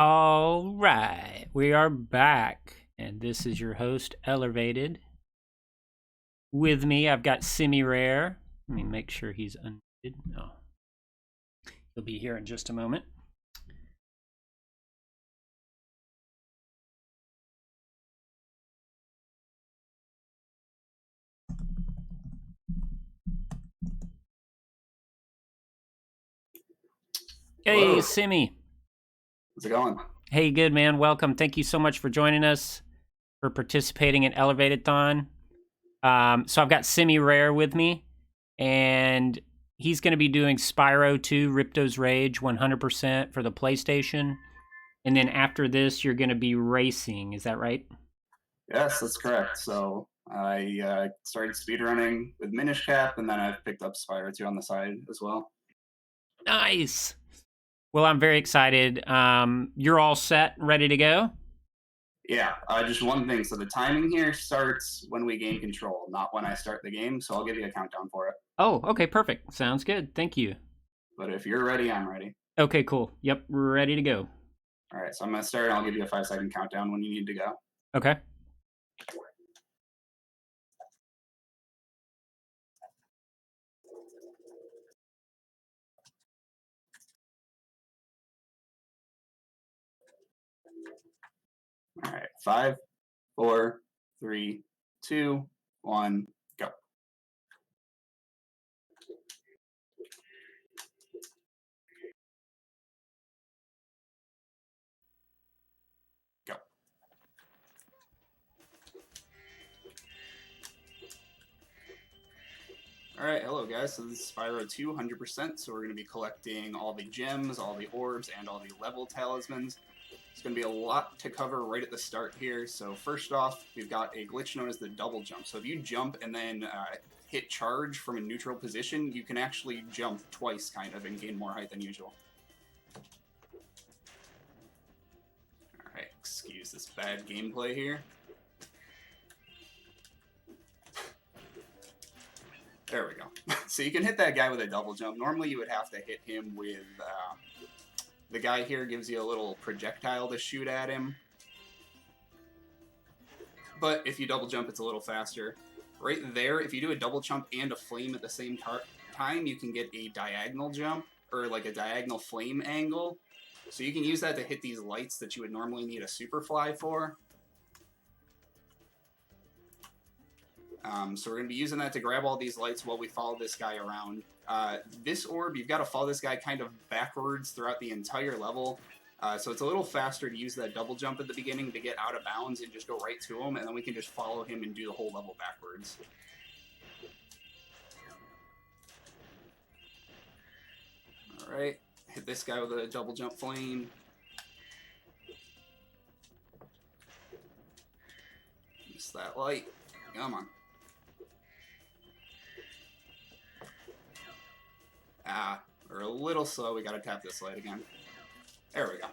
All right, we are back, and this is your host, Elevated. With me, I've got Semi Rare. Let me make sure he's unmuted. No, he'll be here in just a moment. Hey, Hello. Simi. How's it going? Hey, good man. Welcome. Thank you so much for joining us, for participating in ellervatedthon. So I've got Semi Rare with me, and he's going to be doing Spyro 2 Ripto's Rage 100% for the PlayStation. And then after this, you're going to be racing. Is that right? Yes, that's correct. So I started speedrunning with Minish Cap, and then I've picked up Spyro 2 on the side as well. Nice. Well, I'm very excited. You're all set, ready to go? Yeah, just one thing. So the timing here starts when we gain control, not when I start the game. So I'll give you a countdown for it. Oh, okay, perfect. Sounds good. Thank you. But if you're ready, I'm ready. Okay, cool. Yep, we're ready to go. All right, so I'm going to start, and I'll give you a 5-second countdown when you need to go. Okay. All right, 5, 4, 3, 2, 1, go. Go. All right, hello guys. So this is Spyro 2, 100%. So we're going to be collecting all the gems, all the orbs, and all the level talismans. It's going to be a lot to cover right at the start here. So first off, we've got a glitch known as the double jump. So if you jump and then hit charge from a neutral position, you can actually jump twice, kind of, and gain more height than usual. All right, excuse this bad gameplay here. There we go. So you can hit that guy with a double jump. Normally you would have to hit him with... the guy here gives you a little projectile to shoot at him. But if you double jump, it's a little faster. Right there, if you do a double jump and a flame at the same time, you can get a diagonal jump, or like a diagonal flame angle. So you can use that to hit these lights that you would normally need a super fly for. So we're going to be using that to grab all these lights while we follow this guy around. This orb, you've got to follow this guy kind of backwards throughout the entire level. So it's a little faster to use that double jump at the beginning to get out of bounds and just go right to him, and then we can just follow him and do the whole level backwards. Alright, hit this guy with a double jump flame. Miss that light. Come on. We're a little slow. We gotta tap this light again. There we go.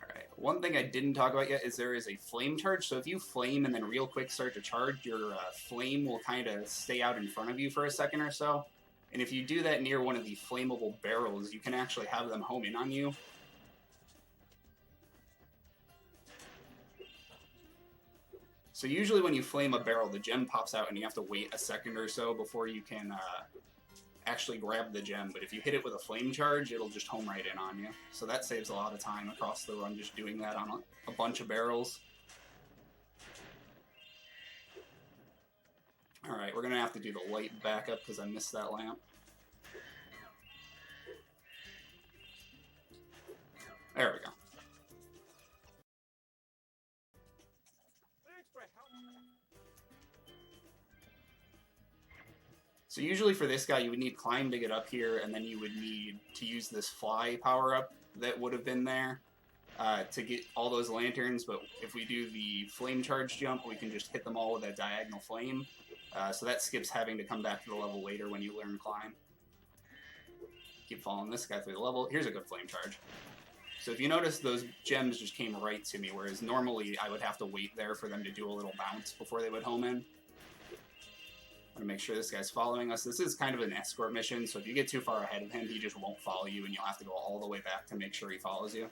Alright, one thing I didn't talk about yet is there is a flame charge. So if you flame and then real quick start to charge, your flame will kind of stay out in front of you for a second or so. And if you do that near one of the flammable barrels, you can actually have them home in on you. So usually when you flame a barrel, the gem pops out and you have to wait a second or so before you can actually grab the gem. But if you hit it with a flame charge, it'll just home right in on you. So that saves a lot of time across the run just doing that on a bunch of barrels. Alright, we're going to have to do the light backup because I missed that lamp. There we go. So usually for this guy, you would need climb to get up here, and then you would need to use this fly power-up that would have been there to get all those lanterns. But if we do the flame charge jump, we can just hit them all with that diagonal flame. So that skips having to come back to the level later when you learn climb. Keep following this guy through the level. Here's a good flame charge. So if you notice, those gems just came right to me, whereas normally I would have to wait there for them to do a little bounce before they would home in. gonna make sure this guy's following us. This is kind of an escort mission, so if you get too far ahead of him, he just won't follow you, and you'll have to go all the way back to make sure he follows you.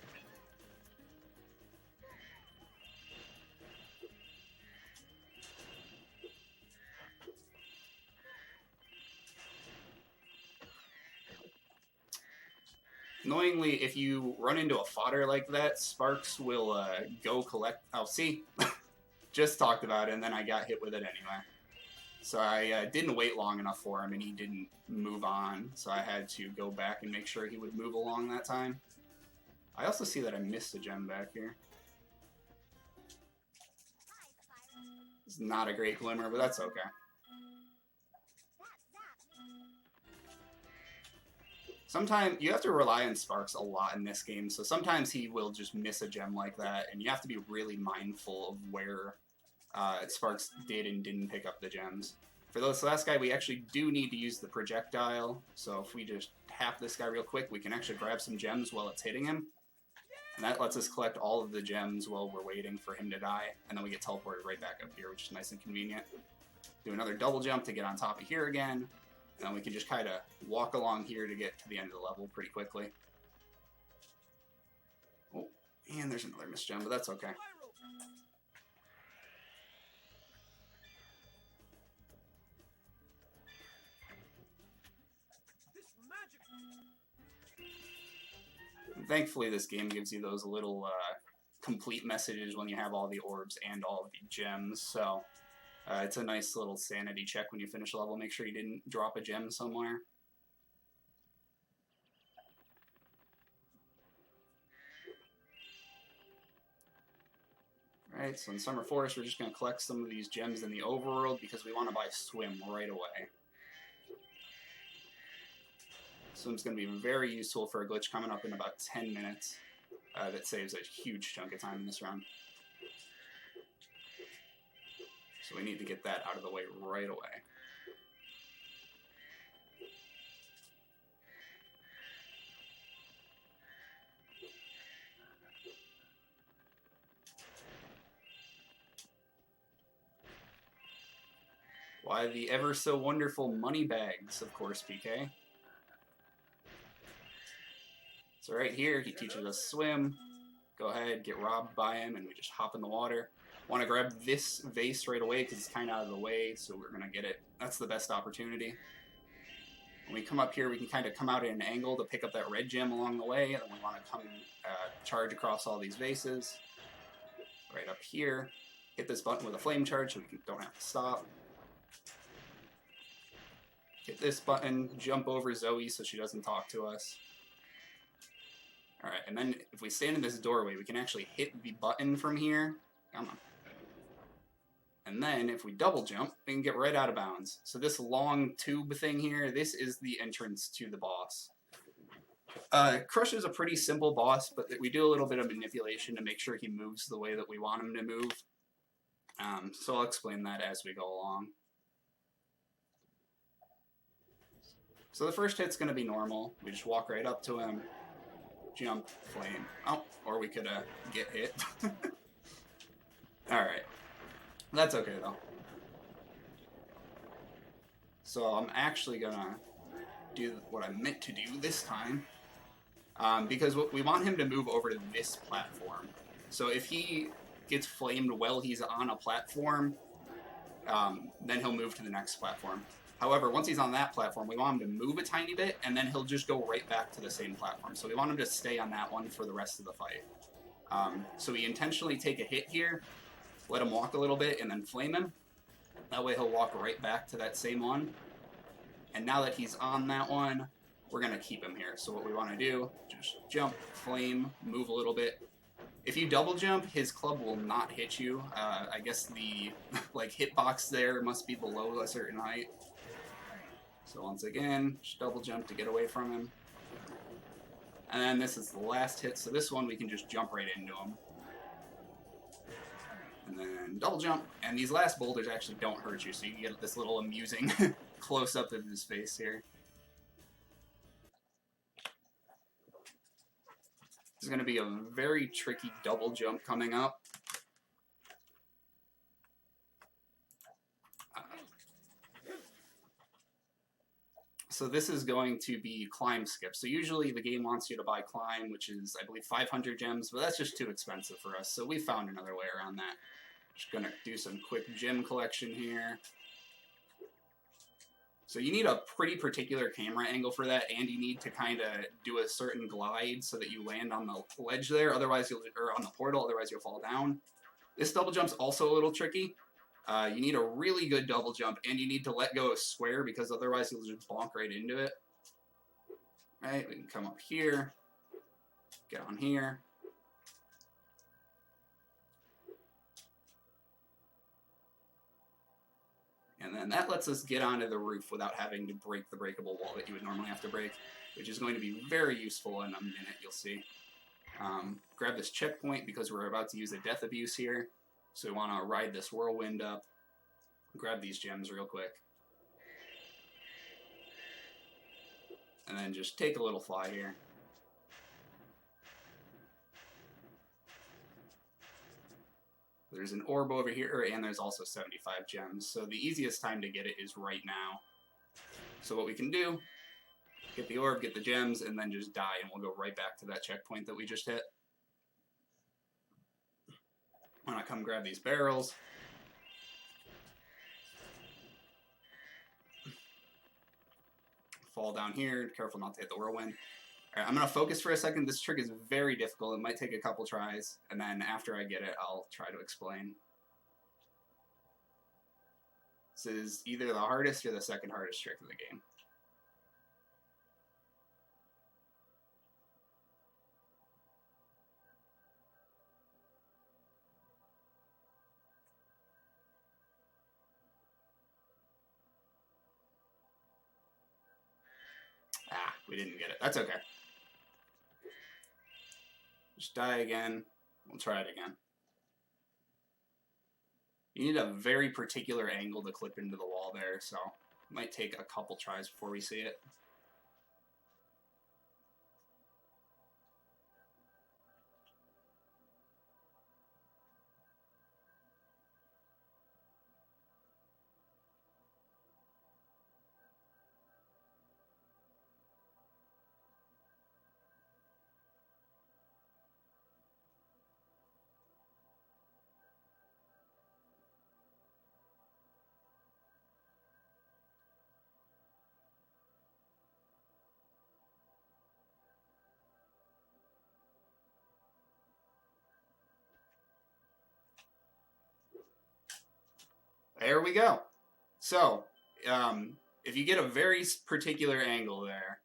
Annoyingly, if you run into a fodder like that, Sparks will go collect... Oh, see? Just talked about it, and then I got hit with it anyway. So I didn't wait long enough for him, and he didn't move on. So I had to go back and make sure he would move along that time. I also see that I missed a gem back here. It's not a great glimmer, but that's okay. Sometimes you have to rely on Sparks a lot in this game, so sometimes he will just miss a gem like that, and you have to be really mindful of where Sparks did and didn't pick up the gems. For this last guy, we actually do need to use the projectile, so if we just tap this guy real quick, we can actually grab some gems while it's hitting him. And that lets us collect all of the gems while we're waiting for him to die, and then we get teleported right back up here, which is nice and convenient. Do another double jump to get on top of here again. And then we can just kind of walk along here to get to the end of the level pretty quickly. Oh, and there's another missed gem, but that's okay. And thankfully, this game gives you those little complete messages when you have all the orbs and all of the gems, so... it's a nice little sanity check when you finish a level. Make sure you didn't drop a gem somewhere. Alright, so in Summer Forest, we're just going to collect some of these gems in the overworld because we want to buy Swim right away. Swim's going to be very useful for a glitch coming up in about 10 minutes. That saves a huge chunk of time in this run. So we need to get that out of the way right away. Why, the ever so wonderful money bags, of course, PK. So right here, he teaches us swim. Go ahead, get robbed by him, and we just hop in the water. Want to grab this vase right away because it's kind of out of the way, so we're going to get it. That's the best opportunity. When we come up here, we can kind of come out at an angle to pick up that red gem along the way, and then we want to come charge across all these vases. Right up here. Hit this button with a flame charge so we don't have to stop. Hit this button, jump over Zoe so she doesn't talk to us. Alright, and then if we stand in this doorway, we can actually hit the button from here. Come on. And then if we double jump, we can get right out of bounds. So this long tube thing here, this is the entrance to the boss. Crush is a pretty simple boss, but we do a little bit of manipulation to make sure he moves the way that we want him to move. So I'll explain that as we go along. So the first hit's going to be normal. We just walk right up to him, jump, flame. Oh, or we could get hit. Alright. That's okay, though. So I'm actually going to do what I meant to do this time. Because we want him to move over to this platform. So if he gets flamed while he's on a platform, then he'll move to the next platform. However, once he's on that platform, we want him to move a tiny bit, and then he'll just go right back to the same platform. So we want him to stay on that one for the rest of the fight. So we intentionally take a hit here, let him walk a little bit, and then flame him. That way he'll walk right back to that same one. And now that he's on that one, we're going to keep him here. So what we want to do, just jump, flame, move a little bit. If you double jump, his club will not hit you. I guess the hitbox there must be below a certain height. So once again, just double jump to get away from him. And then this is the last hit, so this one we can just jump right into him. And then double jump, and these last boulders actually don't hurt you, so you can get this little amusing close-up of his face here. This is going to be a very tricky double jump coming up. So this is going to be climb skip. So usually the game wants you to buy climb, which is, I believe, 500 gems, but that's just too expensive for us. So we found another way around that. Just gonna do some quick gem collection here. So you need a pretty particular camera angle for that, and you need to kind of do a certain glide so that you land on the ledge there. Otherwise, or on the portal. Otherwise, you'll fall down. This double jump's also a little tricky. You need a really good double jump, and you need to let go of square because otherwise you'll just bonk right into it. Right, we can come up here, get on here. And then that lets us get onto the roof without having to break the breakable wall that you would normally have to break, which is going to be very useful in a minute, you'll see. Grab this checkpoint because we're about to use a death abuse here. So we want to ride this whirlwind up. Grab these gems real quick. And then just take a little fly here. There's an orb over here, and there's also 75 gems. So the easiest time to get it is right now. So what we can do, get the orb, get the gems, and then just die, and we'll go right back to that checkpoint that we just hit. I'm gonna come grab these barrels. Fall down here, careful not to hit the whirlwind. Alright, I'm going to focus for a second. This trick is very difficult. It might take a couple tries, and then after I get it, I'll try to explain. This is either the hardest or the second hardest trick of the game. Ah, we didn't get it. That's okay. Just die again. We'll try it again. You need a very particular angle to clip into the wall there, so it might take a couple tries before we see it. There we go. So, if you get a very particular angle there,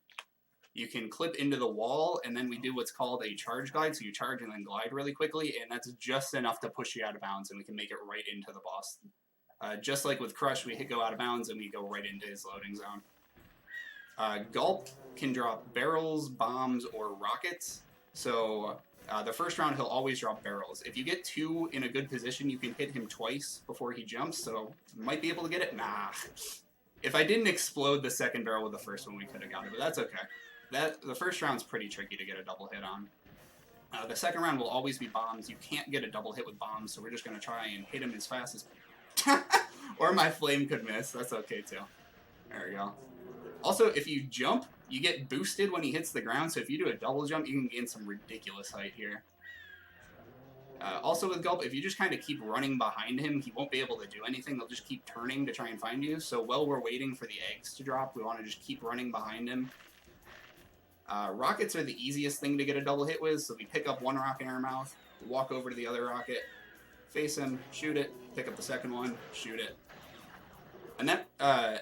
you can clip into the wall, and then we do what's called a charge glide. So you charge and then glide really quickly, and that's just enough to push you out of bounds, and we can make it right into the boss. Just like with Crush, we go out of bounds, and we go right into his loading zone. Gulp can drop barrels, bombs, or rockets. So the first round, he'll always drop barrels. If you get two in a good position, you can hit him twice before he jumps, so might be able to get it. Nah. If I didn't explode the second barrel with the first one, we could have got it, but that's okay. The first round's pretty tricky to get a double hit on. The second round will always be bombs. You can't get a double hit with bombs, so we're just going to try and hit him as fast as... Or my flame could miss. That's okay, too. There we go. Also, if you jump, you get boosted when he hits the ground, so if you do a double jump, you can gain some ridiculous height here. Also with Gulp, if you just kind of keep running behind him, he won't be able to do anything. They'll just keep turning to try and find you. So while we're waiting for the eggs to drop, we want to just keep running behind him. Rockets are the easiest thing to get a double hit with, so we pick up one rocket in our mouth, walk over to the other rocket, face him, shoot it, pick up the second one, shoot it. And that,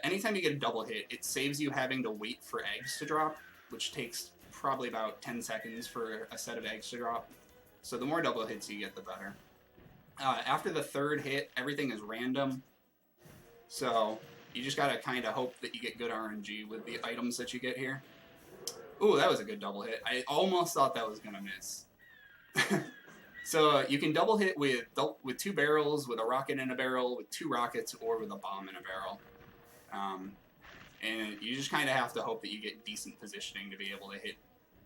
anytime you get a double hit, it saves you having to wait for eggs to drop, which takes probably about 10 seconds for a set of eggs to drop. So the more double hits you get, the better. After the third hit, everything is random. So you just gotta kind of hope that you get good RNG with the items that you get here. Ooh, that was a good double hit. I almost thought that was gonna miss. So you can double hit with two barrels, with a rocket in a barrel, with two rockets, or with a bomb in a barrel. And you just kind of have to hope that you get decent positioning to be able to hit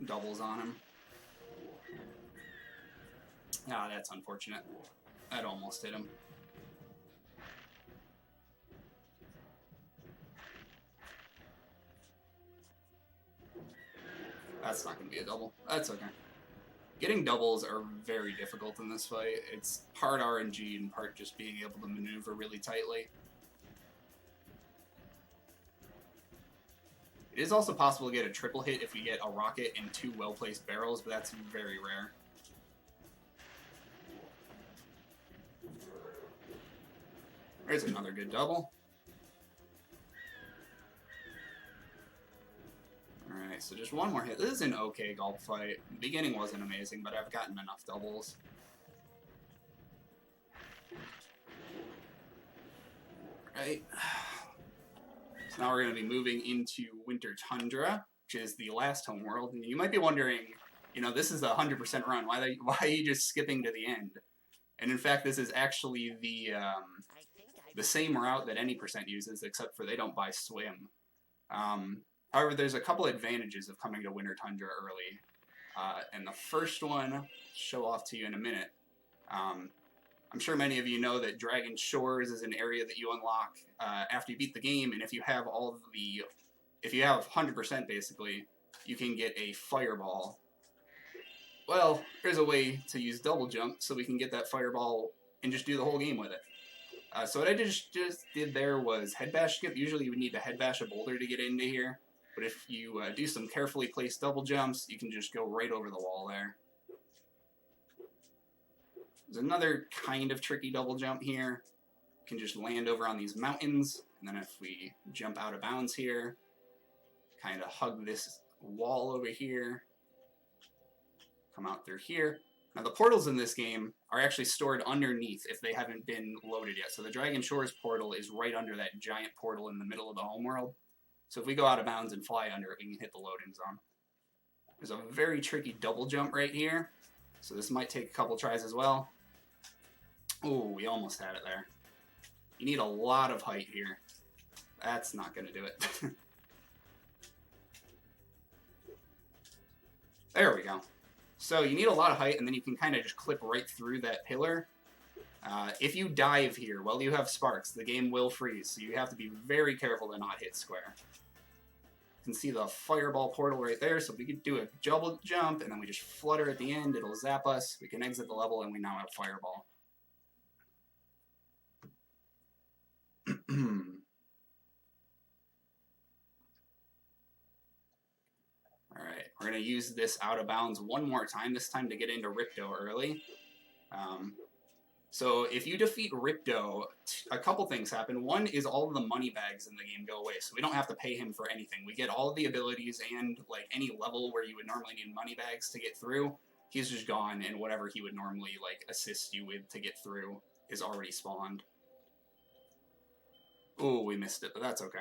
doubles on him. Ah, that's unfortunate. That almost hit him. That's not going to be a double. That's okay. Getting doubles are very difficult in this fight. It's part RNG and part just being able to maneuver really tightly. It is also possible to get a triple hit if we get a rocket and 2 well-placed barrels, but that's very rare. There's another good double. Alright, so just one more hit. This is an okay gulp fight. The beginning wasn't amazing, but I've gotten enough doubles. Right. So now we're going to be moving into Winter Tundra, which is the last homeworld. And you might be wondering, you know, this is a 100% run. Why are you just skipping to the end? And in fact, this is actually the same route that any percent uses, except for they don't buy swim. However, there's a couple advantages of coming to Winter Tundra early. And the first one, I'll show off to you in a minute. I'm sure many of you know that Dragon Shores is an area that you unlock after you beat the game, and if you have if you have 100% basically, you can get a fireball. Well, there's a way to use double jump so we can get that fireball and just do the whole game with it. So what I just did there was head bash skip. Usually you would need to head bash a boulder to get into here, but if you do some carefully placed double jumps, you can just go right over the wall there. There's another kind of tricky double jump here. You can just land over on these mountains, and then if we jump out of bounds here, kind of hug this wall over here, come out through here. Now the portals in this game are actually stored underneath if they haven't been loaded yet. So the Dragon Shores portal is right under that giant portal in the middle of the homeworld. So if we go out of bounds and fly under it, we can hit the loading zone. There's a very tricky double jump right here. So this might take a couple tries as well. Oh, we almost had it there. You need a lot of height here. That's not going to do it. There we go. So you need a lot of height, and then you can kind of just clip right through that pillar. If you dive here while you have sparks, the game will freeze, so you have to be very careful to not hit square. You can see the fireball portal right there, so we could do a double jump, and then we just flutter at the end, it'll zap us, we can exit the level, and we now have fireball. Alright, we're going to use this out of bounds one more time, this time to get into Ripto early. So if you defeat Ripto, a couple things happen. One is all of the money bags in the game go away, so we don't have to pay him for anything. We get all of the abilities and like any level where you would normally need money bags to get through, he's just gone, and whatever he would normally like assist you with to get through is already spawned. Oh, we missed it, but that's okay.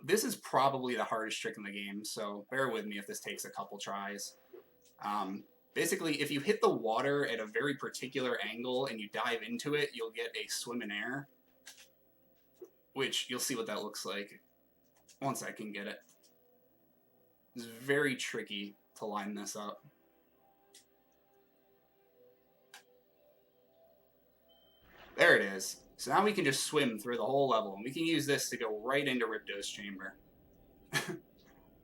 This is probably the hardest trick in the game, so bear with me if this takes a couple tries. Basically, if you hit the water at a very particular angle and you dive into it, you'll get a swim in air, which you'll see what that looks like once I can get it. It's very tricky to line this up. There it is. So now we can just swim through the whole level, and we can use this to go right into Ripto's chamber.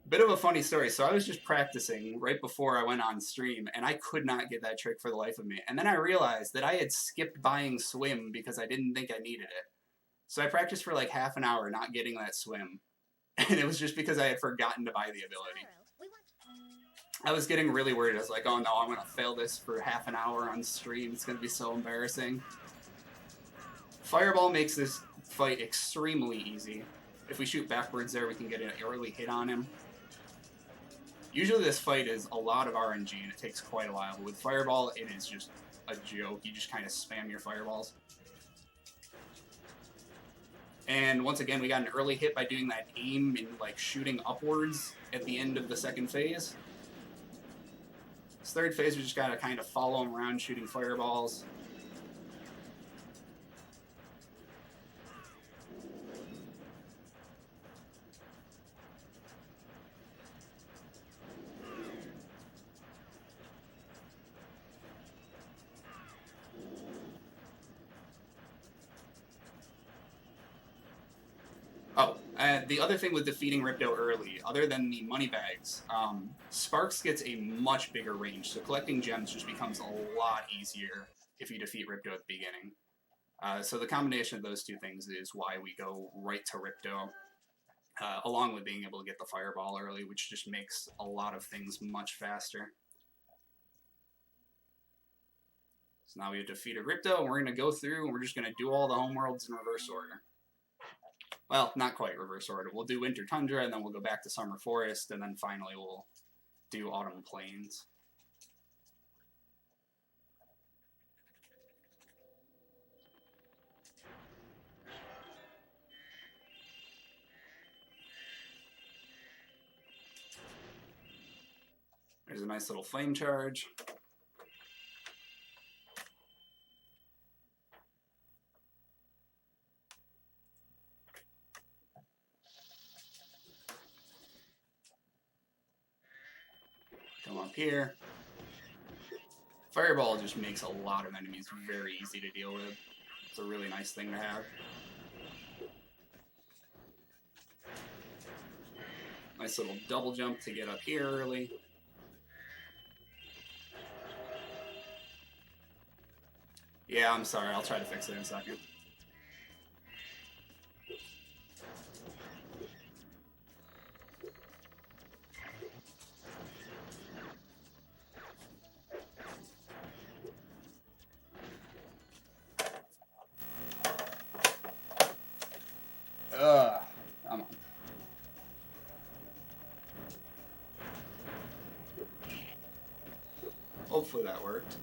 Bit of a funny story. So I was just practicing right before I went on stream, and I could not get that trick for the life of me. And then I realized that I had skipped buying swim because I didn't think I needed it. So I practiced for like half an hour not getting that swim. And it was just because I had forgotten to buy the ability. I was getting really worried. I was like, oh no, I'm going to fail this for half an hour on stream. It's going to be so embarrassing. Fireball makes this fight extremely easy. If we shoot backwards there, we can get an early hit on him. Usually this fight is a lot of RNG, and it takes quite a while. But with Fireball, it is just a joke. You just kind of spam your fireballs. And once again, we got an early hit by doing that aim and like shooting upwards at the end of the second phase. This third phase, we just got to kind of follow him around shooting fireballs. Oh, The other thing with defeating Ripto early, other than the money bags, Sparks gets a much bigger range, so collecting gems just becomes a lot easier if you defeat Ripto at the beginning. So the combination of those two things is why we go right to Ripto, along with being able to get the Fireball early, which just makes a lot of things much faster. So now we have defeated Ripto, and we're going to go through, and we're just going to do all the homeworlds in reverse order. Well, not quite reverse order. We'll do Winter Tundra, and then we'll go back to Summer Forest, and then finally we'll do Autumn Plains. There's a nice little flame charge. Come up here. Fireball just makes a lot of enemies very easy to deal with. It's a really nice thing to have. Nice little double jump to get up here early. Yeah, I'm sorry. I'll try to fix it in a second. Come on. Hopefully that worked.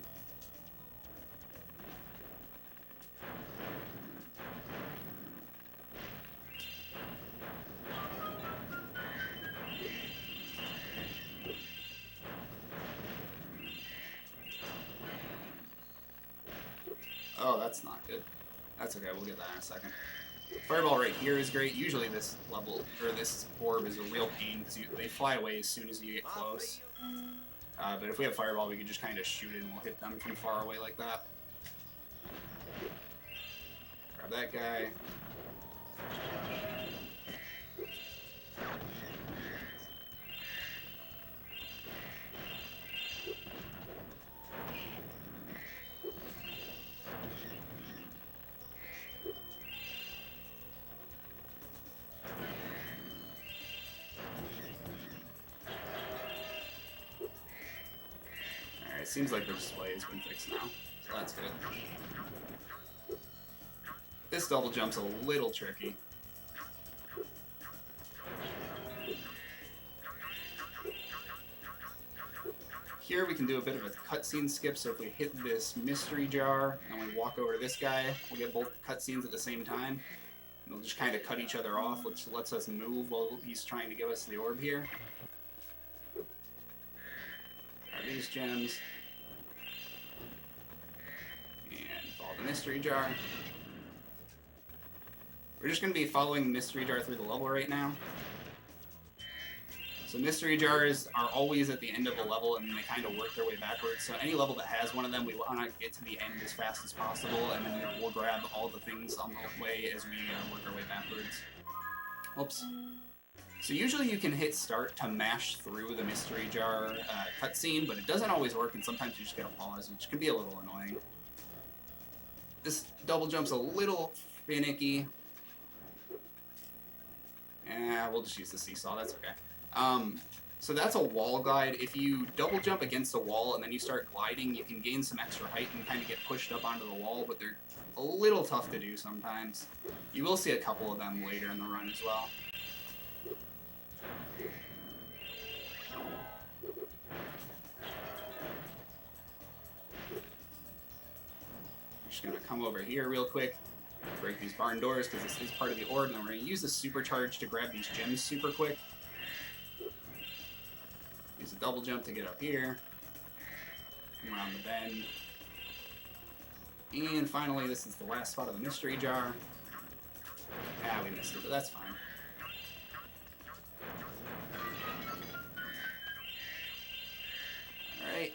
Oh, that's not good. That's okay, we'll get that in a second. Fireball right here is great. Usually this level, or this orb is a real pain because they fly away as soon as you get close. But if we have Fireball, we can just kind of shoot it and we'll hit them from far away like that. Grab that guy. It seems like the display has been fixed now, so that's good. This double jump's a little tricky. Here we can do a bit of a cutscene skip, so if we hit this mystery jar and we walk over to this guy, we'll get both cutscenes at the same time. They'll just kind of cut each other off, which lets us move while he's trying to give us the orb here. Grab these gems. And follow the mystery jar. We're just going to be following the mystery jar through the level right now. So mystery jars are always at the end of a level, and they kind of work their way backwards. So any level that has one of them, we want to get to the end as fast as possible, and then we'll grab all the things on the way as we work our way backwards. Oops. So usually you can hit start to mash through the mystery jar cutscene, but it doesn't always work, and sometimes you just get a pause, which can be a little annoying. This double jump's a little finicky. Yeah, we'll just use the seesaw, that's okay. So that's a wall glide. If you double jump against a wall and then you start gliding, you can gain some extra height and kind of get pushed up onto the wall, but they're a little tough to do sometimes. You will see a couple of them later in the run as well. I'm just going to come over here real quick, break these barn doors because this is part of the orb, and then we're going to use the supercharge to grab these gems super quick. Use a double jump to get up here. Come around the bend. And finally, this is the last spot of the mystery jar. Ah, we missed it, but that's fine. Alright.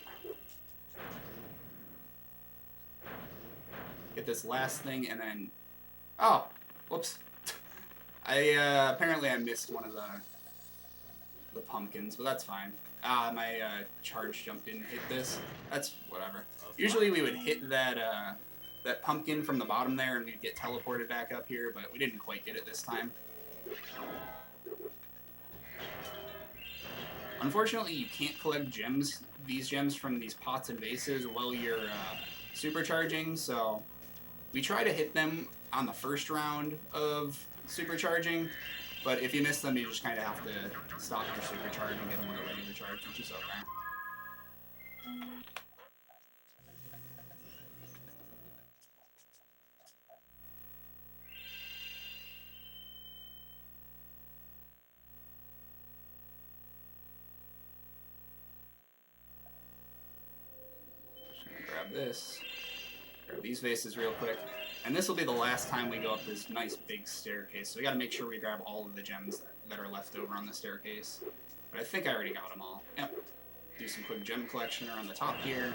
Get this last thing, and then... Oh! Whoops. Apparently I missed one of the pumpkins, but that's fine. My charge jump didn't hit this. That's whatever. Usually we would hit that pumpkin from the bottom there and we'd get teleported back up here, but we didn't quite get it this time. Unfortunately, you can't collect these gems from these pots and vases while you're supercharging, so we try to hit them on the first round of supercharging, but if you miss them, you just kind of have to stop your supercharge and get them with a regular charge, which is okay. Grab this. Grab these vases real quick. And this will be the last time we go up this nice big staircase, so we gotta make sure we grab all of the gems that are left over on the staircase. But I think I already got them all. Yep. Do some quick gem collection around the top here.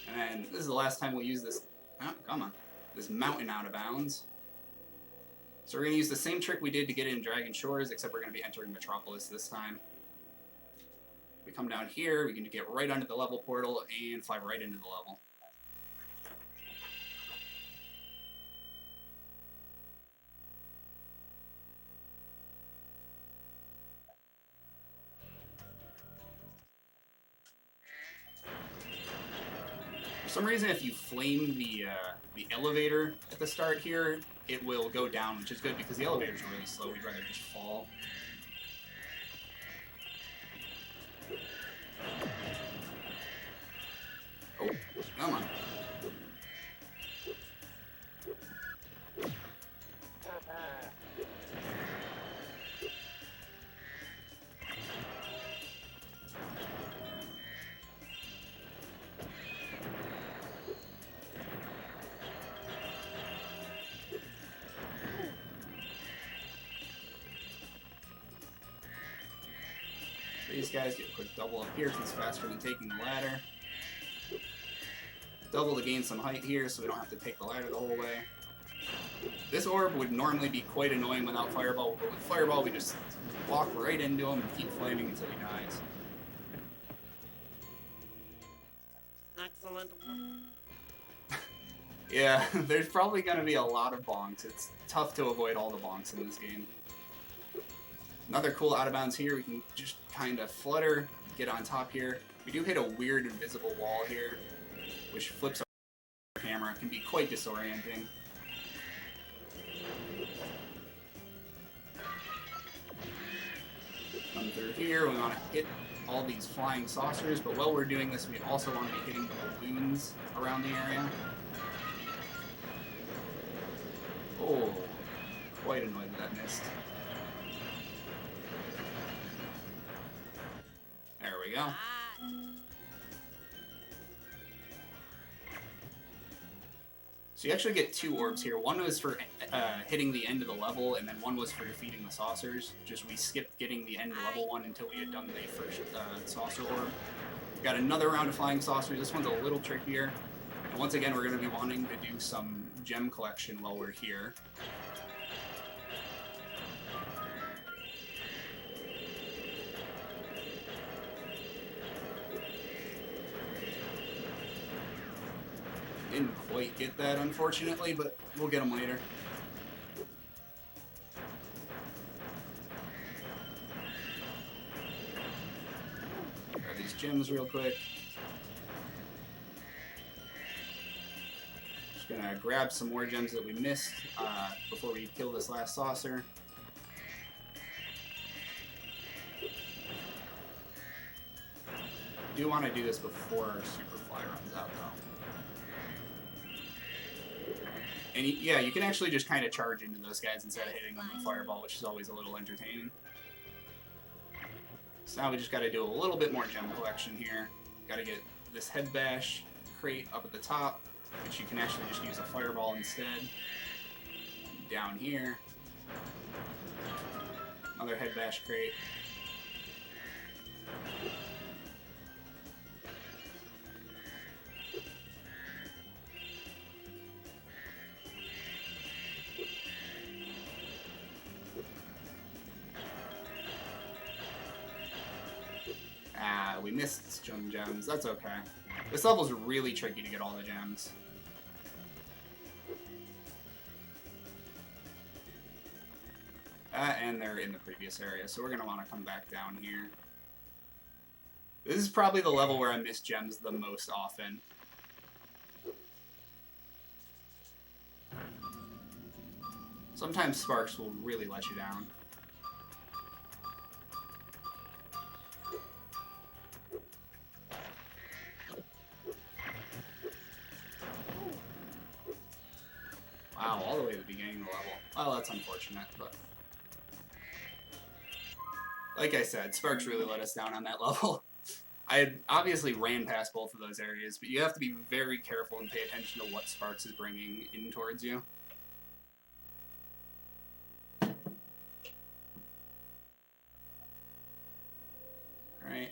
And then this is the last time we'll use this... Oh, come on. This mountain out of bounds. So we're gonna use the same trick we did to get in Dragon Shores, except we're gonna be entering Metropolis this time. We come down here, we can get right under the level portal and fly right into the level. For some reason, if you flame the elevator at the start here, it will go down, which is good because the elevators are really slow. We'd rather just fall. Oh, come on. These guys get a quick double up here because it's faster than taking the ladder. Double to gain some height here so we don't have to take the ladder the whole way. This orb would normally be quite annoying without Fireball, but with Fireball we just walk right into him and keep flaming until he dies. Excellent. Yeah, there's probably going to be a lot of bonks. It's tough to avoid all the bonks in this game. Another cool out of bounds here, we can just kind of flutter, get on top here. We do hit a weird invisible wall here, which flips our camera. It can be quite disorienting. Come through here, we want to hit all these flying saucers, but while we're doing this, we also want to be hitting the balloons around the area. Oh, quite annoyed that that missed. There we go. So you actually get two orbs here. One was for hitting the end of the level, and then one was for defeating the saucers. Just we skipped getting the end of level one until we had done the first saucer orb. We got another round of flying saucers. This one's a little trickier. And once again, we're going to be wanting to do some gem collection while we're here. Didn't quite get that, unfortunately, but we'll get them later. Grab these gems real quick. Just gonna grab some more gems that we missed before we kill this last saucer. Do want to do this before our super fly runs out, though. And yeah, you can actually just kind of charge into those guys instead of hitting them with Fireball, which is always a little entertaining. So now we just got to do a little bit more gem collection here. Got to get this head bash crate up at the top, which you can actually just use a Fireball instead. Down here. Another head bash crate. Ah, we missed some gems. That's okay. This level's really tricky to get all the gems. And they're in the previous area, so we're going to want to come back down here. This is probably the level where I miss gems the most often. Sometimes sparks will really let you down. Wow, all the way to the beginning of the level. Well, that's unfortunate, but... Like I said, sparks really let us down on that level. I had obviously ran past both of those areas, but you have to be very careful and pay attention to what sparks is bringing in towards you. Alright.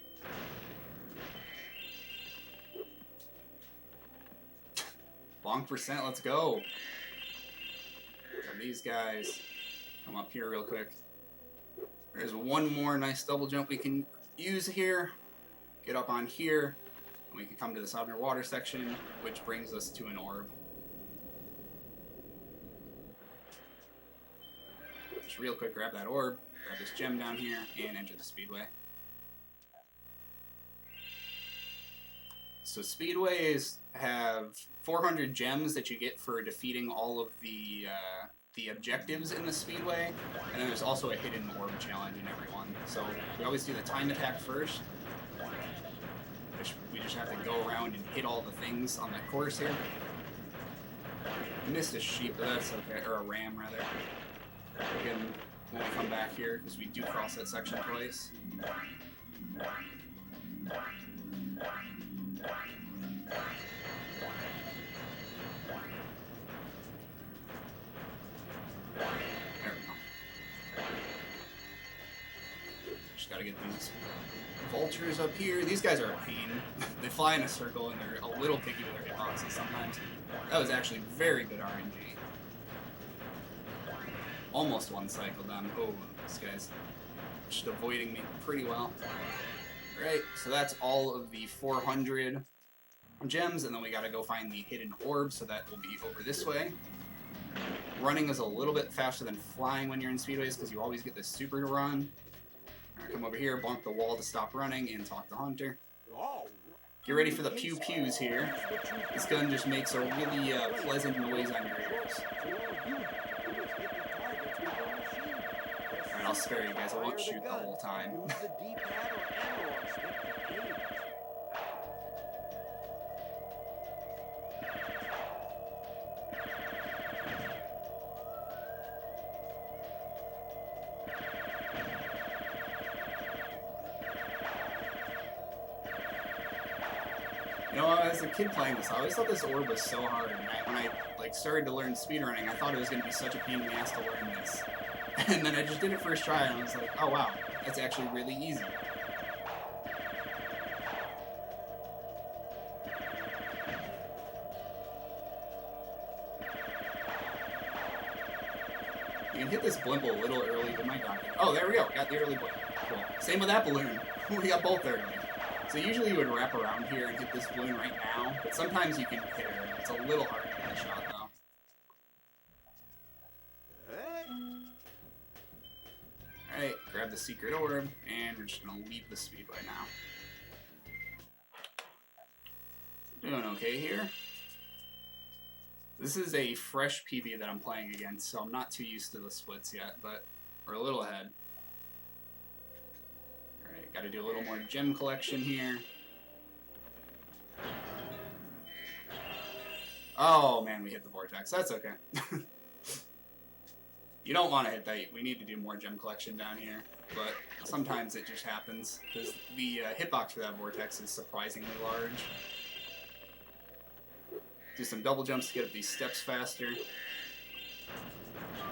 Long percent, let's go. Grab these guys. Come up here real quick. There's one more nice double jump we can use here. Get up on here, and we can come to this underwater section, which brings us to an orb. Just real quick, grab that orb, grab this gem down here, and enter the speedway. So speedways have 400 gems that you get for defeating all of the objectives in the speedway, and then there's also a hidden orb challenge in every one. So we always do the time attack first, which we just have to go around and hit all the things on the course here. Missed a sheep, but that's okay, or a ram rather. Again, when we come back here, because we do cross that section twice. Just gotta get these vultures up here. These guys are a pain. They fly in a circle and they're a little picky with their hitboxes sometimes. That was actually very good RNG. Almost one-cycled them. Oh, this guy's just avoiding me pretty well. Right, so that's all of the 400 gems, and then we gotta go find the hidden orb, so that will be over this way. Running is a little bit faster than flying when you're in speedways, because you always get this super run. Alright, come over here, bonk the wall to stop running, and talk to Hunter. Get ready for the pew-pews here. This gun just makes a really pleasant noise on your ears. Alright, I'll spare you guys, I won't shoot the whole time. You know, as a kid playing this, I always thought this orb was so hard. And when I started to learn speedrunning, I thought it was going to be such a pain in the ass to learn this. And then I just did it first try, and I was like, oh wow, that's actually really easy. You can hit this blimp a little early, but my god. Oh, there we go, got the early blimp. Cool. Same with that balloon. We got both early. So usually you would wrap around here and hit this balloon right now, but sometimes you can hit her. It's a little hard to get a shot, though. Alright, grab the secret orb, and we're just going to leave the speedway now. Doing okay here. This is a fresh PB that I'm playing against, so I'm not too used to the splits yet, but we're a little ahead. Got to do a little more gem collection here. Oh man, we hit the vortex. That's okay. You don't want to hit that. We need to do more gem collection down here, but sometimes it just happens because the hitbox for that vortex is surprisingly large. Do some double jumps to get up these steps faster.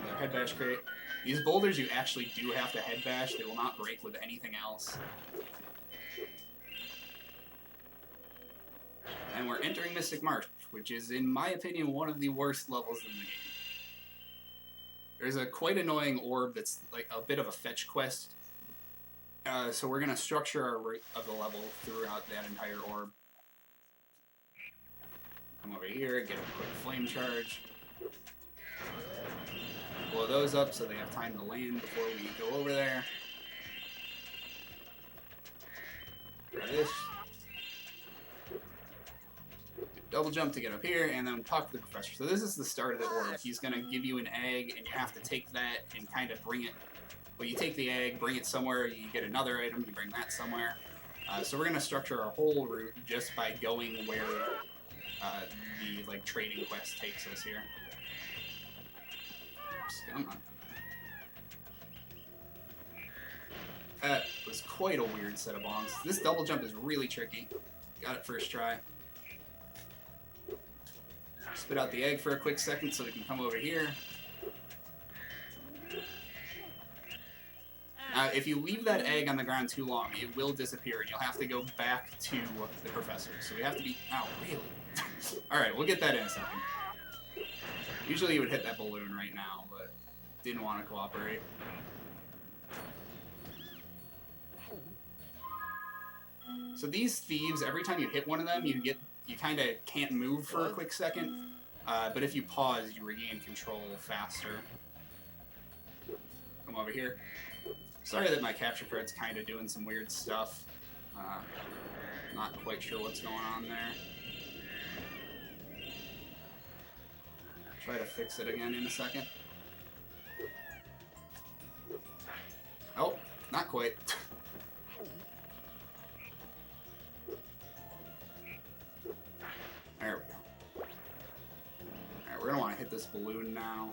Another head bash crate. These boulders you actually do have to head bash. They will not break with anything else. And we're entering Mystic Marsh, which is, in my opinion, one of the worst levels in the game. There's a quite annoying orb that's like a bit of a fetch quest So we're going to structure our route of the level throughout that entire orb. Come over here, get a quick flame charge. Blow those up so they have time to land before we go over there. Grab this. Double jump to get up here, and then talk to the professor. So this is the start of the orb. He's going to give you an egg, and you have to take that and kind of bring it. Well, you take the egg, bring it somewhere, you get another item, you bring that somewhere. So we're going to structure our whole route just by going where the trading quest takes us here. Oops, come on. That was quite a weird set of bombs. This double jump is really tricky. Got it first try. Spit out the egg for a quick second so we can come over here. If you leave that egg on the ground too long, it will disappear, and you'll have to go back to the professor. So we have to be... Oh, really? Alright, we'll get that in a second. Usually you would hit that balloon right now, but didn't want to cooperate. So these thieves, every time you hit one of them, you kind of can't move for a quick second. But if you pause, you regain control faster. Come over here. Sorry that my capture card's kind of doing some weird stuff. Not quite sure what's going on there. Try to fix it again in a second. Oh, not quite. There we go. Alright, we're gonna want to hit this balloon now.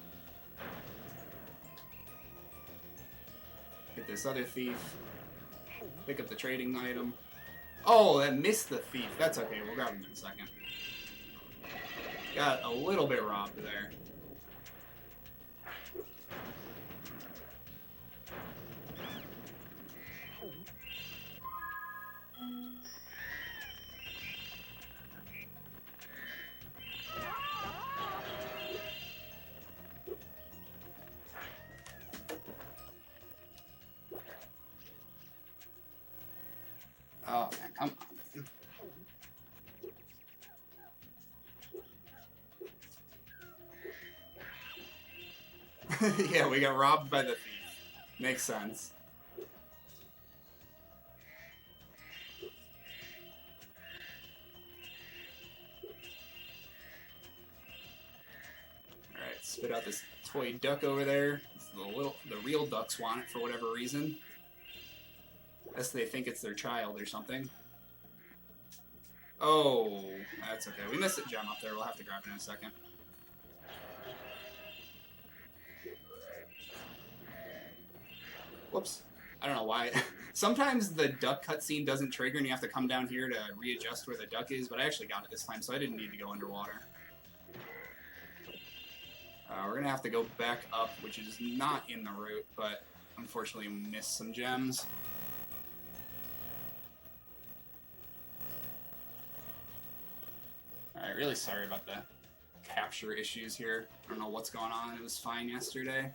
Hit this other thief. Pick up the trading item. Oh, that missed the thief. That's okay, we'll grab him in a second. Got a little bit robbed there. Oh man, come on. Yeah, we got robbed by the thief. Makes sense. Alright, spit out this toy duck over there. The real ducks want it for whatever reason. Unless they think it's their child or something. Oh, that's okay. We missed a gem up there. We'll have to grab it in a second. Whoops. I don't know why. Sometimes the duck cutscene doesn't trigger and you have to come down here to readjust where the duck is, but I actually got it this time, so I didn't need to go underwater. We're going to have to go back up, which is not in the route, but unfortunately missed some gems. Alright, really sorry about the capture issues here. I don't know what's going on. It was fine yesterday.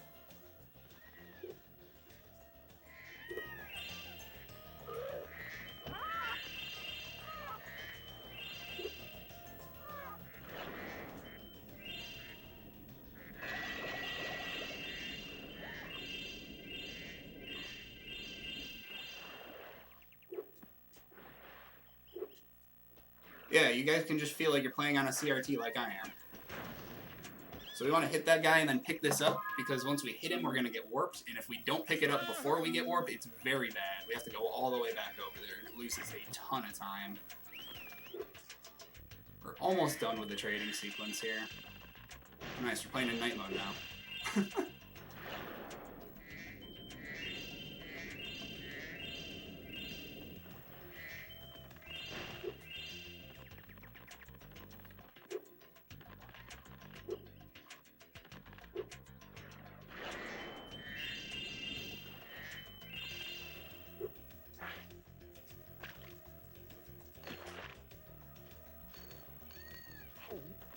Yeah, you guys can just feel like you're playing on a CRT like I am. So we want to hit that guy and then pick this up, because once we hit him, we're going to get warped, and if we don't pick it up before we get warped, it's very bad. We have to go all the way back over there, and it loses a ton of time. We're almost done with the trading sequence here. Nice, we're playing in night mode now.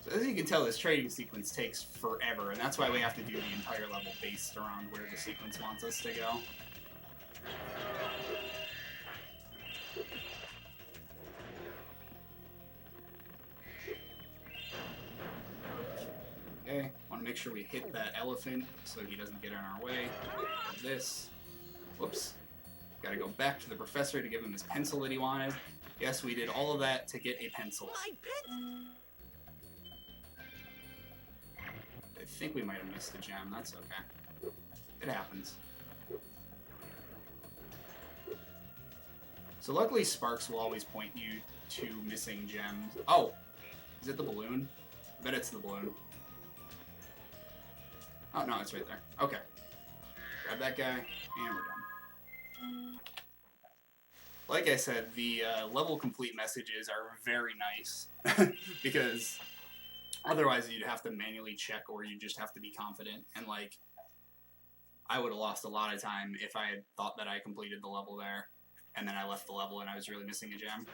So as you can tell, this trading sequence takes forever, and that's why we have to do the entire level based around where the sequence wants us to go. make sure we hit that elephant so he doesn't get in our way. This. Whoops. Gotta go back to the professor to give him his pencil that he wanted. Yes, we did all of that to get a pencil. I think we might have missed a gem. That's okay. It happens. So luckily Sparks will always point you to missing gems. Oh! Is it the balloon? I bet it's the balloon. Oh, no, it's right there. Okay. Grab that guy, and we're done. Like I said, the level complete messages are very nice, because otherwise you'd have to manually check, or you just have to be confident, and like, I would have lost a lot of time if I had thought that I completed the level there, and then I left the level and I was really missing a gem.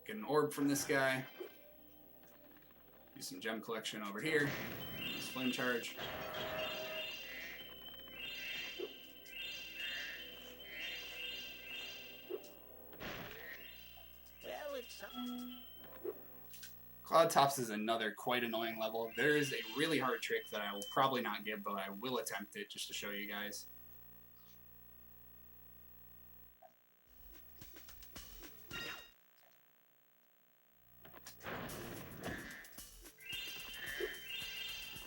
Get an orb from this guy. Do some gem collection over here. This flame charge. Cloud Tops is another quite annoying level. There is a really hard trick that I will probably not give, but I will attempt it just to show you guys.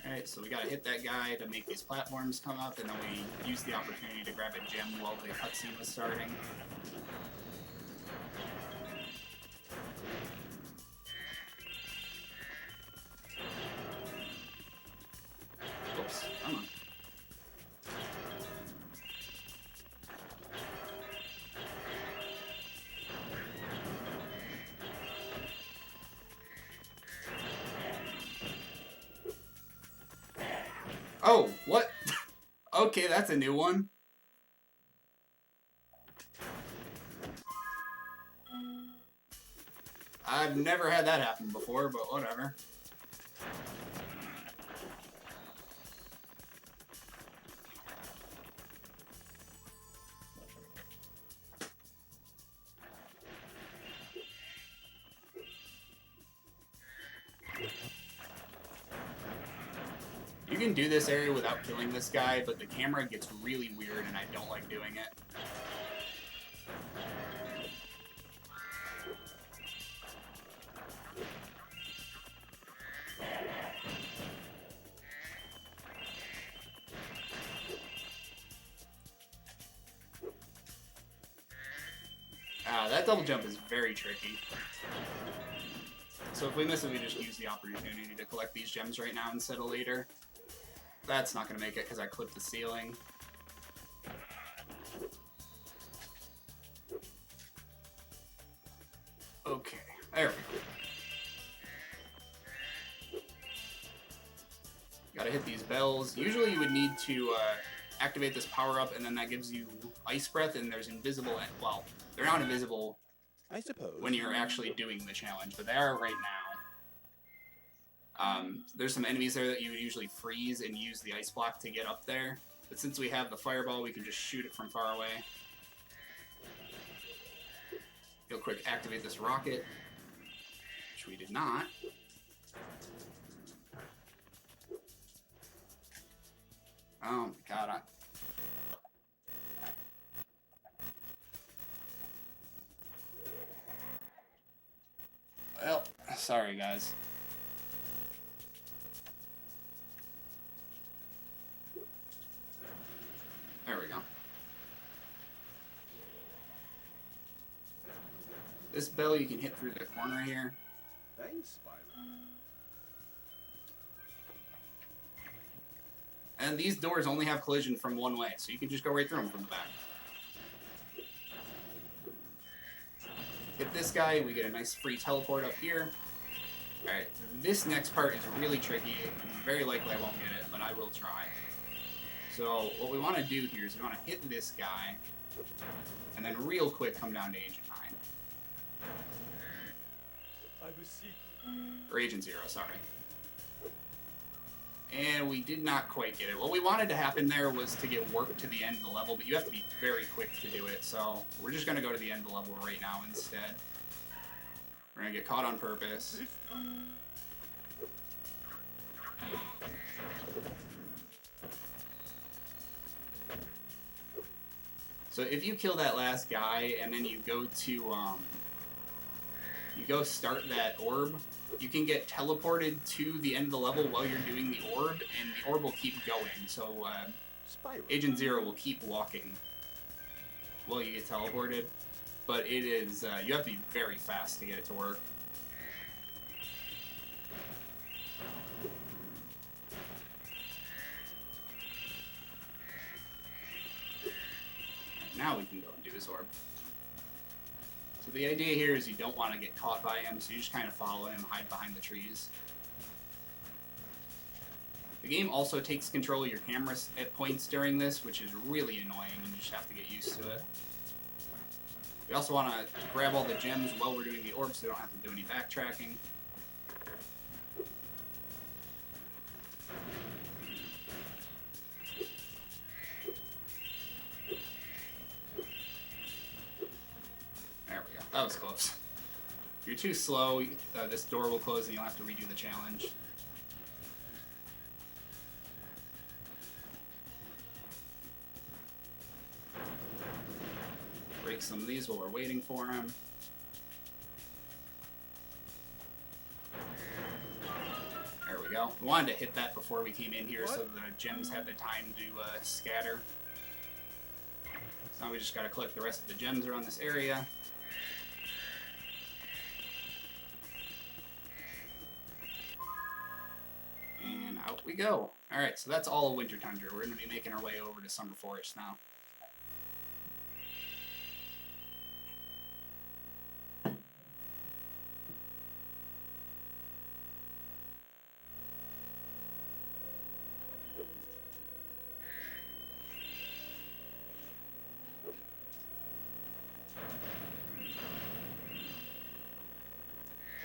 Alright, so we gotta hit that guy to make these platforms come up, and then we use the opportunity to grab a gem while the cutscene was starting. Oops, come on. Oh, what? Okay, that's a new one. I've never had that happen before, but whatever. You can do this area without killing this guy, but the camera gets really weird and I don't like doing it. That double jump is very tricky. So if we miss it, we just use the opportunity to collect these gems right now instead of later. That's not going to make it because I clipped the ceiling. Okay, there we go. Gotta hit these bells. Usually you would need to activate this power-up, and then that gives you Ice Breath, and there's invisible... Well, they're not invisible, I suppose, when you're actually doing the challenge, but they are right now. There's some enemies there that you would usually freeze and use the ice block to get up there, but since we have the fireball, we can just shoot it from far away. Real quick, activate this rocket, which we did not. Oh my god, well, sorry guys. There we go. This bell you can hit through the corner here. Thanks, Spyro. And these doors only have collision from one way, so you can just go right through them from the back. Hit this guy, we get a nice free teleport up here. Alright, this next part is really tricky. Very likely I won't get it, but I will try. So what we want to do here is we want to hit this guy, and then real quick come down to Agent 9. Or Agent 0, sorry. And we did not quite get it. What we wanted to happen there was to get warped to the end of the level, but you have to be very quick to do it, so we're just going to go to the end of the level right now instead. We're going to get caught on purpose. So if you kill that last guy and then you go to, you go start that orb, you can get teleported to the end of the level while you're doing the orb, and the orb will keep going. So Spyro. Agent Zero will keep walking while you get teleported. But it is, you have to be very fast to get it to work. Now we can go and do his orb. So the idea here is you don't want to get caught by him, so you just kind of follow him, hide behind the trees. The game also takes control of your cameras at points during this, which is really annoying, and you just have to get used to it. We also want to grab all the gems while we're doing the orb, so we don't have to do any backtracking. There we go. That was close. If you're too slow, this door will close and you'll have to redo the challenge. Break some of these while we're waiting for him. There we go. We wanted to hit that before we came in here so the gems had the time to scatter. So now we just gotta collect the rest of the gems around this area. And out we go. Alright, so that's all of Winter Tundra. We're gonna be making our way over to Summer Forest now.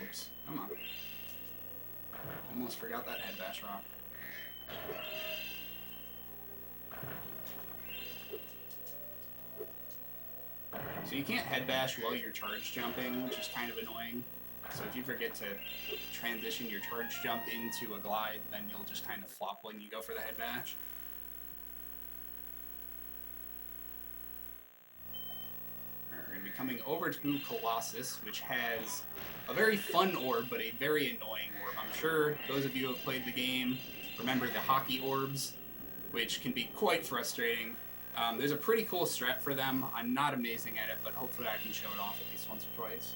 Oops, come on. Almost forgot that head bash rock. So you can't head bash while you're charge jumping, which is kind of annoying. So if you forget to transition your charge jump into a glide, then you'll just kind of flop when you go for the head bash. We're going to be coming over to Colossus, which has a very fun orb, but a very annoying orb. I'm sure those of you who have played the game remember the hockey orbs, which can be quite frustrating. There's a pretty cool strat for them. I'm not amazing at it, but hopefully I can show it off at least once or twice.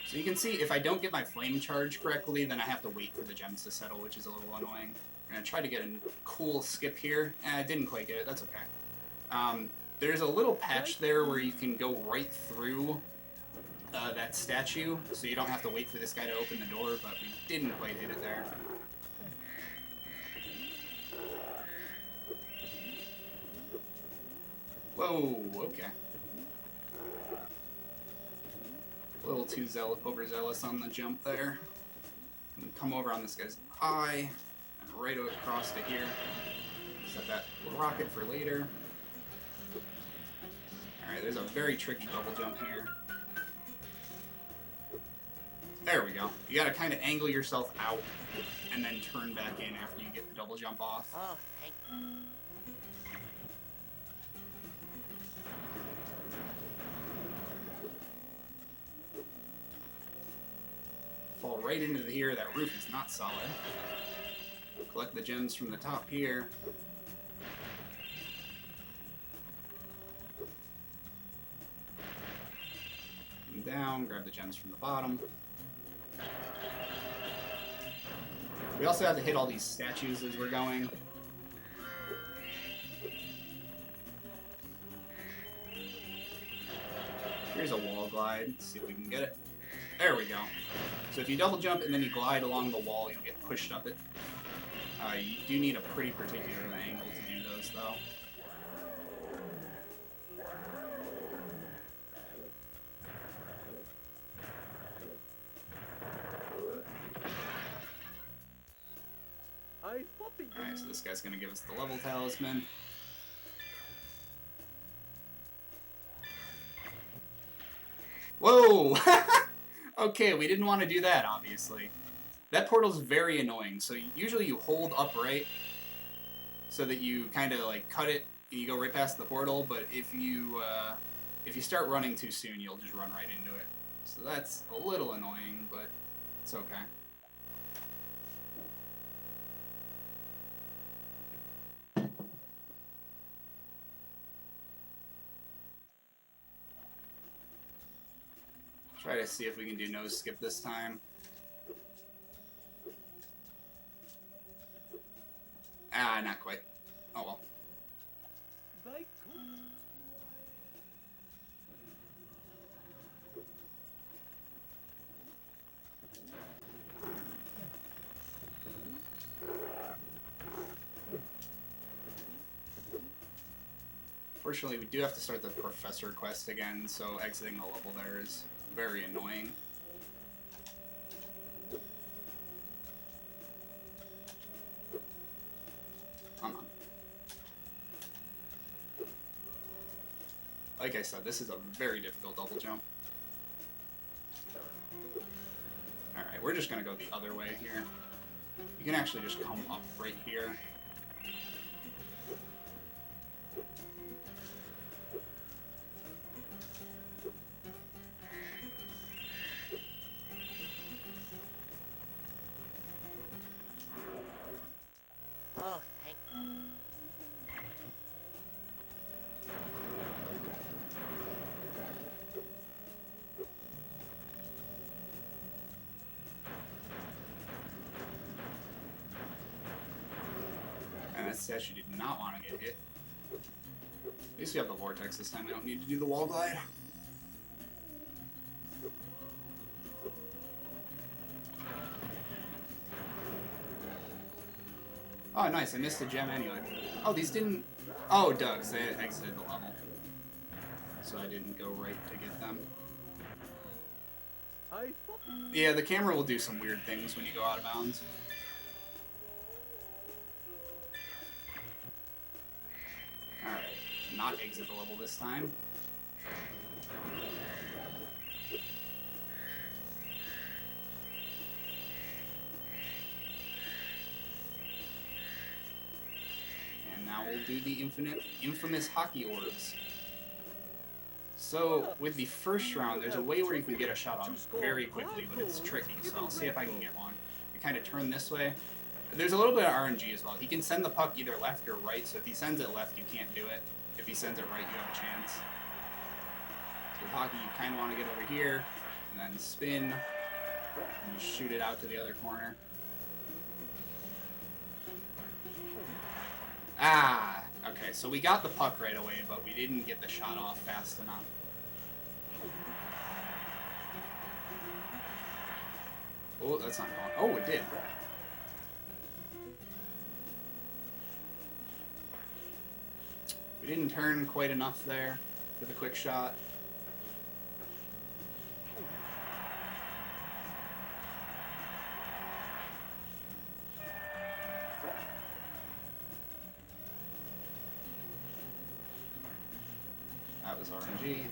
So you can see if I don't get my flame charge correctly, then I have to wait for the gems to settle, which is a little annoying. I'm going to try to get a cool skip here. I didn't quite get it. That's okay. There's a little patch there where you can go right through that statue, so you don't have to wait for this guy to open the door, but we didn't quite hit it there. Whoa, okay. A little too overzealous on the jump there. And come over on this guy's eye, and right across to here. Set that rocket for later. Alright, there's a very tricky double jump here. There we go. You gotta kind of angle yourself out, and then turn back in after you get the double jump off. Oh, thank you. Fall right into here. That roof is not solid. Collect the gems from the top here. And down, grab the gems from the bottom. We also have to hit all these statues as we're going. Here's a wall glide. Let's see if we can get it. There we go. So if you double jump and then you glide along the wall, you'll get pushed up it. You do need a pretty particular angle to do those, though. Alright, so this guy's gonna give us the level talisman. Whoa! Okay, we didn't want to do that, obviously. That portal's very annoying, so usually you hold upright so that you kind of like cut it and you go right past the portal, but if you start running too soon, you'll just run right into it. So that's a little annoying, but it's okay. Try to see if we can do nose skip this time. Ah, not quite. Oh well. Fortunately, we do have to start the professor quest again, so exiting the level there is very annoying. Come on. Like I said, this is a very difficult double jump. Alright, we're just gonna go the other way here. You can actually just come up right here. Oh, thank And that statue did not want to get hit. At least we have the vortex this time. We don't need to do the wall glide. Oh, nice. I missed a gem anyway. Oh, these didn't... Oh, Doug's. They exited the level. So I didn't go right to get them. Yeah, the camera will do some weird things when you go out of bounds. Alright. Not exit the level this time. And now we'll do the infamous hockey orbs. So, with the first round, there's a way where you can get a shot off very quickly, but it's tricky, so I'll see if I can get one. You kind of turn this way. There's a little bit of RNG as well. He can send the puck either left or right, so if he sends it left, you can't do it. If he sends it right, you have a chance. So with hockey, you kind of want to get over here, and then spin, and just shoot it out to the other corner. Ah, okay, so we got the puck right away, but we didn't get the shot off fast enough. Oh, that's not going. Oh, it did. We didn't turn quite enough there for the quick shot. That was RNG.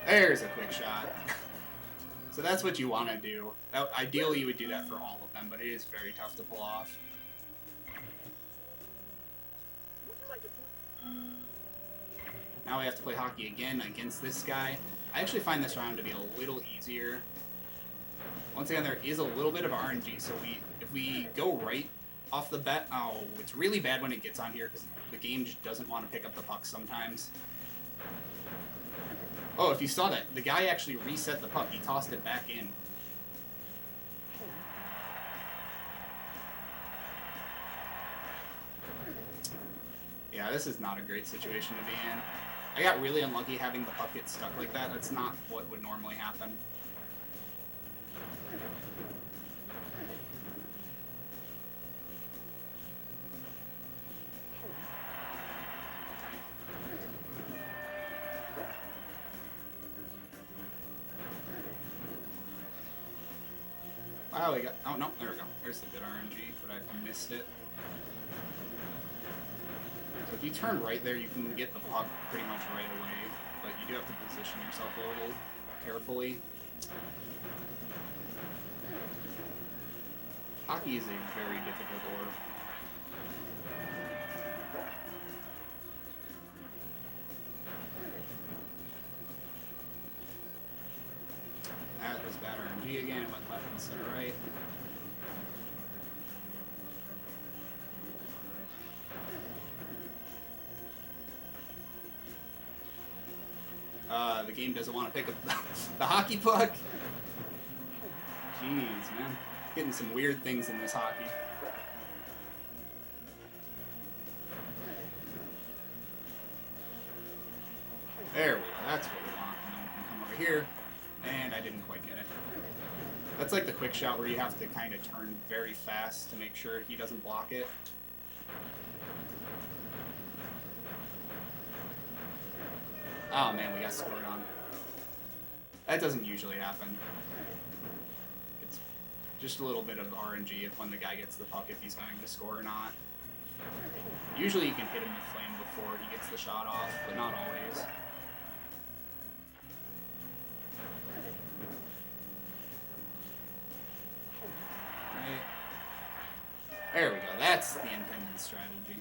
There's a quick shot. So that's what you want to do. Ideally, you would do that for all of them, but it is very tough to pull off. Now we have to play hockey again against this guy. I actually find this round to be a little easier. Once again, there is a little bit of RNG, so if we go right off the bat... Oh, it's really bad when it gets on here, because the game just doesn't want to pick up the puck sometimes. Oh, if you saw that, the guy actually reset the puck. He tossed it back in. Yeah, this is not a great situation to be in. I got really unlucky having the puck get stuck like that. That's not what would normally happen. Oh, we got. Oh no, there we go. There's the good RNG, but I missed it. So if you turn right there, you can get the puck pretty much right away, but you do have to position yourself a little carefully. Hockey is a very difficult orb. That was bad RNG again. It went left instead of right. The game doesn't want to pick up the hockey puck. Jeez, man. Getting some weird things in this hockey. There we go. That's what we want. And then we can come over here. And I didn't quite get it. That's like the quick shot where you have to kind of turn very fast to make sure he doesn't block it. Oh man, we got scored on. That doesn't usually happen. It's just a little bit of RNG if when the guy gets the puck, if he's going to score or not. Usually you can hit him with flame before he gets the shot off, but not always. Right. There we go. That's the intended strategy.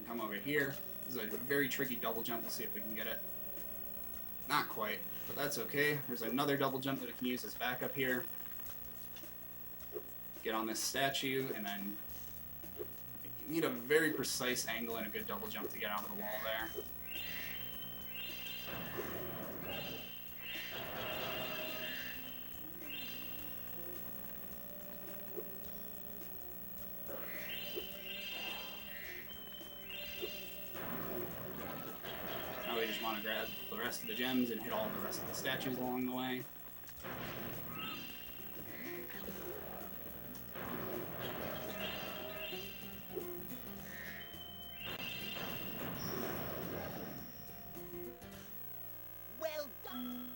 Come over here. This is a very tricky double jump. We'll see if we can get it. Not quite, but that's okay. There's another double jump that I can use as backup here. Get on this statue, and then you need a very precise angle and a good double jump to get out of the wall there. We just want to grab the rest of the gems and hit all the rest of the statues along the way. Well done.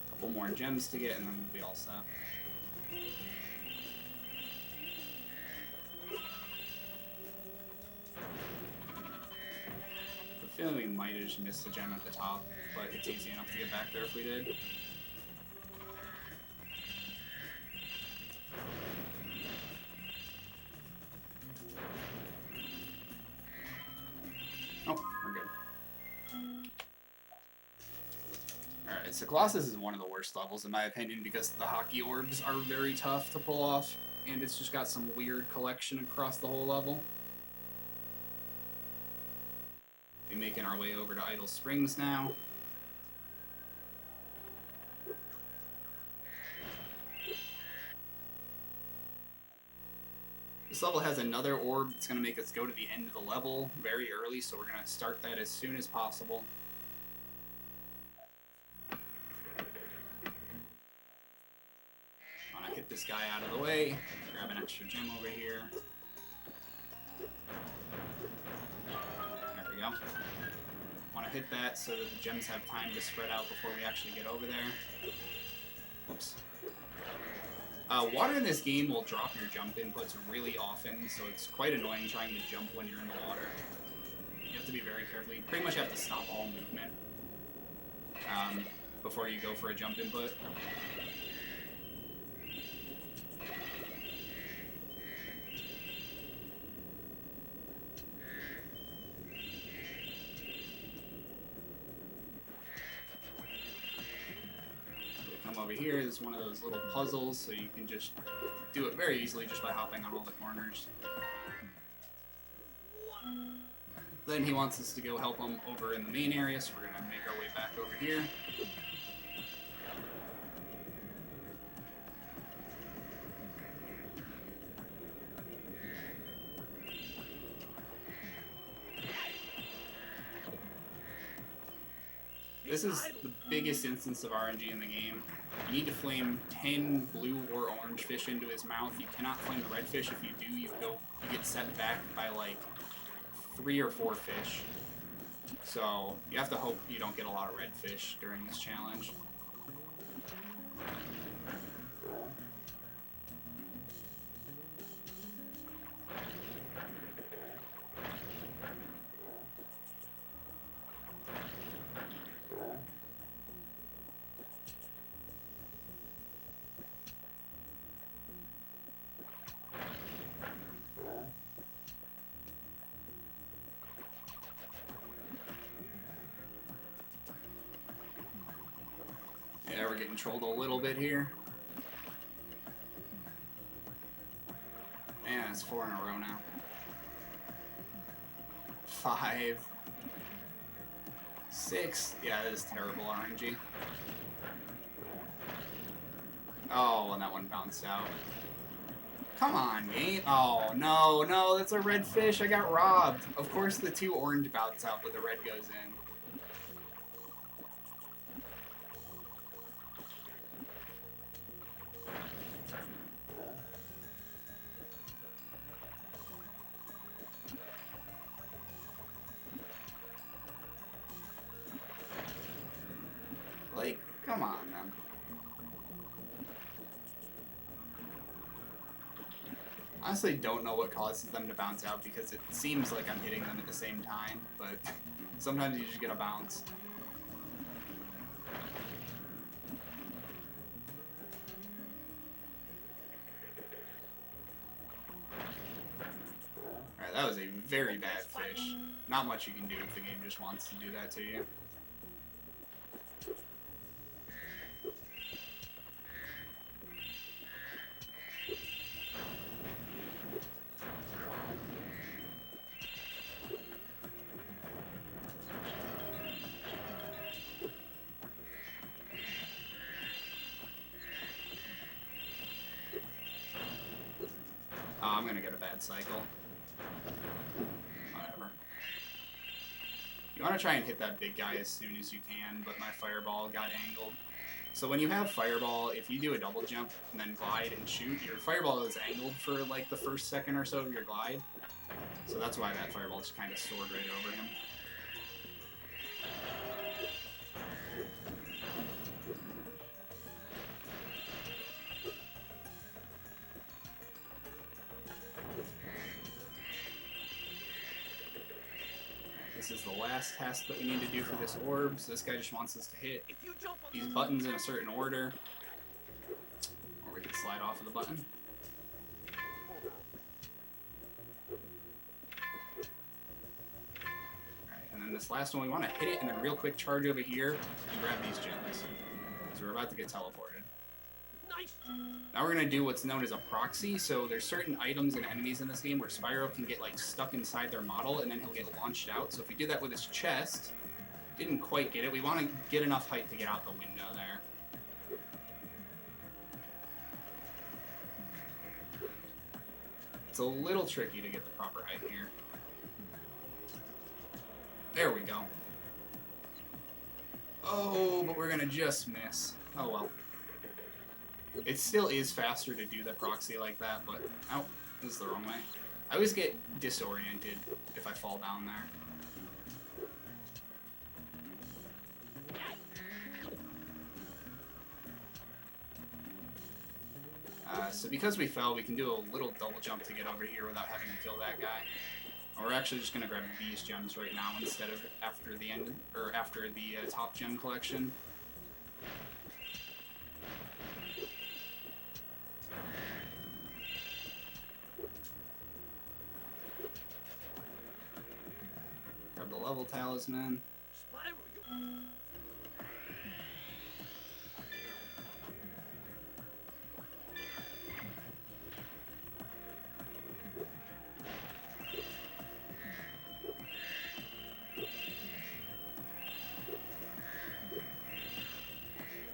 Couple more gems to get and then we'll be all set. I feel like we might have just missed the gem at the top, but it's easy enough to get back there if we did. Oh, we're good. Alright, so Colossus is one of the worst levels in my opinion because the hockey orbs are very tough to pull off, and it's just got some weird collection across the whole level. We're making our way over to Idle Springs now. This level has another orb that's going to make us go to the end of the level very early, so we're going to start that as soon as possible. I want to hit this guy out of the way, grab an extra gem over here. There we go. Want to hit that so that the gems have time to spread out before we actually get over there. Oops. Water in this game will drop your jump inputs really often, so it's quite annoying trying to jump when you're in the water. You have to be very careful. You pretty much have to stop all movement before you go for a jump input. Over here is one of those little puzzles, so you can just do it very easily just by hopping on all the corners. Then he wants us to go help him over in the main area, so we're going to make our way back over here. This is the biggest instance of RNG in the game. You need to flame 10 blue or orange fish into his mouth. You cannot flame the red fish. If you do, you get set back by like 3 or 4 fish. So you have to hope you don't get a lot of red fish during this challenge. Yeah, we're getting trolled a little bit here. Yeah, it's 4 in a row now. 5. 6. Yeah, that is terrible RNG. Oh, and that one bounced out. Come on, mate. Oh, no, no, that's a red fish. I got robbed. Of course the 2 orange bounce out, but the red goes in. Like, come on, man. Honestly, don't know what causes them to bounce out because it seems like I'm hitting them at the same time, but sometimes you just get a bounce. Alright, that was a very bad fish. Not much you can do if the game just wants to do that to you. Oh, I'm gonna get a bad cycle. Whatever. You want to try and hit that big guy as soon as you can, but my fireball got angled. So when you have fireball, if you do a double jump and then glide and shoot, your fireball is angled for like the first second or so of your glide. So that's why that fireball just kind of soared right over him. This is the last task that we need to do for this orb, so this guy just wants us to hit these buttons in a certain order. Or we can slide off of the button. Alright, and then this last one, we want to hit it and then real quick charge over here and grab these gems. So we're about to get teleported. Now we're going to do what's known as a proxy. So there's certain items and enemies in this game where Spyro can get like stuck inside their model and then he'll get launched out. So if we do that with his chest, didn't quite get it. We want to get enough height to get out the window there. It's a little tricky to get the proper height here. There we go. Oh, but we're going to just miss. Oh well. It still is faster to do the proxy like that, but... Oh, this is the wrong way. I always get disoriented if I fall down there. So because we fell, we can do a little double jump to get over here without having to kill that guy. We're actually just going to grab these gems right now instead of after the end, or after the top gem collection. Grab the level talisman.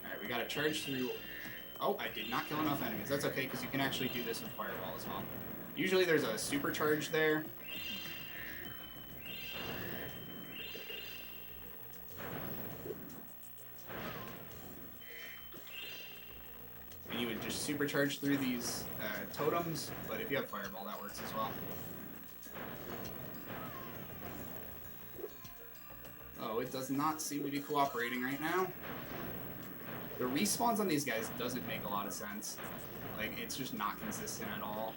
Alright, we gotta charge through... Oh, I did not kill enough enemies. That's okay, because you can actually do this with Fireball as well. Usually there's a supercharge there. just supercharge through these totems, but if you have Fireball, that works as well. Oh, it does not seem to be cooperating right now. The respawns on these guys doesn't make a lot of sense. Like, it's just not consistent at all.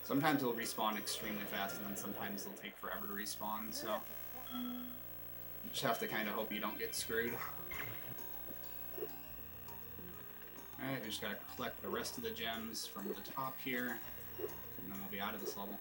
Sometimes they'll respawn extremely fast, and then sometimes they'll take forever to respawn, so you just have to kind of hope you don't get screwed. Alright, we just gotta collect the rest of the gems from the top here, and then we'll be out of this level.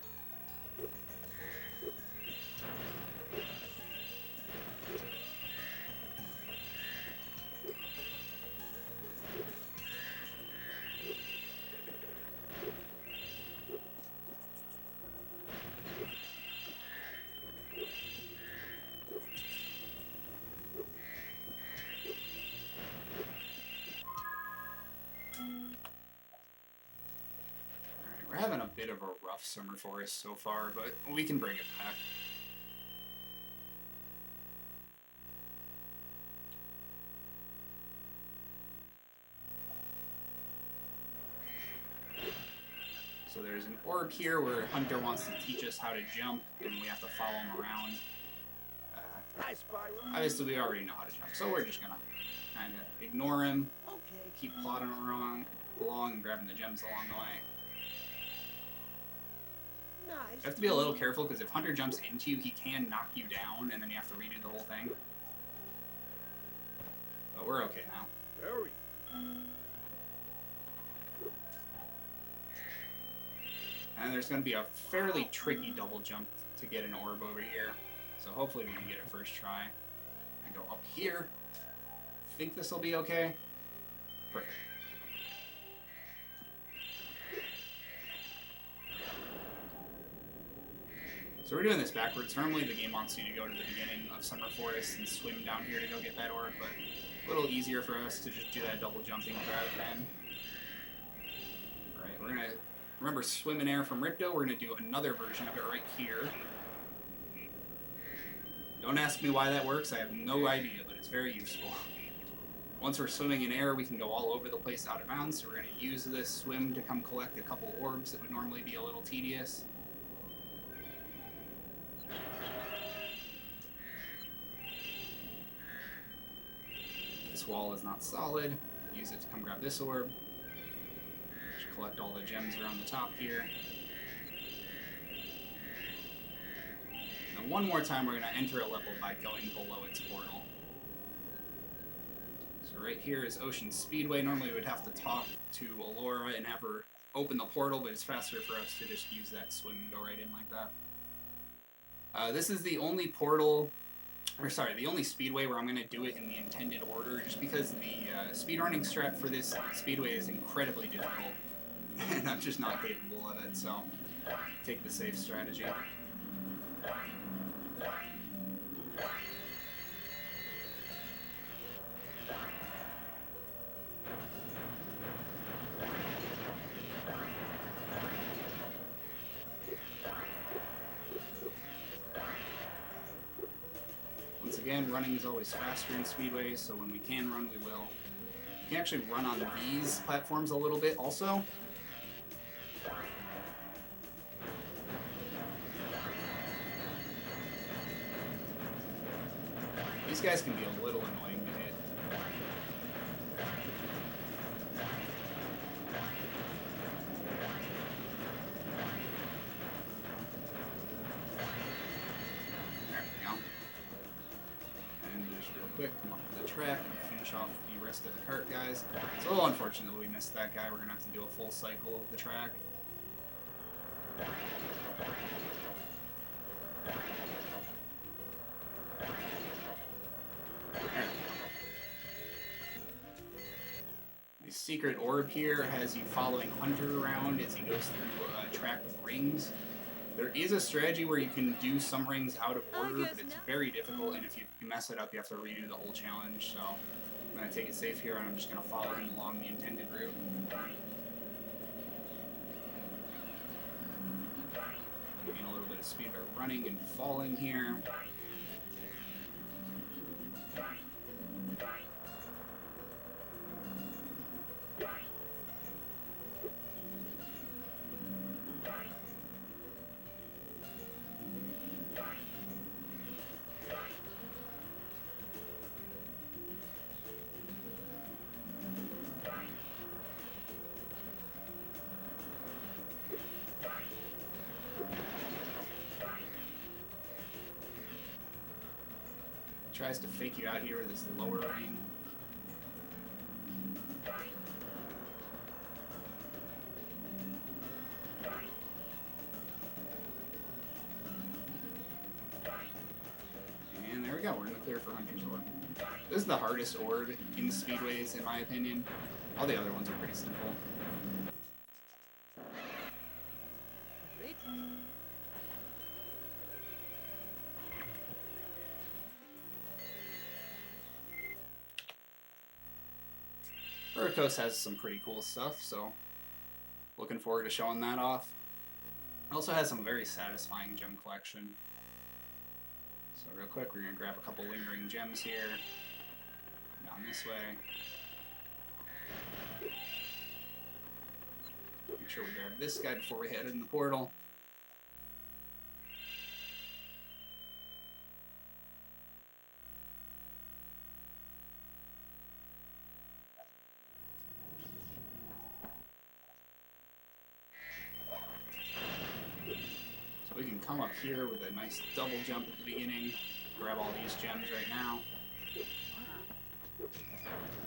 We're having a bit of a rough summer forest so far, but we can bring it back. So there's an orb here where Hunter wants to teach us how to jump, and we have to follow him around. Hi, Spyro. Obviously, we already know how to jump, so we're just gonna kind of ignore him, Okay. keep plodding along and grabbing the gems along the way. Nice. You have to be a little careful, because if Hunter jumps into you, he can knock you down, and then you have to redo the whole thing. But we're okay now. Very. And there's going to be a fairly tricky double jump to get an orb over here. So hopefully we can get it first try. And go up here. Think this will be okay. Perfect. So we're doing this backwards. Normally the game wants you to go to the beginning of Summer Forest and swim down here to go get that orb, but a little easier for us to just do that double jumping rather than. Alright, we're gonna remember swim in air from Ripto. We're gonna do another version of it right here. Don't ask me why that works, I have no idea, but it's very useful. Once we're swimming in air, we can go all over the place out of bounds, so we're gonna use this swim to come collect a couple orbs that would normally be a little tedious. This wall is not solid. Use it to come grab this orb. Just collect all the gems around the top here. And one more time we're going to enter a level by going below its portal. So right here is Ocean Speedway. Normally we would have to talk to Allura and have her open the portal, but it's faster for us to just use that swim and go right in like that. This is the only portal... the only speedway where I'm going to do it in the intended order, just because the speedrunning strat for this speedway is incredibly difficult, and I'm just not capable of it, so take the safe strategy. Once again, running is always faster in speedways, so when we can run, we will. You can actually run on these platforms a little bit also. These guys can be a little annoying to hit. There we go. And just real quick, come up to the track and finish off the rest of the cart guys. It's a little unfortunate that we missed that guy. We're going to have to do a full cycle of the track. The secret orb here has you following Hunter around as he goes through a track of rings. There is a strategy where you can do some rings out of order, but it's very difficult, and if you mess it up, you have to redo the whole challenge, so I'm going to take it safe here, and I'm just going to follow him along the intended route. Gain a little bit of speed by running and falling here. Tries to fake you out here with his lower ring. And there we go, we're in the clear for Hunter's Orb. This is the hardest orb in the speedways, in my opinion. All the other ones are pretty simple. Urkos has some pretty cool stuff, so looking forward to showing that off. It also has some very satisfying gem collection. So real quick, we're going to grab a couple lingering gems here. Down this way. Make sure we grab this guy before we head in the portal. We can come up here with a nice double jump at the beginning, grab all these gems right now.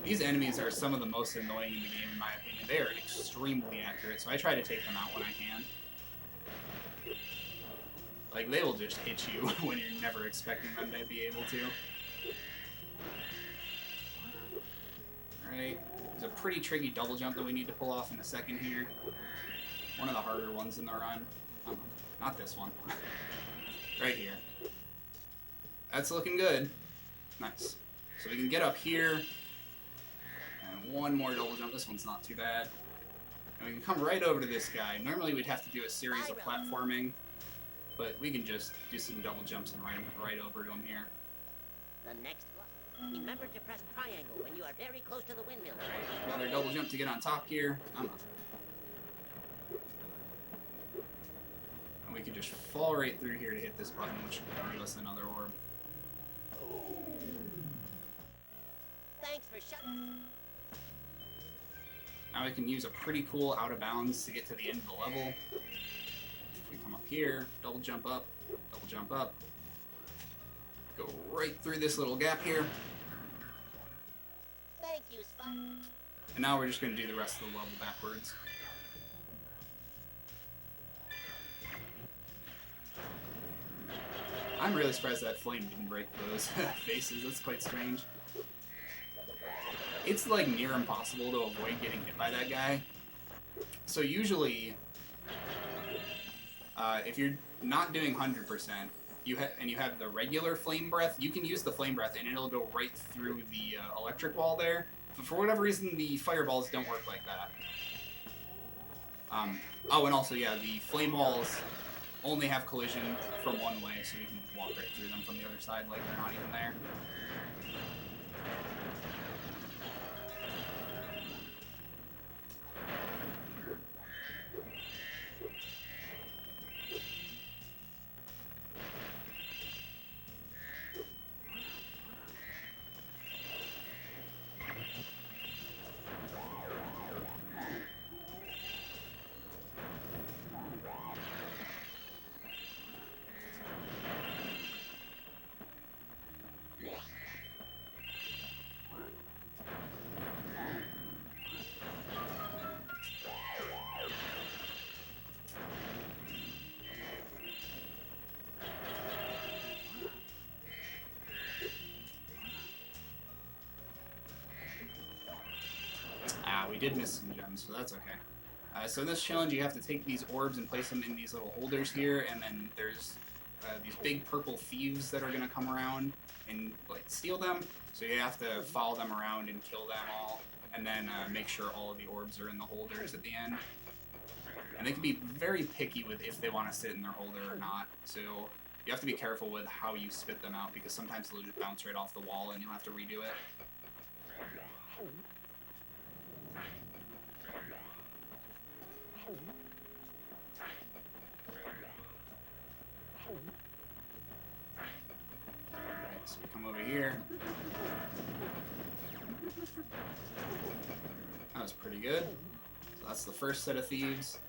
These enemies are some of the most annoying in the game, in my opinion. They are extremely accurate, so I try to take them out when I can. Like, they will just hit you when you're never expecting them to be able to. Alright, there's a pretty tricky double jump that we need to pull off in a second here. One of the harder ones in the run. Not this one. Right here. That's looking good. Nice. So we can get up here. And one more double jump. This one's not too bad. And we can come right over to this guy. Normally we'd have to do a series of platforming. But we can just do some double jumps and right over to him here. The next one. Remember to press triangle when you are very close to the windmill. Another double jump to get on top here. We could just fall right through here to hit this button, which will give us another orb. Thanks for shutting. Now we can use a pretty cool out of bounds to get to the end of the level. If we come up here, double jump up, go right through this little gap here. Thank you, Spy. And now we're just going to do the rest of the level backwards. I'm really surprised that flame didn't break those faces. That's quite strange. It's like near impossible to avoid getting hit by that guy. So usually, if you're not doing 100%, and you have the regular flame breath, you can use the flame breath and it'll go right through the electric wall there. But for whatever reason, the fireballs don't work like that. Oh, and also, yeah, the flame walls only have collision from one way, so you can walk right through them from the other side like they're not even there. We did miss some gems, so that's okay. So in this challenge, you have to take these orbs and place them in these little holders here, and then there's these big purple thieves that are going to come around and like steal them. So you have to follow them around and kill them all, and then make sure all of the orbs are in the holders at the end. And they can be very picky with if they want to sit in their holder or not. So you have to be careful with how you spit them out, because sometimes they'll just bounce right off the wall and you'll have to redo it. Alright, so we come over here. That was pretty good. So that's the first set of thieves.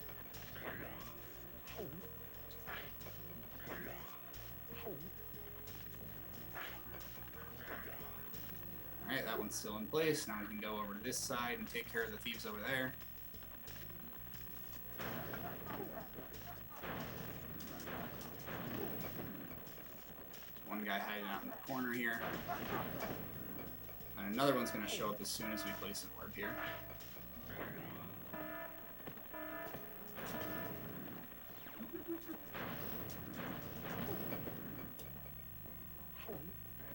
Alright, that one's still in place. Now we can go over to this side and take care of the thieves over there. One guy hiding out in the corner here. And another one's going to show up as soon as we place an orb here.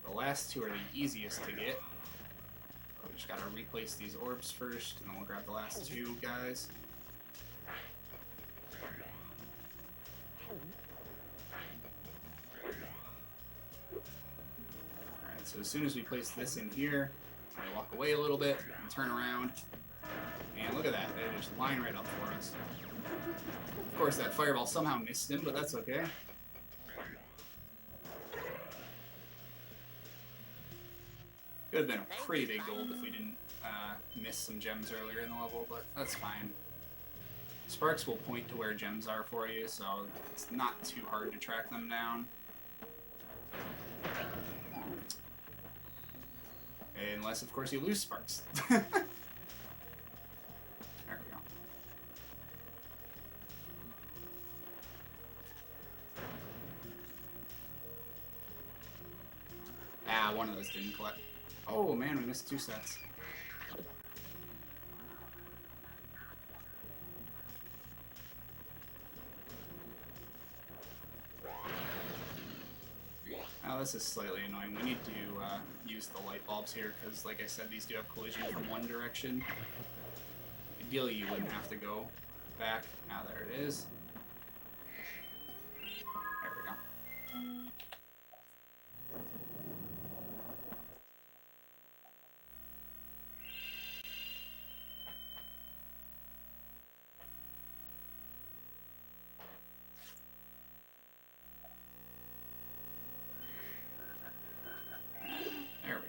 The last two are the easiest to get. We just gotta replace these orbs first, and then we'll grab the last two guys. Alright, so as soon as we place this in here, we walk away a little bit and turn around. And look at that, they just line right up for us. Of course, that fireball somehow missed him, but that's okay. Could have been a pretty big gold if we didn't miss some gems earlier in the level, but that's fine. Sparks will point to where gems are for you, so it's not too hard to track them down. Unless, of course, you lose sparks. There we go. Ah, one of those didn't collect. Oh man, we missed 2 sets. Oh, this is slightly annoying. We need to use the light bulbs here, because like I said, these do have collision from one direction. Ideally, you wouldn't have to go back. Ah, there it is. There we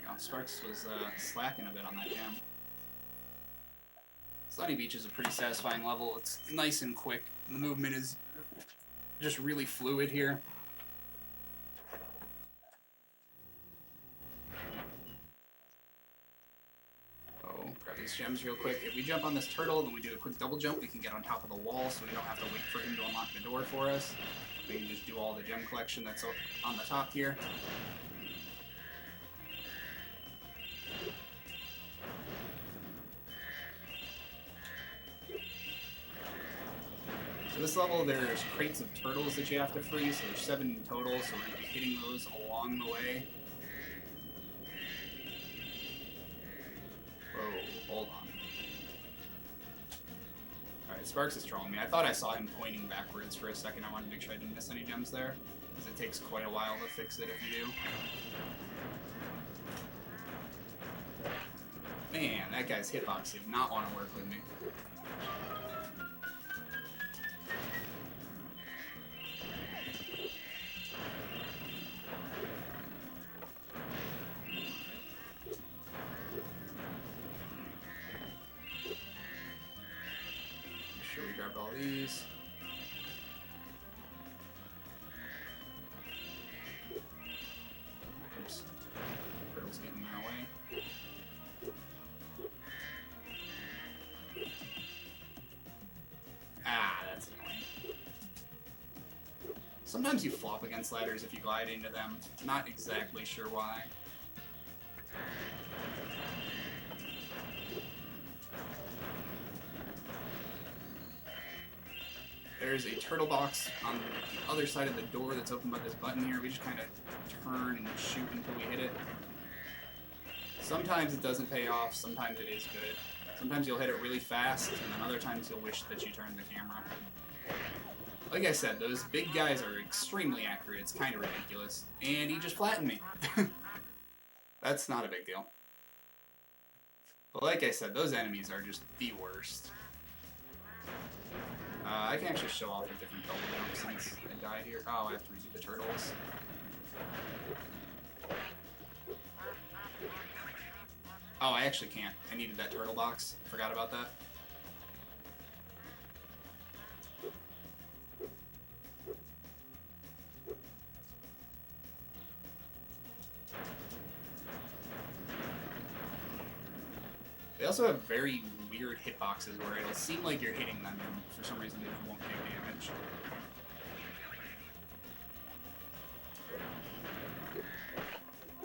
go. Sparks was slacking a bit on that gem. Sunny Beach is a pretty satisfying level. It's nice and quick. The movement is just really fluid here. Oh, grab these gems real quick. If we jump on this turtle, then we do a quick double jump, we can get on top of the wall, so we don't have to wait for him to unlock the door for us. We can just do all the gem collection that's on the top here. So this level, there's crates of turtles that you have to free, so there's 7 in total, so we're going to be hitting those along the way. Whoa, hold on. Alright, Sparks is trolling me. I thought I saw him pointing backwards for a second. I wanted to make sure I didn't miss any gems there, because it takes quite a while to fix it if you do. Man, that guy's hitbox did not want to work with me. Grab all these. Oops. Turtle's getting in our way. Ah, that's annoying. Sometimes you flop against ladders if you glide into them. Not exactly sure why. There's a turtle box on the other side of the door that's opened by this button here. We just kind of turn and shoot until we hit it. Sometimes it doesn't pay off, sometimes it is good. Sometimes you'll hit it really fast, and then other times you'll wish that you turned the camera. Like I said, those big guys are extremely accurate. It's kind of ridiculous. And he just flattened me. That's not a big deal. But like I said, those enemies are just the worst. I can actually show off the different double jumps since I died here. Oh, I have to redo the turtles. Oh, I actually can't. I needed that turtle box. Forgot about that. They also have very weird hitboxes where it'll seem like you're hitting them, and for some reason they won't take damage.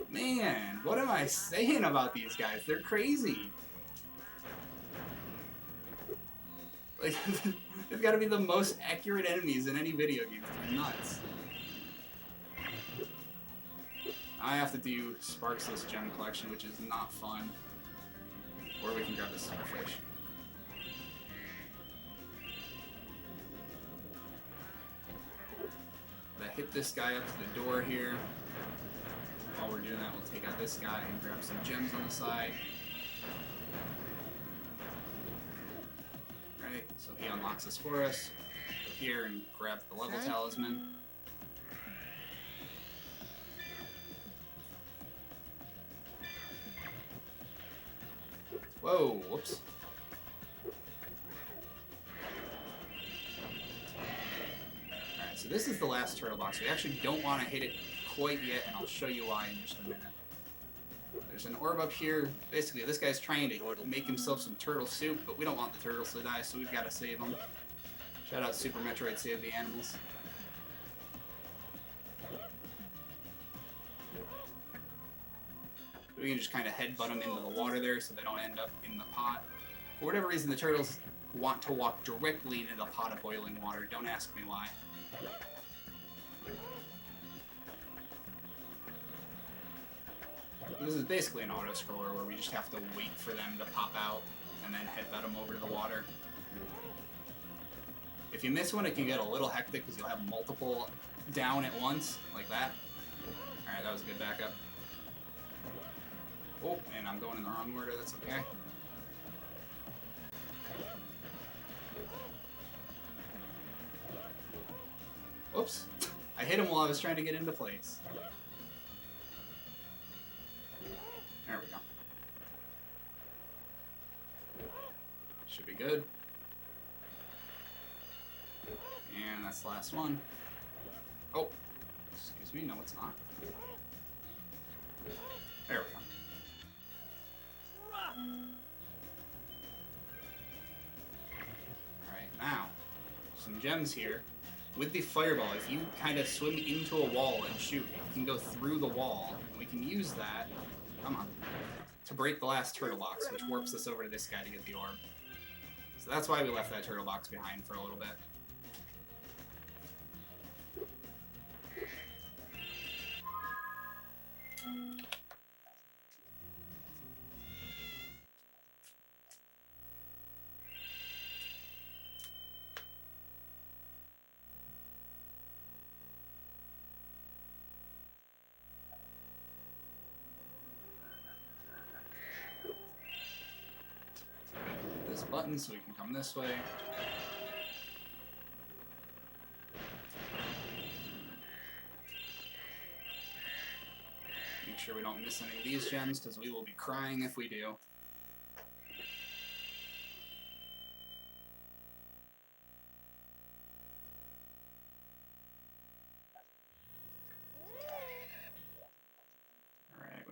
Man, what am I saying about these guys? They're crazy. Like, they've got to be the most accurate enemies in any video game. They're nuts. I have to do Sparksless Gem Collection, which is not fun. Or we can grab the starfish. But hit this guy up to the door here. While we're doing that, we'll take out this guy and grab some gems on the side. Right, so he unlocks this for us. Go here and grab the level talisman. Whoa, whoops. Alright, so this is the last turtle box. We actually don't want to hit it quite yet, and I'll show you why in just a minute. There's an orb up here. Basically, this guy's trying to make himself some turtle soup, but we don't want the turtles to die, so we've got to save them. Shout out Super Metroid Save the Animals. We can just kind of headbutt them into the water there so they don't end up in the pot. For whatever reason, the turtles want to walk directly into the pot of boiling water. Don't ask me why. This is basically an auto-scroller where we just have to wait for them to pop out and then headbutt them over to the water. If you miss one, it can get a little hectic because you'll have multiple down at once, like that. Alright, that was a good backup. Oh, and I'm going in the wrong order, that's okay. Whoops. I hit him while I was trying to get into place. There we go. Should be good. And that's the last one. Oh, excuse me, no it's not. There we go. Alright, now, some gems here. With the fireball, if you kind of swim into a wall and shoot, you can go through the wall, and we can use that, come on, to break the last turtle box, which warps us over to this guy to get the orb. So that's why we left that turtle box behind for a little bit. This button so we can come this way. Make sure we don't miss any of these gems because we will be crying if we do.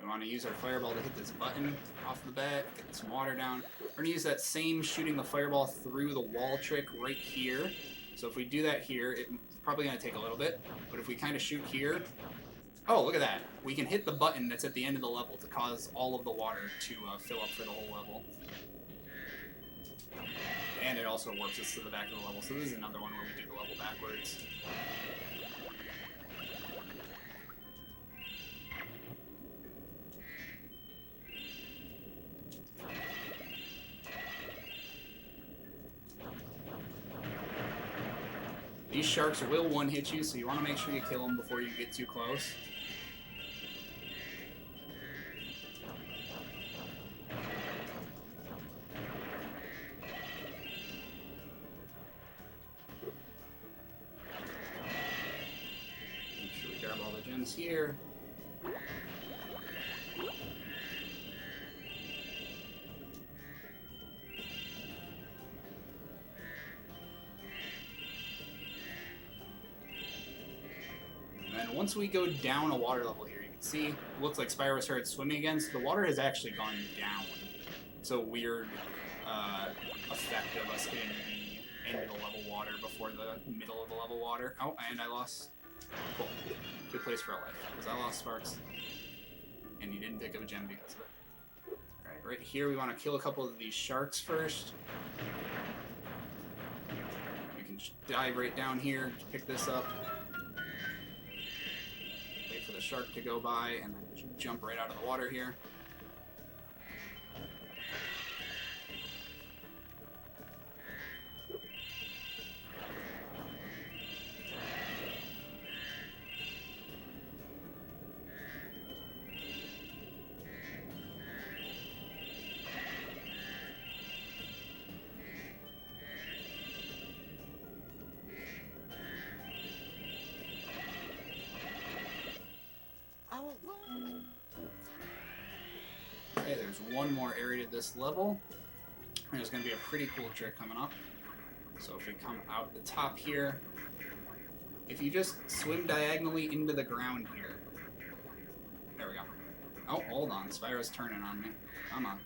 We want to use our fireball to hit this button off the bat, get some water down. We're going to use that same shooting the fireball through the wall trick right here. So if we do that here, it's probably going to take a little bit. But if we kind of shoot here, oh, look at that. We can hit the button that's at the end of the level to cause all of the water to fill up for the whole level. And it also warps us to the back of the level. So this is another one where we do the level backwards. These sharks will one-hit you, so you want to make sure you kill them before you get too close. Make sure we grab all the gems here. And once we go down a water level here, you can see it looks like Spyro started swimming again, so the water has actually gone down. It's a weird effect of us hitting the end of the level water before the middle of the level water. Oh, and I lost. Cool. Good place for a life, because I lost Sparks. And you didn't pick up a gem because of it. Alright, right here we want to kill a couple of these sharks first. We can just dive right down here, pick this up. Wait for the shark to go by, and then just jump right out of the water here. Okay, there's one more area to this level. And there's going to be a pretty cool trick coming up. So if we come out the top here, if you just swim diagonally into the ground here. There we go. Oh, hold on. Spyro's turning on me. Come on.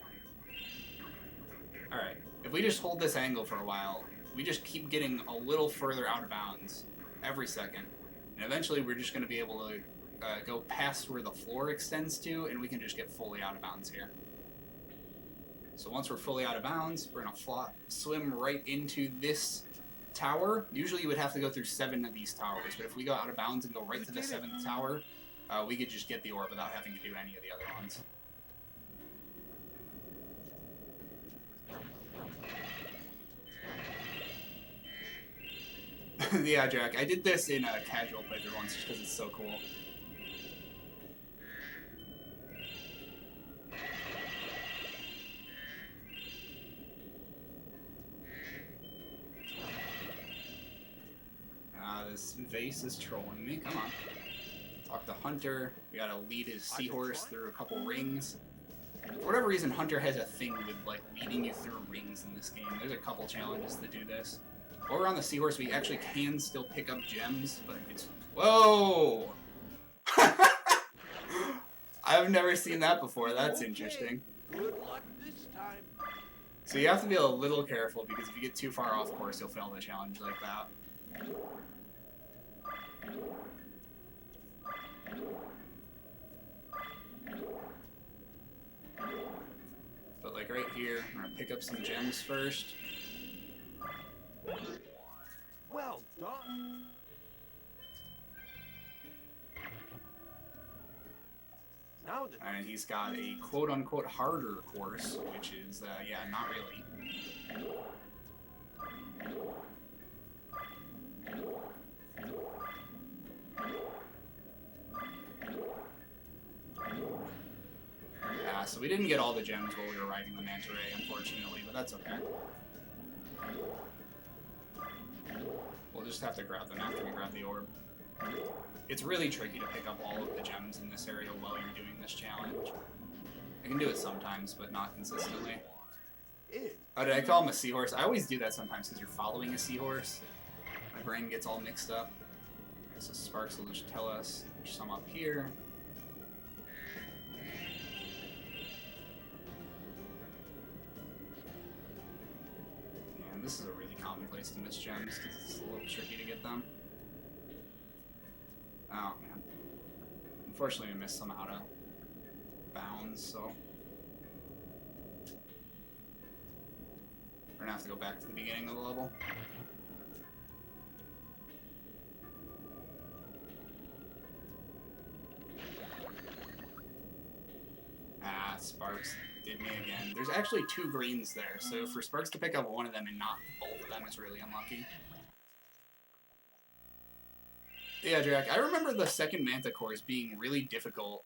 Alright. If we just hold this angle for a while, we just keep getting a little further out of bounds every second. And eventually we're just going to be able to go past where the floor extends to, and we can just get fully out of bounds here. So once we're fully out of bounds, we're going to swim right into this tower. Usually you would have to go through 7 of these towers, but if we go out of bounds and go right to the 7th tower, we could just get the orb without having to do any of the other ones. Yeah, Jack, I did this in a casual playthrough once just because it's so cool. This vase is trolling me. Come on. Talk to Hunter. We gotta lead his seahorse through a couple rings. For whatever reason, Hunter has a thing with, like, leading you through rings in this game. There's a couple challenges to do this. While we're on the seahorse, we actually can still pick up gems, but it's... Whoa! I've never seen that before. That's interesting. Good luck this time. So you have to be a little careful, because if you get too far off course, you'll fail the challenge like that. But like right here, I'm gonna pick up some gems first. Well done. Now then. And he's got a quote-unquote harder course, which is, yeah, not really. So we didn't get all the gems while we were riding the Manta Ray, unfortunately, but that's okay. We'll just have to grab them after we grab the orb. It's really tricky to pick up all of the gems in this area while you're doing this challenge. I can do it sometimes, but not consistently. Oh, did I call him a seahorse? I always do that sometimes because you're following a seahorse. My brain gets all mixed up. So Sparks will just tell us there's some up here. And this is a really common place to miss gems because it's a little tricky to get them. Oh man. Unfortunately we missed some out of bounds, so we're gonna have to go back to the beginning of the level. Ah, Sparks did me again. There's actually 2 greens there, so for Sparks to pick up one of them and not both of them is really unlucky. Yeah, Jack, I remember the second Manticores being really difficult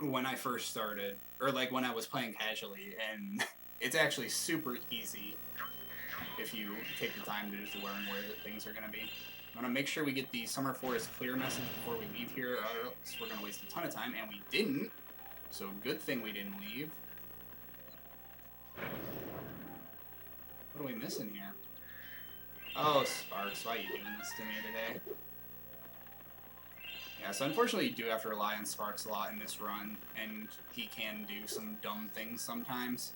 when I first started, or like when I was playing casually, and it's actually super easy if you take the time to just learn where the things are going to be. I'm going to make sure we get the Summer Forest clear message before we leave here, or else we're going to waste a ton of time, and we didn't, so good thing we didn't leave. What are we missing here? Oh, Sparks, why are you doing this to me today? Yeah, so unfortunately you do have to rely on Sparks a lot in this run, and he can do some dumb things sometimes.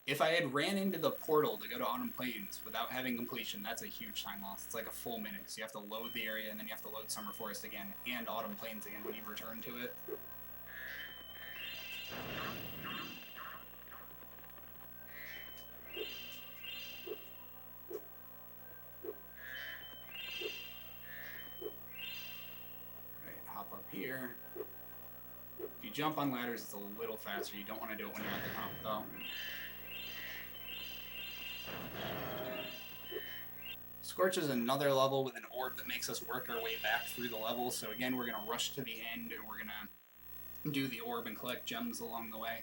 If I had ran into the portal to go to Autumn Plains without having completion, that's a huge time loss. It's like a full minute, so you have to load the area, and then you have to load Summer Forest again, and Autumn Plains again when you return to it. Hop up here. If you jump on ladders, it's a little faster. You don't want to do it when you're at the top, though. Scorch is another level with an orb that makes us work our way back through the level. So again, we're going to rush to the end, and we're going to do the orb and collect gems along the way.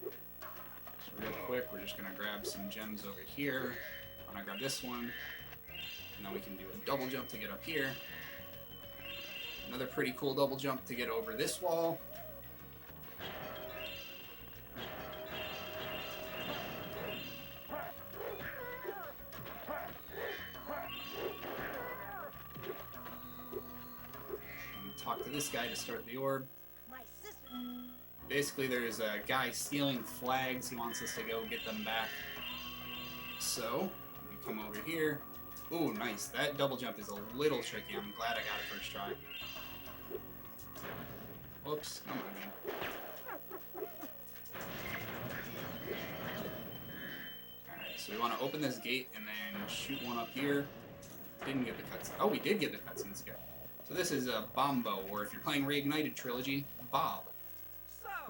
So real quick, we're just going to grab some gems over here. I'm going to grab this one. And then we can do a double jump to get up here. Another pretty cool double jump to get over this wall. And talk to this guy to start the orb. My sister. Basically, there's a guy stealing flags. He wants us to go get them back. So, we come over here. Ooh, nice. That double jump is a little tricky. I'm glad I got it first try. Whoops. Come on, man. Alright, so we want to open this gate and then shoot one up here. Didn't get the cutscene. Oh, we did get the cutscenes good. So this is a Bombo, or if you're playing Reignited Trilogy, Bob.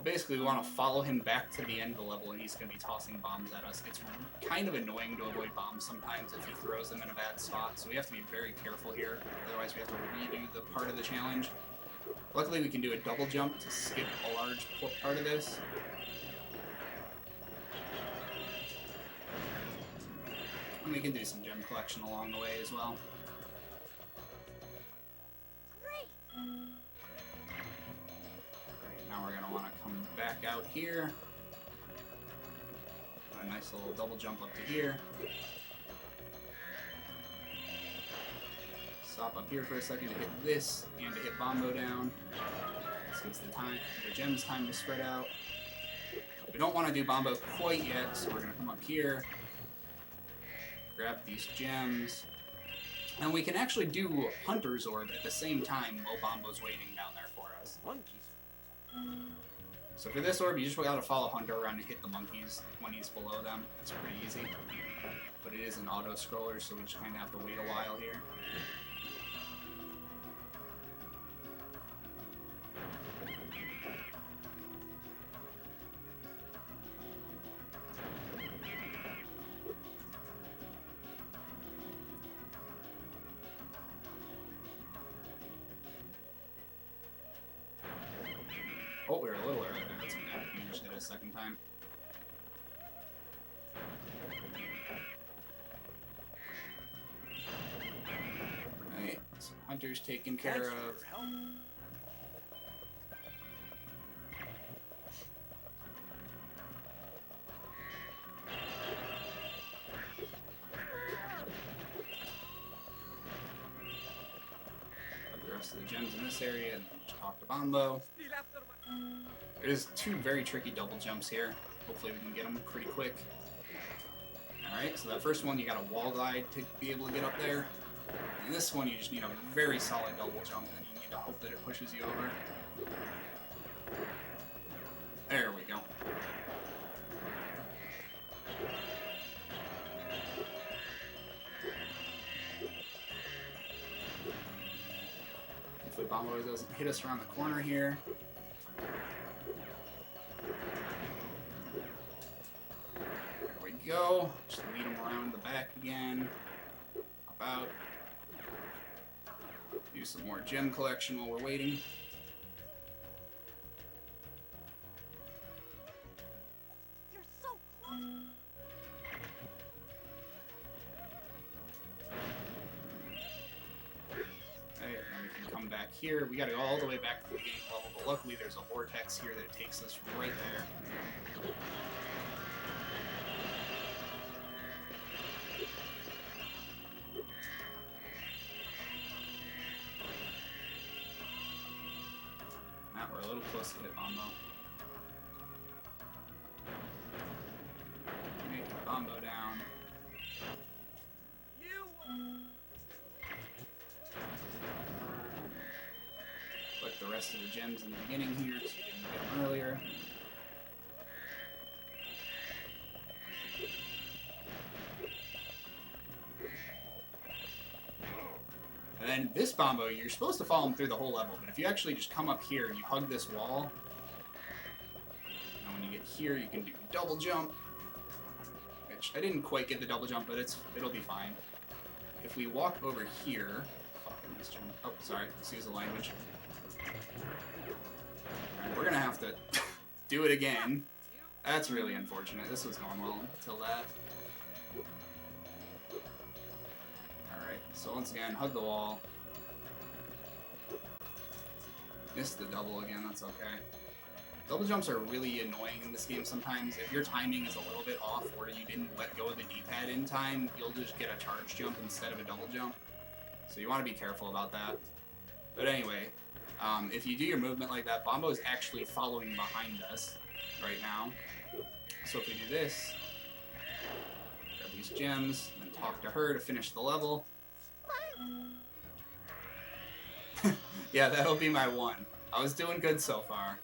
Basically, we want to follow him back to the end of the level, and he's going to be tossing bombs at us. It's kind of annoying to avoid bombs sometimes if he throws them in a bad spot, so we have to be very careful here. Otherwise, we have to redo the part of the challenge. Luckily, we can do a double jump to skip a large part of this. And we can do some gem collection along the way as well. Great. Now we're going to want to come back out here. A nice little double jump up to here. Stop up here for a second to hit this and to hit Bombo down. This gives the gems time to spread out. We don't want to do Bombo quite yet, so we're going to come up here. Grab these gems. And we can actually do Hunter's Orb at the same time while Bombo's waiting down there for us. Monkeys. So for this orb, you just gotta follow Hunter around and hit the monkeys when he's below them. It's pretty easy. But it is an auto-scroller, so we just kinda have to wait a while here. Oh, we were a little early there. That's okay. We just did it a second time. Alright, so Hunter's taken care Thanks of. for your help. Got the rest of the gems in this area, and then just talk to Bombo. There's two very tricky double jumps here. Hopefully we can get them pretty quick. Alright, so that first one you gotta wall glide to be able to get up there. And this one you just need a very solid double jump, and you need to hope that it pushes you over. There we go. Hopefully Bombo doesn't hit us around the corner here. There we we go. Just lead him around the back again. Hop out. Do some more gem collection while we're waiting. You're so close. Okay, then we can come back here. We gotta go all the way back to the beginning level, but luckily there's a vortex here that takes us right there. Now we're a little close to hit Bombo. Make Bombo down. Collect the rest of the gems in the beginning here, so we didn't get them earlier. And then this Bombo, you're supposed to follow him through the whole level, but if you actually just come up here and you hug this wall, and when you get here, you can do a double jump. Which, I didn't quite get the double jump, but it'll be fine. If we walk over here... Fucking this jump. Oh, sorry, excuse the language. Alright, we're gonna have to do it again. That's really unfortunate. This was going well until that. Alright, so once again, hug the wall. Missed the double again, that's okay. Double jumps are really annoying in this game sometimes. If your timing is a little bit off or you didn't let go of the D-pad in time, you'll just get a charge jump instead of a double jump. So you want to be careful about that. But anyway, if you do your movement like that, Bombo is actually following behind us right now. So if we do this, grab these gems, and talk to her to finish the level. Yeah, that'll be my one. I was doing good so far.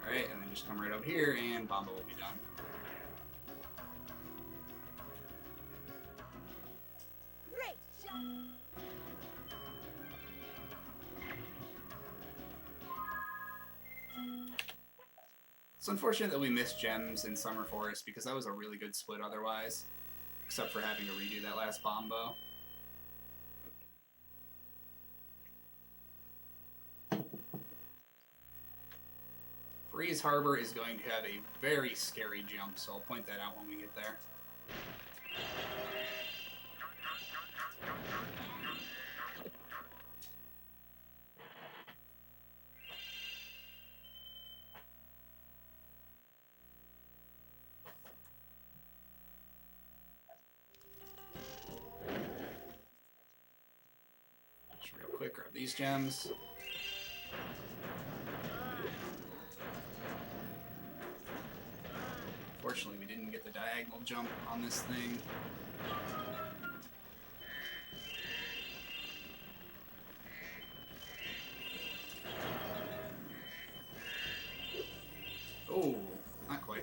Alright, and then just come right up here, and Bombo will be done. Great job. It's unfortunate that we missed gems in Summer Forest, because that was a really good split otherwise. Except for having to redo that last Bombo. Breeze Harbor is going to have a very scary jump, so I'll point that out when we get there. Just real quick, grab these gems. Fortunately, we didn't get the diagonal jump on this thing. Oh, not quite.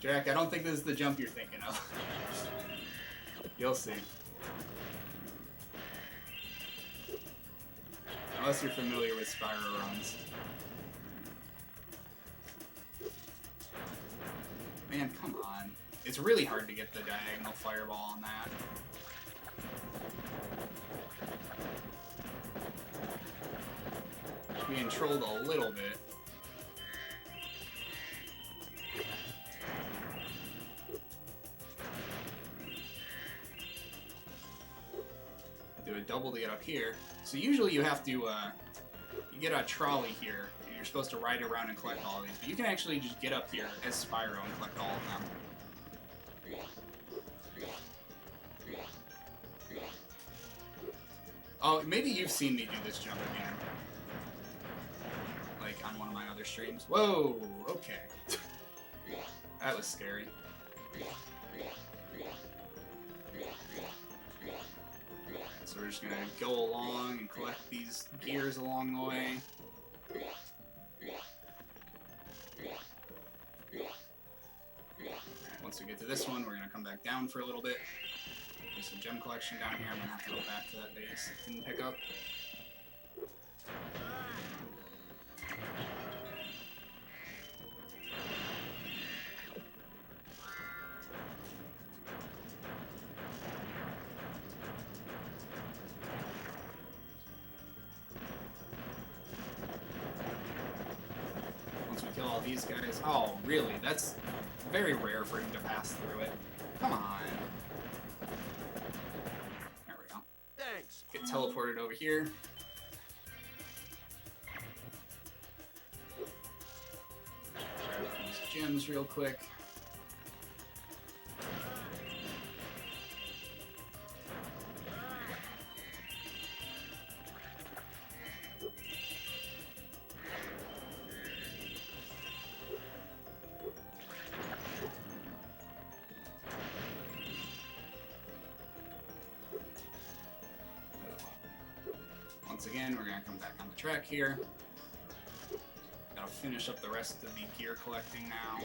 Jack, I don't think this is the jump you're thinking of. You'll see. Unless you're familiar with Spyro runs. Man, come on. It's really hard to get the diagonal fireball on that. Being trolled a little bit. Do a double to get up here. So usually you have to, you get a trolley here. You're supposed to ride around and collect all of these, but you can actually just get up here as Spyro and collect all of them. Oh, maybe you've seen me do this jump again. Like on one of my other streams. Whoa, okay. That was scary. So we're just gonna go along and collect these gears along the way. Once we get to this one, we're gonna come back down for a little bit. There's some gem collection down here. I'm gonna have to go back to that base. Didn't pick up. Kill all these guys. Oh, really? That's very rare for him to pass through it. Come on. There we go. Thanks. Get teleported over here. Grab these gems real quick. Once again, we're gonna come back on the track here. Gotta finish up the rest of the gear collecting now.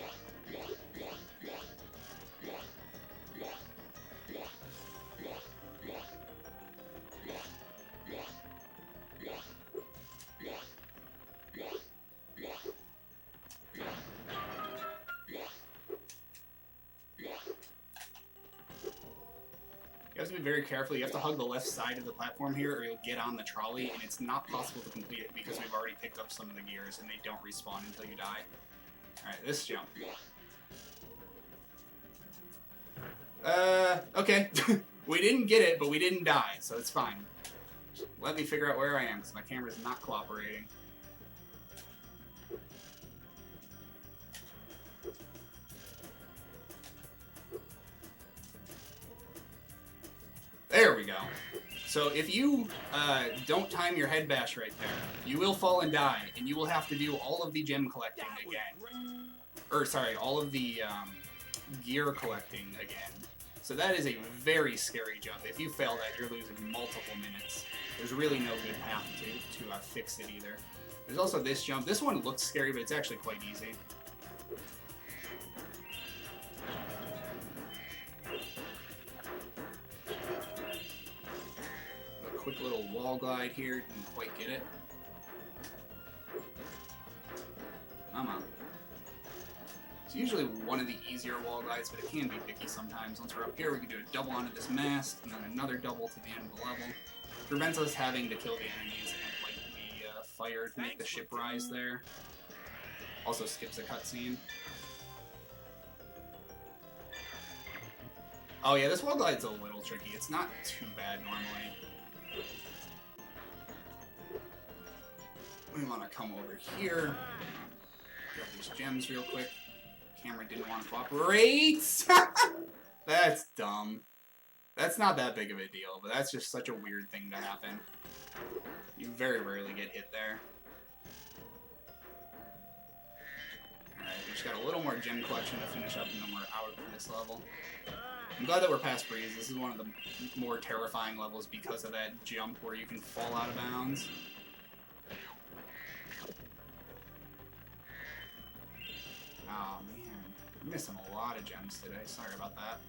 You have to be very careful. You have to hug the left side of the platform here or you'll get on the trolley, and it's not possible to complete it because we've already picked up some of the gears and they don't respawn until you die. Alright, this jump. Okay. We didn't get it, but we didn't die, so it's fine. Let me figure out where I am because my camera's not cooperating. There we go. So if you don't time your head bash right there, you will fall and die, and you will have to do all of the gem collecting again. Or, sorry, all of the gear collecting again. So that is a very scary jump. If you fail that, you're losing multiple minutes. There's really no good path to fix it either. There's also this jump. This one looks scary, but it's actually quite easy. Quick little wall glide here, didn't quite get it. Come on. It's usually one of the easier wall glides, but it can be picky sometimes. Once we're up here, we can do a double onto this mast, and then another double to the end of the level. Prevents us having to kill the enemies and light the fire to make the ship rise there. Also skips a cutscene. Oh yeah, this wall glide's a little tricky. It's not too bad normally. We want to come over here. Grab these gems real quick. Camera didn't want to cooperate. That's dumb. That's not that big of a deal, but that's just such a weird thing to happen. You very rarely get hit there. Alright, we just got a little more gem collection to finish up, and then we're out of this level. I'm glad that we're past Breeze. This is one of the more terrifying levels because of that jump where you can fall out of bounds. Oh man, I'm missing a lot of gems today. Sorry about that.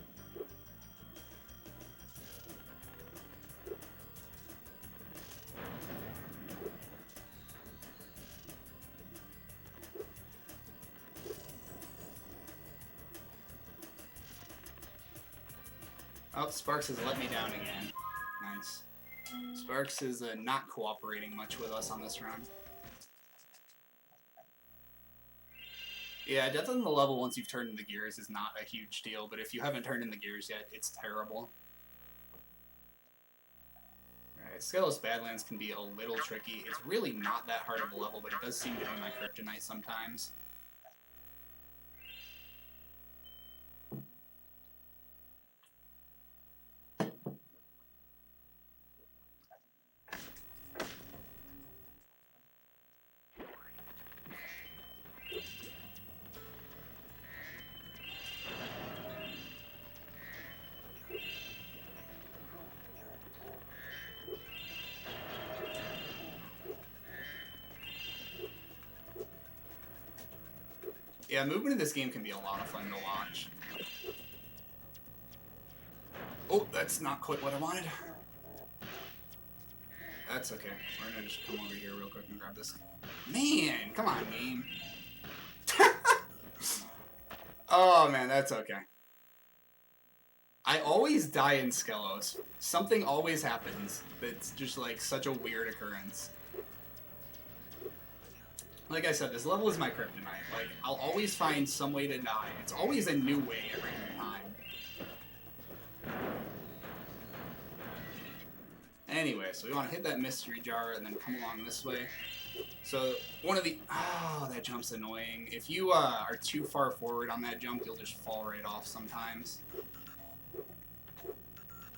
Oh, Sparks has let me down again. Nice. Sparks is not cooperating much with us on this run. Yeah, death on the level once you've turned in the gears is not a huge deal, but if you haven't turned in the gears yet, it's terrible. Alright, Skelos Badlands can be a little tricky. It's really not that hard of a level, but it does seem to be my kryptonite sometimes. Yeah, movement in this game can be a lot of fun to watch. Oh, that's not quite what I wanted. That's okay. We're gonna just come over here real quick and grab this. Man, come on, game. Oh man, that's okay. I always die in Skelos. Something always happens that's just like such a weird occurrence. Like I said, this level is my kryptonite. Like, I'll always find some way to die. It's always a new way every time. Anyway, so we want to hit that mystery jar and then come along this way. So, one of the... Oh, that jump's annoying. If you are too far forward on that jump, you'll just fall right off sometimes.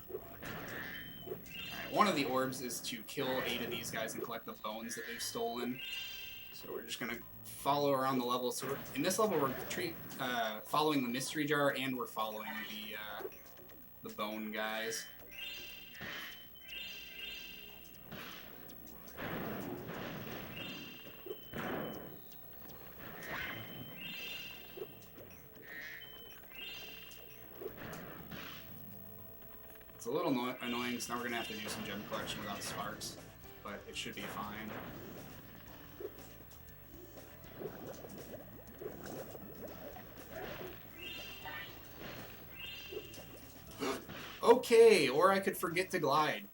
Alright, one of the orbs is to kill 8 of these guys and collect the bones that they've stolen. So we're just going to follow around the level. So in this level, we're following the mystery jar and we're following the bone guys. It's a little annoying, so now we're going to have to do some gem collection without sparks, but it should be fine. Okay, or I could forget to glide.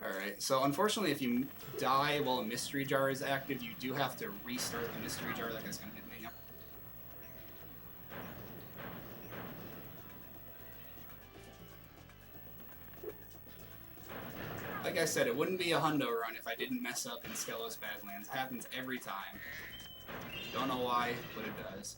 Alright, so unfortunately if you die while a mystery jar is active, you do have to restart the mystery jar. That guy's gonna hit me. Yep. Like I said, it wouldn't be a hundo run if I didn't mess up in Skelos Badlands. It happens every time. Don't know why, but it does.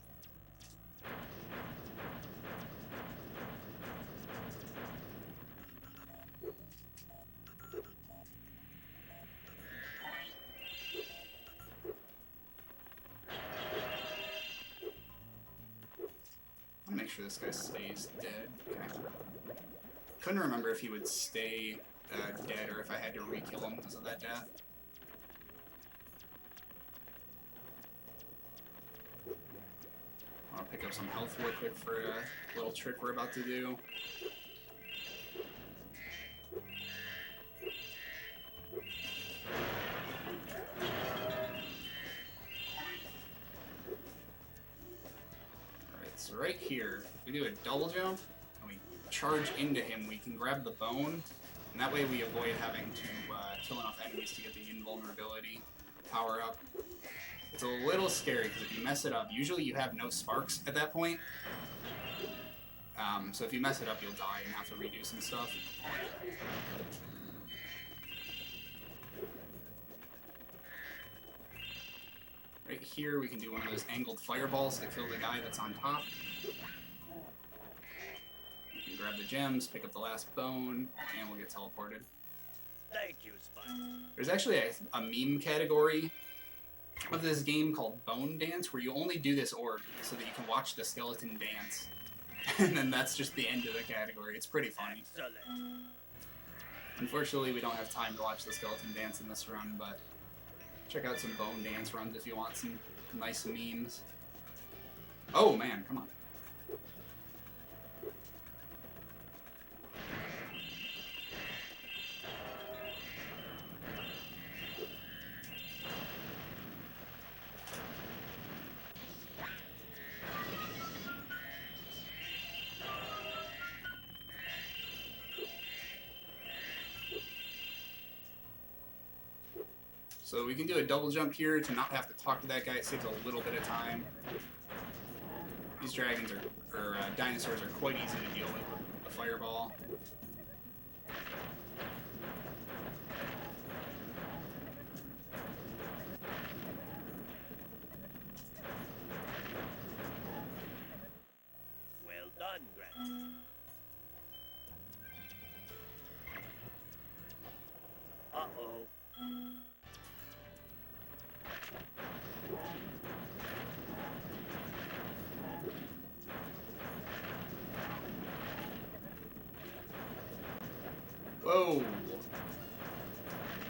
I'll make sure this guy stays dead. Okay. Couldn't remember if he would stay dead or if I had to re-kill him because of that death. I'll pick up some health real quick for a little trick we're about to do. Alright, so right here, if we do a double jump, and we charge into him, we can grab the bone, and that way we avoid having to kill enough enemies to get the invulnerability power up. It's a little scary, because if you mess it up, usually you have no sparks at that point. So if you mess it up, you'll die and have to redo some stuff. Right here, we can do one of those angled fireballs to kill the guy that's on top. You can grab the gems, pick up the last bone, and we'll get teleported. Thank you, Spyro. There's actually a meme category of this game called Bone Dance, where you only do this orb so that you can watch the skeleton dance. And then that's just the end of the category. It's pretty funny. Excellent. Unfortunately, we don't have time to watch the skeleton dance in this run, but check out some Bone Dance runs if you want some nice memes. Oh man, come on. So we can do a double jump here to not have to talk to that guy. It saves a little bit of time. These dragons or dinosaurs are quite easy to deal with the fireball. Well done, Grant. Uh-oh. Whoa!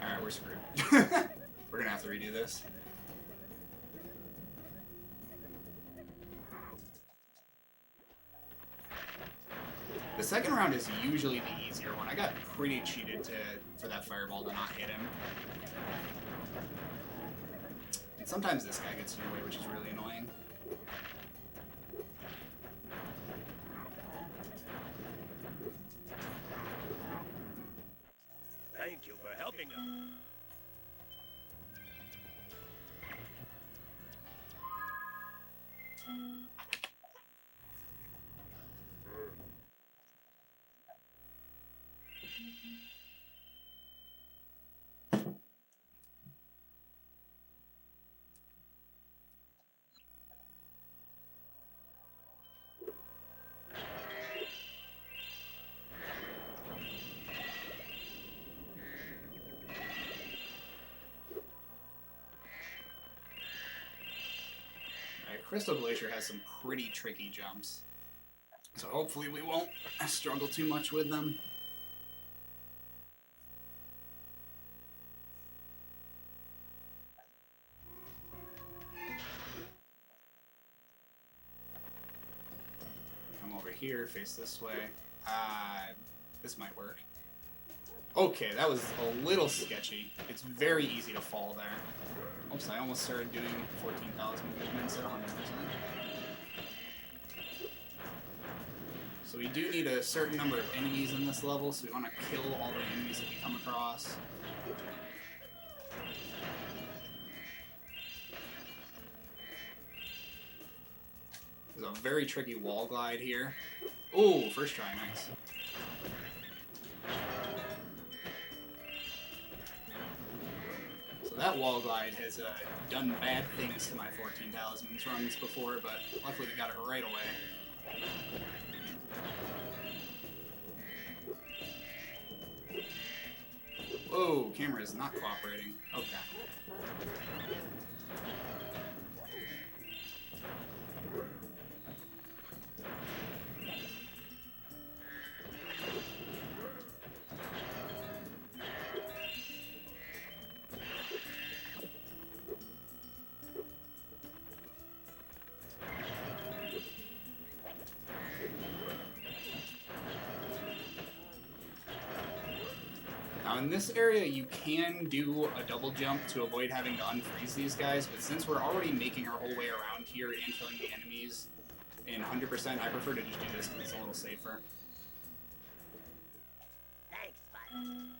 Alright, we're screwed. We're gonna have to redo this. The second round is usually the easier one. I got pretty cheated for that fireball to not hit him. And sometimes this guy gets in your way, which is really annoying. Thank you for helping. keeping him. Alright, Crystal Glacier has some pretty tricky jumps. So hopefully we won't struggle too much with them. Come over here, face this way. This might work. Okay, that was a little sketchy. It's very easy to fall there. Oops, I almost started doing 14,000 movements at 100%. So we do need a certain number of enemies in this level, so we want to kill all the enemies that we come across. There's a very tricky wall glide here. Ooh, first try, nice. So that wall glide has done bad things to my 14,000 runs before, but luckily we got it right away. Whoa, camera is not cooperating. Okay. Now in this area you can do a double jump to avoid having to unfreeze these guys, but since we're already making our whole way around here and killing the enemies in 100%, I prefer to just do this because it's a little safer. Thanks, Spyro.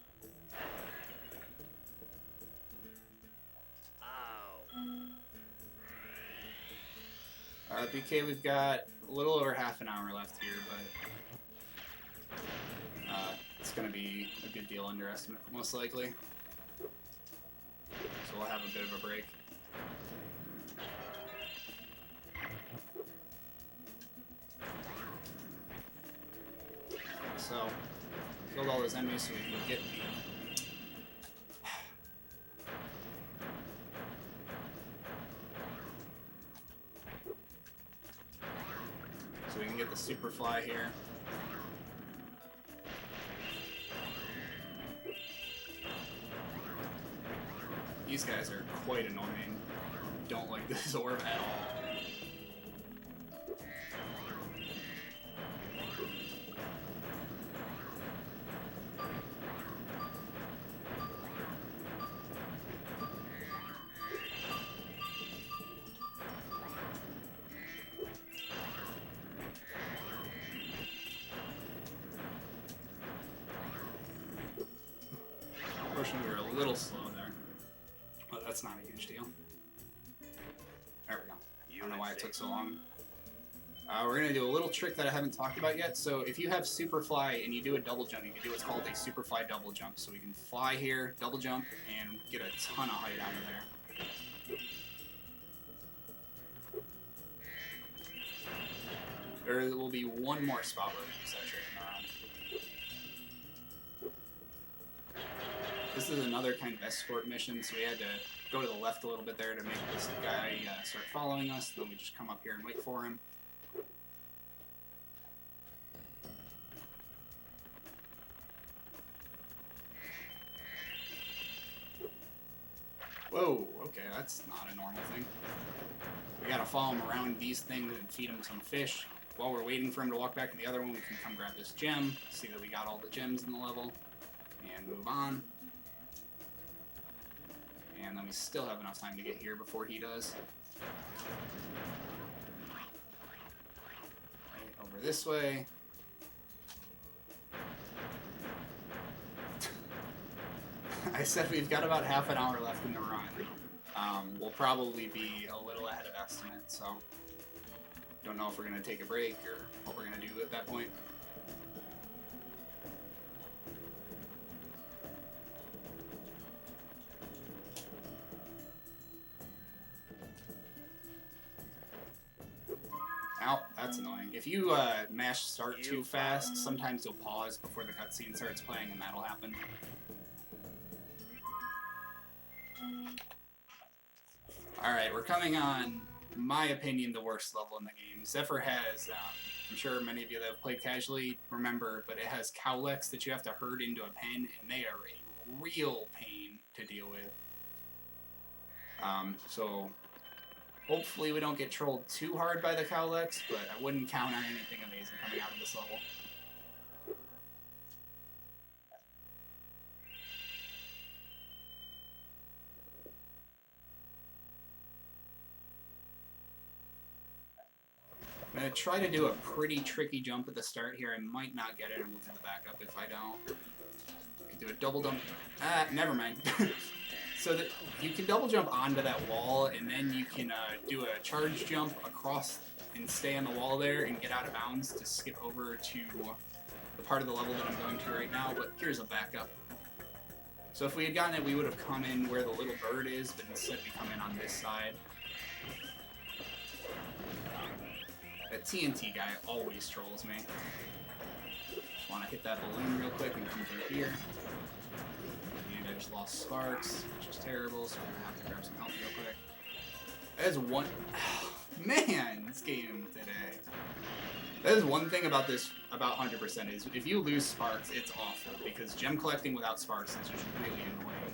Oh. BK, we've got a little over half an hour left here, but it's going to be a good deal underestimate, most likely. So we'll have a bit of a break. So, killed all those enemies so we can get the... So we can get the super fly here. These guys are quite annoying. Don't like this orb at all. Unfortunately, we were a little slow there. But that's not a huge deal. There we go. I don't know why it took so long. We're going to do a little trick that I haven't talked about yet. So if you have Superfly and you do a double jump, you can do what's called a Superfly double jump. So we can fly here, double jump, and get a ton of height out of there. There will be one more spot where we use that trick in the round. This is another kind of escort mission, so we had to go to the left a little bit there to make this guy start following us. Then we just come up here and wait for him. Whoa, okay, that's not a normal thing. We gotta follow him around these things and feed him some fish. While we're waiting for him to walk back to the other one, we can come grab this gem, see that we got all the gems in the level, and move on. And then we still have enough time to get here before he does. Right, over this way. I said we've got about half an hour left in the run. We'll probably be a little ahead of estimate, so don't know if we're going to take a break or what we're going to do at that point. Ow, that's annoying. If you mash start too fast, sometimes you'll pause before the cutscene starts playing, and that'll happen. Alright, we're coming on, in my opinion, the worst level in the game. Zephyr has, I'm sure many of you that have played casually remember, but it has cowlicks that you have to herd into a pen, and they are a real pain to deal with. So hopefully we don't get trolled too hard by the cowlicks, but I wouldn't count on anything amazing coming out of this level. I'm going to try to do a pretty tricky jump at the start here. I might not get it, and we'll do the backup if I don't. I can do a double jump. Ah, never mind. So that you can double jump onto that wall, and then you can do a charge jump across and stay on the wall there and get out of bounds to skip over to the part of the level that I'm going to right now, but here's a backup. So if we had gotten it, we would have come in where the little bird is, but instead we come in on this side. That TNT guy always trolls me. Just want to hit that balloon real quick and come through here. And I just lost sparks, which is terrible, so I'm going to have to grab some health real quick. That is one... Man, this game today. That is one thing about this, about 100%, is if you lose sparks, it's awful, because gem collecting without sparks is just really annoying.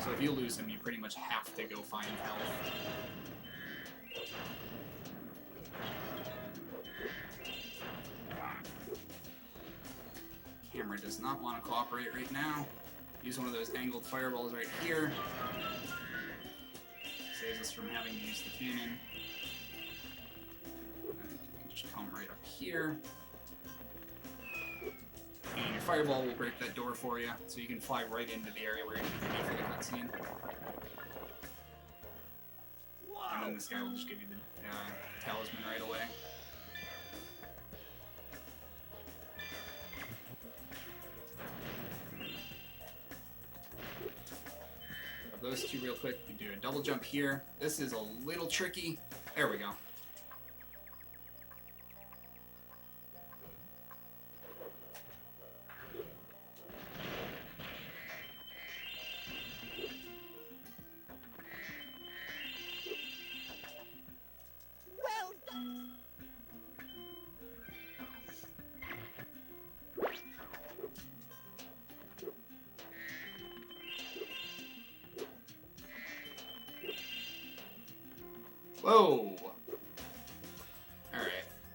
So if you lose them, you pretty much have to go find health. Camera does not want to cooperate right now. Use one of those angled fireballs right here. Saves us from having to use the cannon. And you can just come right up here. And your fireball will break that door for you, so you can fly right into the area where you need to be for the cutscene. And then this guy will just give you the talisman right away. Those two real quick. You can do a double jump here. This is a little tricky. There we go. Well done. Whoa! Alright.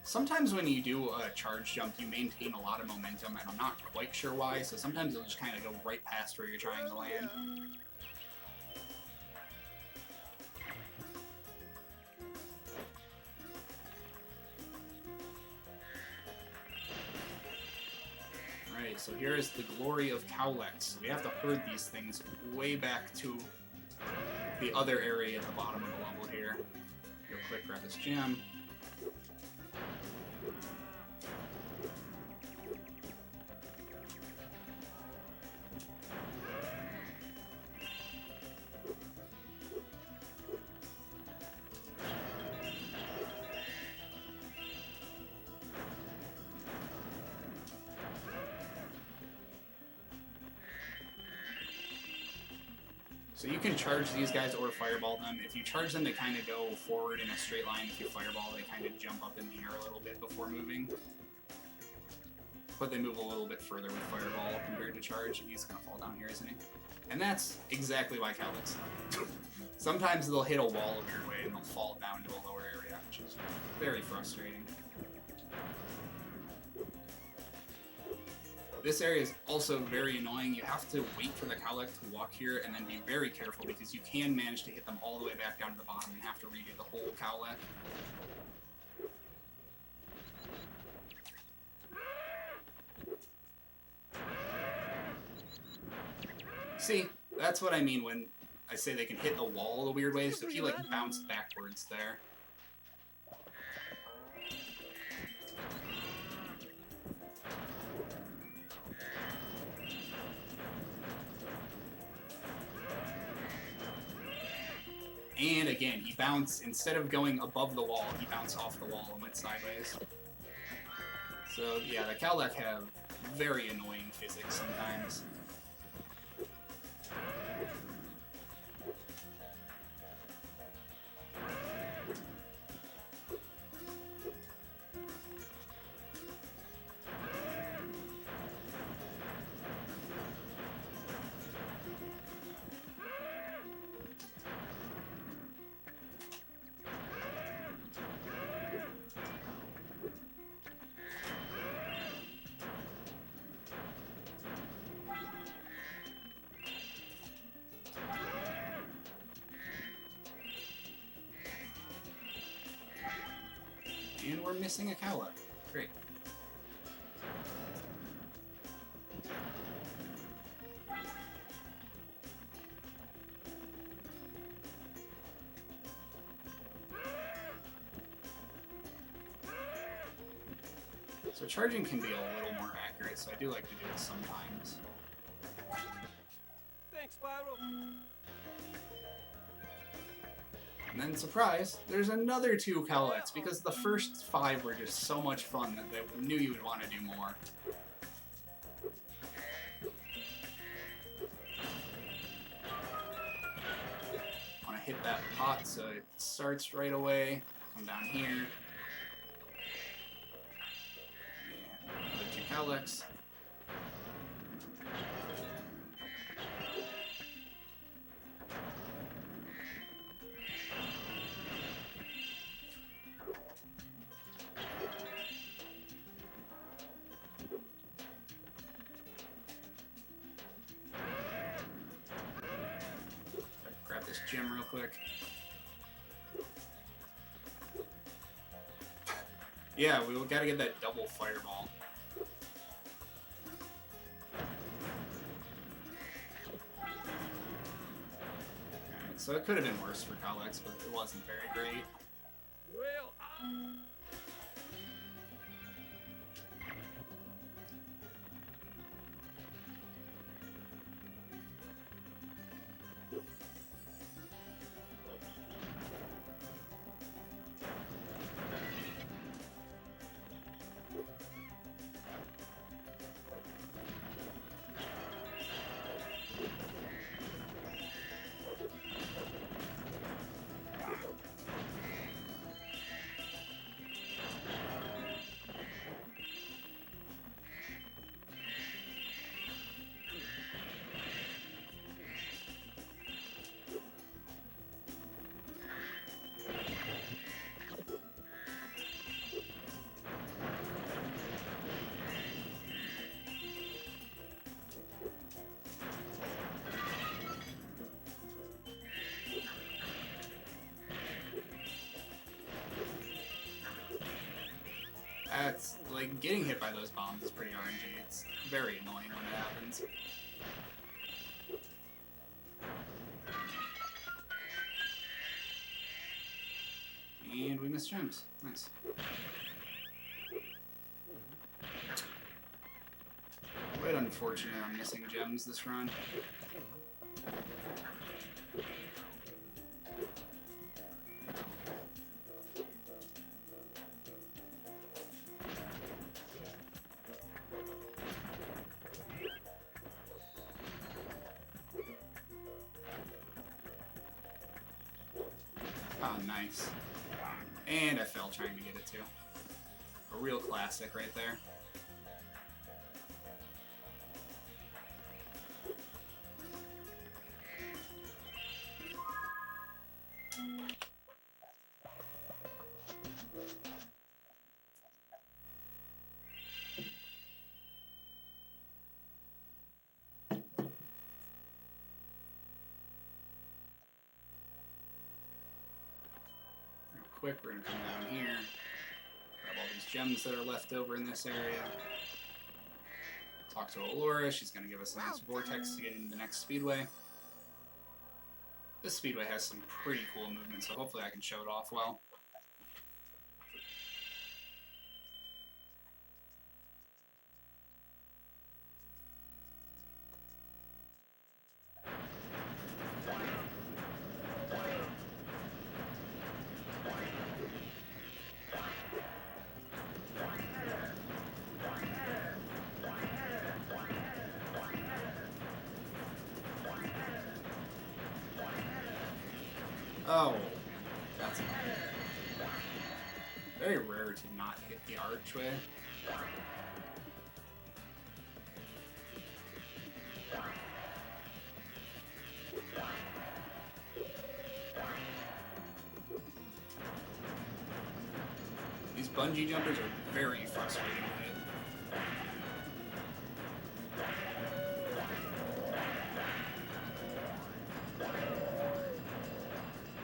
Sometimes when you do a charge jump, you maintain a lot of momentum, and I'm not quite sure why, so sometimes you'll just kind of go right past where you're trying to land. Alright, so here is the glory of cowlicks. We have to herd these things way back to the other area at the bottom of the level here. Real quick, grab this gem. So you can charge these guys or fireball them. If you charge them, they kind of go forward in a straight line. If you fireball, they kind of jump up in the air a little bit before moving. But they move a little bit further with fireball compared to charge. He's going to fall down here, isn't he? And that's exactly why cowlicks. Sometimes they'll hit a wall of your way and they'll fall down to a lower area, which is very frustrating. This area is also very annoying. You have to wait for the cowlick to walk here and then be very careful because you can manage to hit them all the way back down to the bottom and have to redo the whole cowlick. See, that's what I mean when I say they can hit the wall a weird way. So he like bounced backwards there. And again, he bounced, instead of going above the wall, he bounced off the wall and went sideways. So yeah, the Cowlek have very annoying physics sometimes. And we're missing a Cowlek. Great. So charging can be a little more accurate, so I do like to do it sometimes. Thanks, Spyro. And then, surprise, there's another 2 Cowleks, because the first 5 were just so much fun that they knew you would want to do more. Want to hit that pot so it starts right away. Come down here. And another 2 Cowleks. Grab this gem real quick. Yeah, we gotta get that double fireball. Alright, so it could have been worse for Cowleks, but it wasn't very great. Well, That's, like, getting hit by those bombs is pretty RNG. It's very annoying when it happens. And we missed gems. Nice. Quite unfortunate I'm missing gems this run. Oh, nice. And I fell trying to get it too. A real classic right there. Real quick, we're gonna come down here, grab all these gems that are left over in this area. Talk to Allura, she's gonna give us a nice vortex to get into the next speedway. This speedway has some pretty cool movement, so hopefully I can show it off well. Oh, that's very rare to not hit the archway. These bungee jumpers are very frustrating to hit.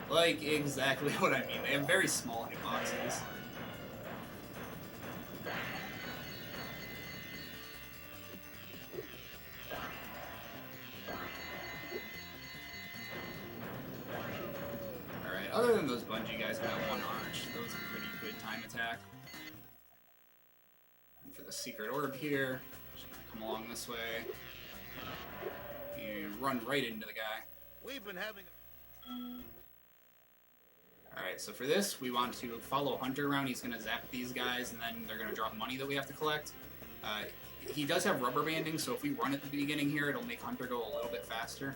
Like, exactly what I mean. They have very small hitboxes. Alright, other than those bungee guys who have one arch, that was a pretty good time attack. And for the secret orb here, just come along this way. And run right into the guy. We've been having Alright, so for this, we want to follow Hunter around. He's going to zap these guys, and then they're going to drop money that we have to collect. He does have rubber banding, so if we run at the beginning here, it'll make Hunter go a little bit faster.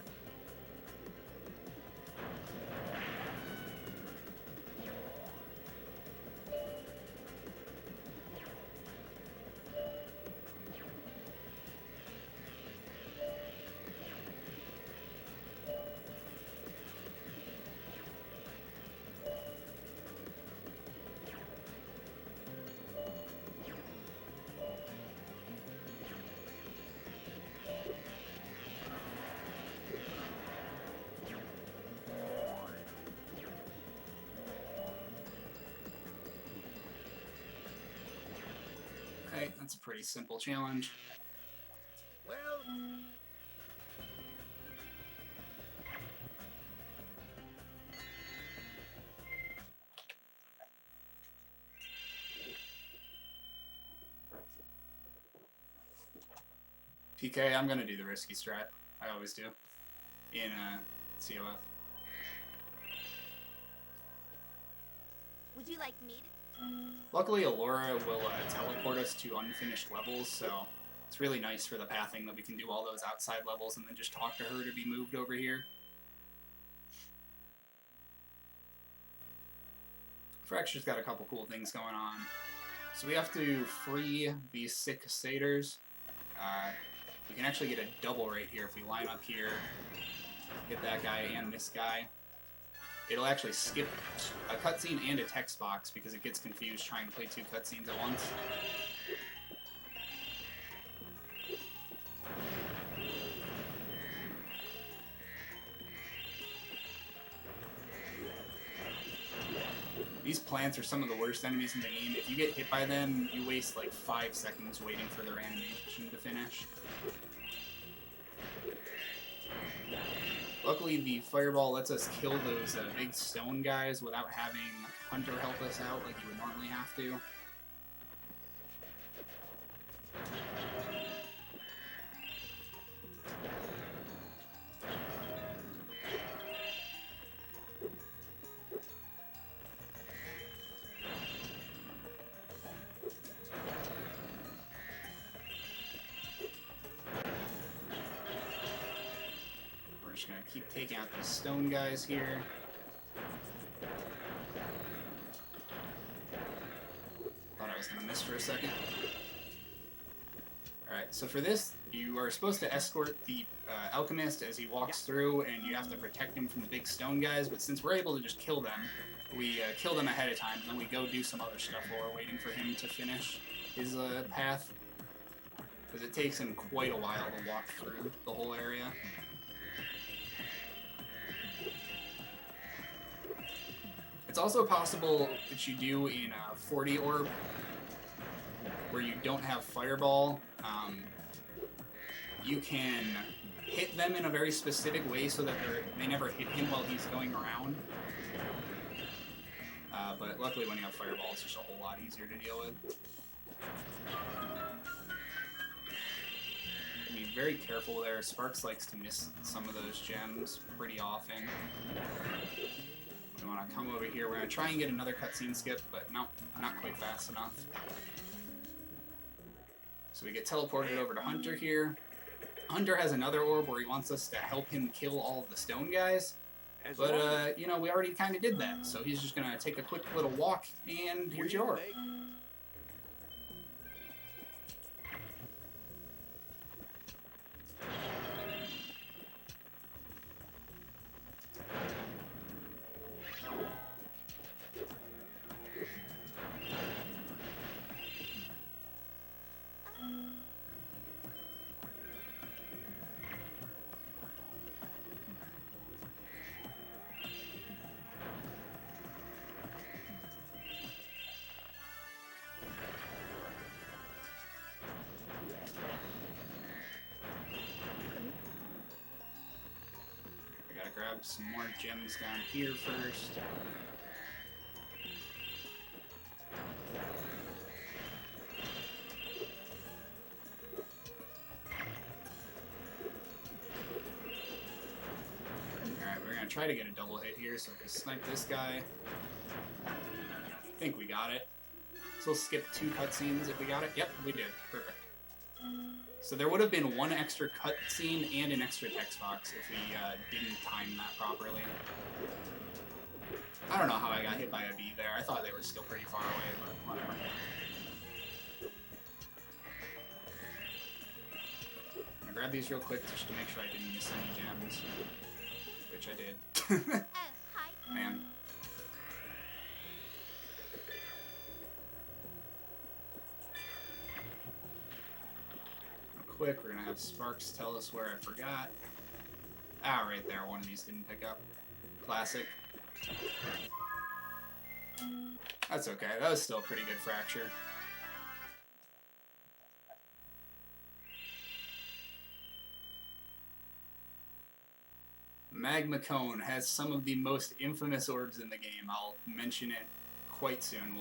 Okay, that's a pretty simple challenge. well. PK, I'm gonna do the risky strat. I always do. In COF. Would you like me to? Luckily, Allura will teleport us to unfinished levels, so it's really nice for the pathing that we can do all those outside levels and then just talk to her to be moved over here. Fracture's got a couple cool things going on. So we have to free these sick satyrs. We can actually get a double right here if we line up here, get that guy and this guy. It'll actually skip a cutscene and a text box because it gets confused trying to play two cutscenes at once. These plants are some of the worst enemies in the game. If you get hit by them, you waste like 5 seconds waiting for their animation to finish. Luckily, the fireball lets us kill those big stone guys without having Hunter help us out like you would normally have to. We're just gonna keep taking out these stone guys here. Thought I was gonna miss for a second. Alright, so for this, you are supposed to escort the alchemist as he walks through, and you have to protect him from the big stone guys, but since we're able to just kill them, we kill them ahead of time, and then we go do some other stuff while we're waiting for him to finish his path. Because it takes him quite a while to walk through the whole area. It's also possible that you do in a 40 orb, where you don't have fireball, you can hit them in a very specific way so that they never hit him while he's going around. But luckily when you have Fireball, it's just a whole lot easier to deal with. Be very careful there. Sparks likes to miss some of those gems pretty often. We want to come over here. We're going to try and get another cutscene skip, but no, not quite fast enough. So we get teleported over to Hunter here. Hunter has another orb where he wants us to help him kill all of the stone guys. But, you know, we already kind of did that. So he's just going to take a quick little walk, and here's your orb. Grab some more gems down here first. Alright, we're gonna try to get a double hit here so we can snipe this guy. I think we got it. So we'll skip 2 cutscenes if we got it. Yep, we did. Perfect. So there would have been 1 extra cutscene and an extra text box if we didn't time that properly. I don't know how I got hit by a bee there. I thought they were still pretty far away, but whatever. I'm gonna grab these real quick just to make sure I didn't miss any gems, which I did. Hi. Man. Quick, we're gonna have Sparks tell us where I forgot. Ah, right there, one of these didn't pick up. Classic. That's okay, that was still a pretty good fracture. Magma Cone has some of the most infamous orbs in the game. I'll mention it quite soon.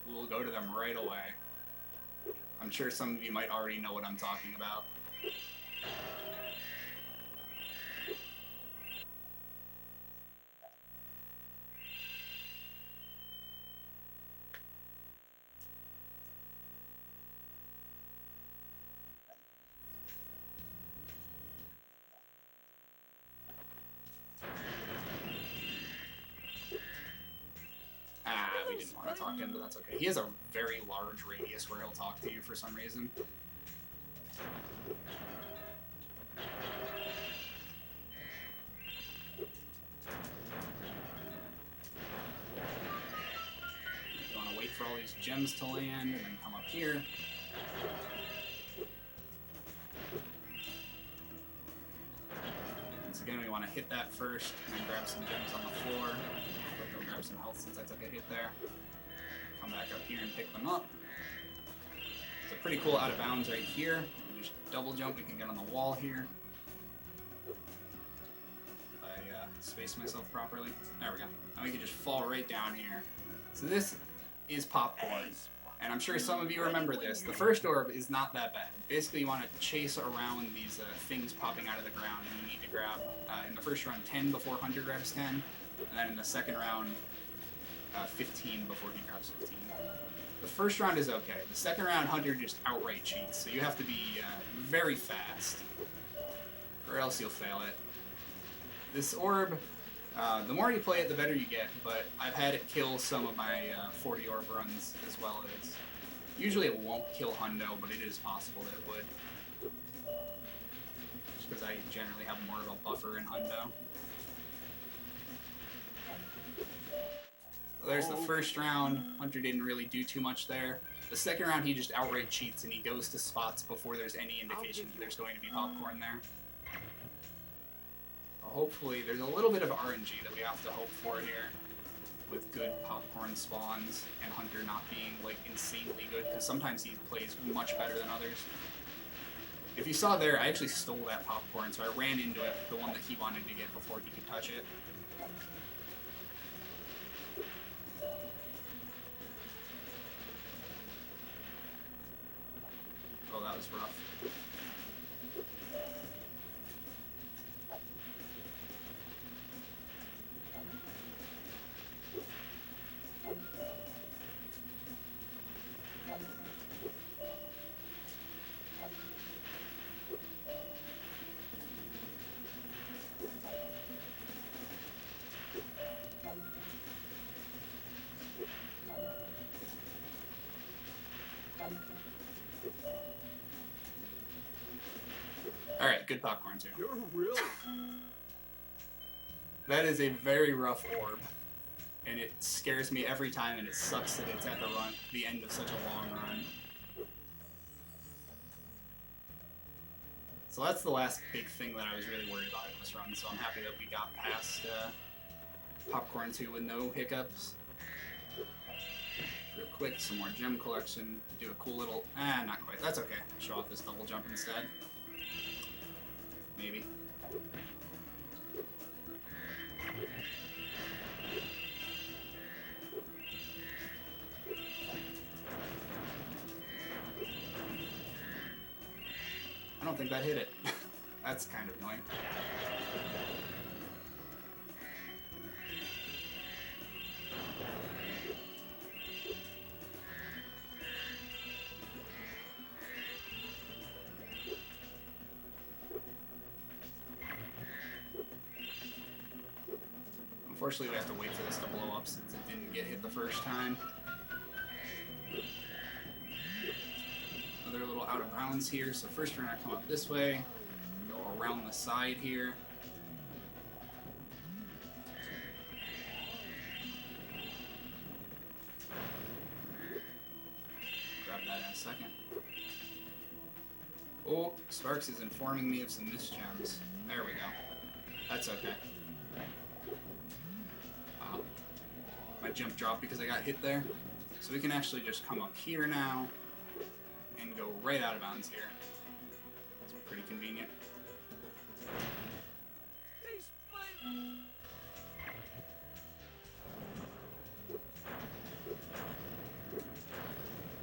We'll go to them right away. I'm sure some of you might already know what I'm talking about. We didn't want to talk to him, but that's okay. He has a very large radius where he'll talk to you for some reason. You want to wait for all these gems to land and then come up here. Once again, we want to hit that first and then grab some gems on the floor. Go grab some health since I took a hit there. Come back up here and pick them up. It's a pretty cool out of bounds right here. We just double jump, we can get on the wall here. If I space myself properly. There we go. And we can just fall right down here. So this is popcorn. And I'm sure some of you remember this. The first orb is not that bad. Basically, you want to chase around these things popping out of the ground, and you need to grab, in the first round, 10 before Hunter grabs 10, and then in the second round, 15 before he grabs 15. The first round is okay. The second round, Hunter just outright cheats, so you have to be very fast, or else you'll fail it. This orb, the more you play it, the better you get, but I've had it kill some of my 40 orb runs as well as... Usually it won't kill Hundo, but it is possible that it would. Just because I generally have more of a buffer in Hundo. So there's the first round. Hunter didn't really do too much there. The second round, he just outright cheats and he goes to spots before there's any indication that there's going to be popcorn there. Hopefully, there's a little bit of RNG that we have to hope for here with good popcorn spawns and Hunter not being like insanely good, because sometimes he plays much better than others. If you saw there, I actually stole that popcorn, so I ran into it, the one that he wanted to get before he could touch it. Oh, that was rough. Alright, good popcorn too. You're really. That is a very rough orb, and it scares me every time, and it sucks that it's at the end of such a long run. So that's the last big thing that I was really worried about in this run, so I'm happy that we got past Popcorn 2 with no hiccups. Real quick, some more gem collection, do a cool little... not quite, that's okay. Show off this double jump instead. Maybe. I don't think that hit it. That's kind of annoying. Unfortunately, we have to wait for this to blow up since it didn't get hit the first time. Another little out of bounds here, so first we're going to come up this way, go around the side here. Grab that in a second. Oh, Sparks is informing me of some missed gems. There we go. That's okay. Wow. My jump dropped because I got hit there. So we can actually just come up here now and go right out of bounds here. It's pretty convenient. Hey, Spyro.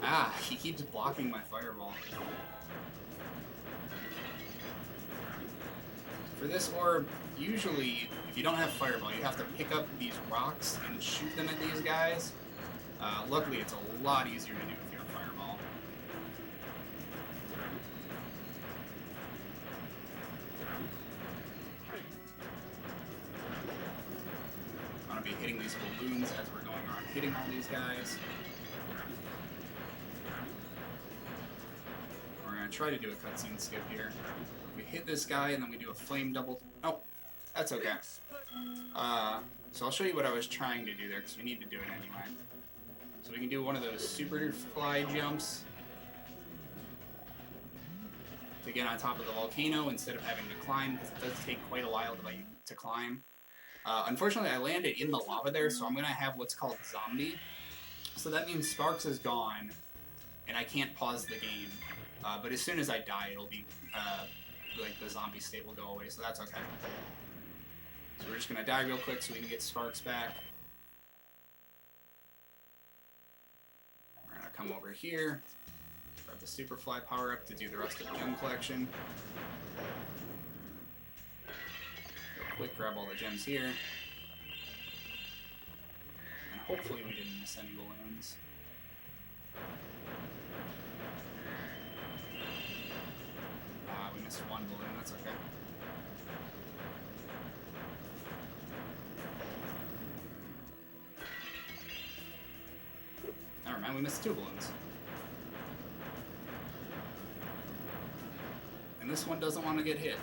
Ah, he keeps blocking my fireball. For this orb, usually, if you don't have fireball, you have to pick up these rocks and shoot them at these guys. Luckily, it's a lot easier to do if you have fireball. I'm going to be hitting these balloons as we're going around hitting all these guys. We're going to try to do a cutscene skip here. We hit this guy and then we do a flame double. Oh, that's okay. So I'll show you what I was trying to do there because we need to do it anyway. So we can do one of those super fly jumps to get on top of the volcano instead of having to climb, because it does take quite a while to climb. Unfortunately, I landed in the lava there, so I'm going to have what's called zombie. So that means Sparks is gone, and I can't pause the game. But as soon as I die, it'll be, like, the zombie state will go away, so that's okay. So we're just going to die real quick so we can get Sparks back. We're going to come over here, grab the Superfly power-up to do the rest of the gem collection. Real quick, grab all the gems here. And hopefully we didn't miss any balloons. We missed one balloon, that's okay. Never mind, we missed two balloons. And this one doesn't want to get hit.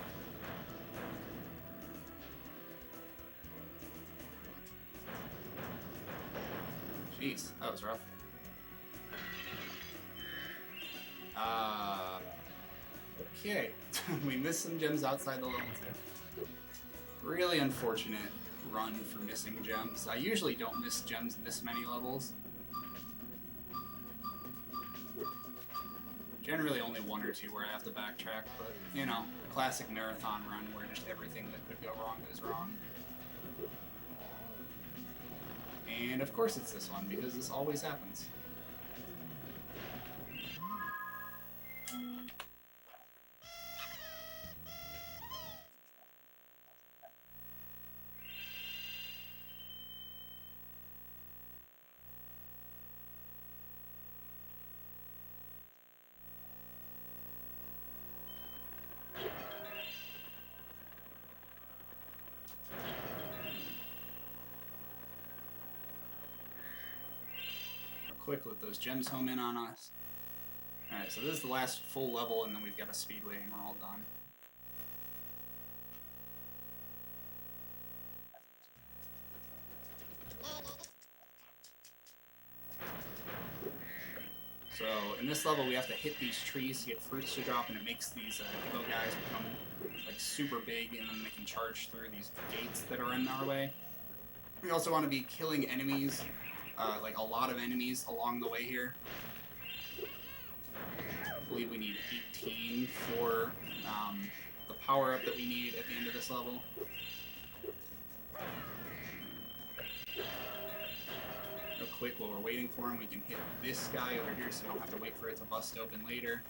Jeez, that was rough. Okay, we missed some gems outside the level too. Really unfortunate run for missing gems. I usually don't miss gems this many levels. Generally only one or two where I have to backtrack, but, you know, classic marathon run where just everything that could go wrong goes wrong. And of course it's this one, because this always happens. Quick, let those gems home in on us. Alright, so this is the last full level, and then we've got a speedway, and we're all done. So, in this level, we have to hit these trees to get fruits to drop, and it makes these hippo guys become, like, super big, and then they can charge through these gates that are in our way. We also want to be killing enemies, like a lot of enemies along the way here. I believe we need 18 for the power-up that we need at the end of this level. Real quick, while we're waiting for him, we can hit this guy over here so we don't have to wait for it to bust open later.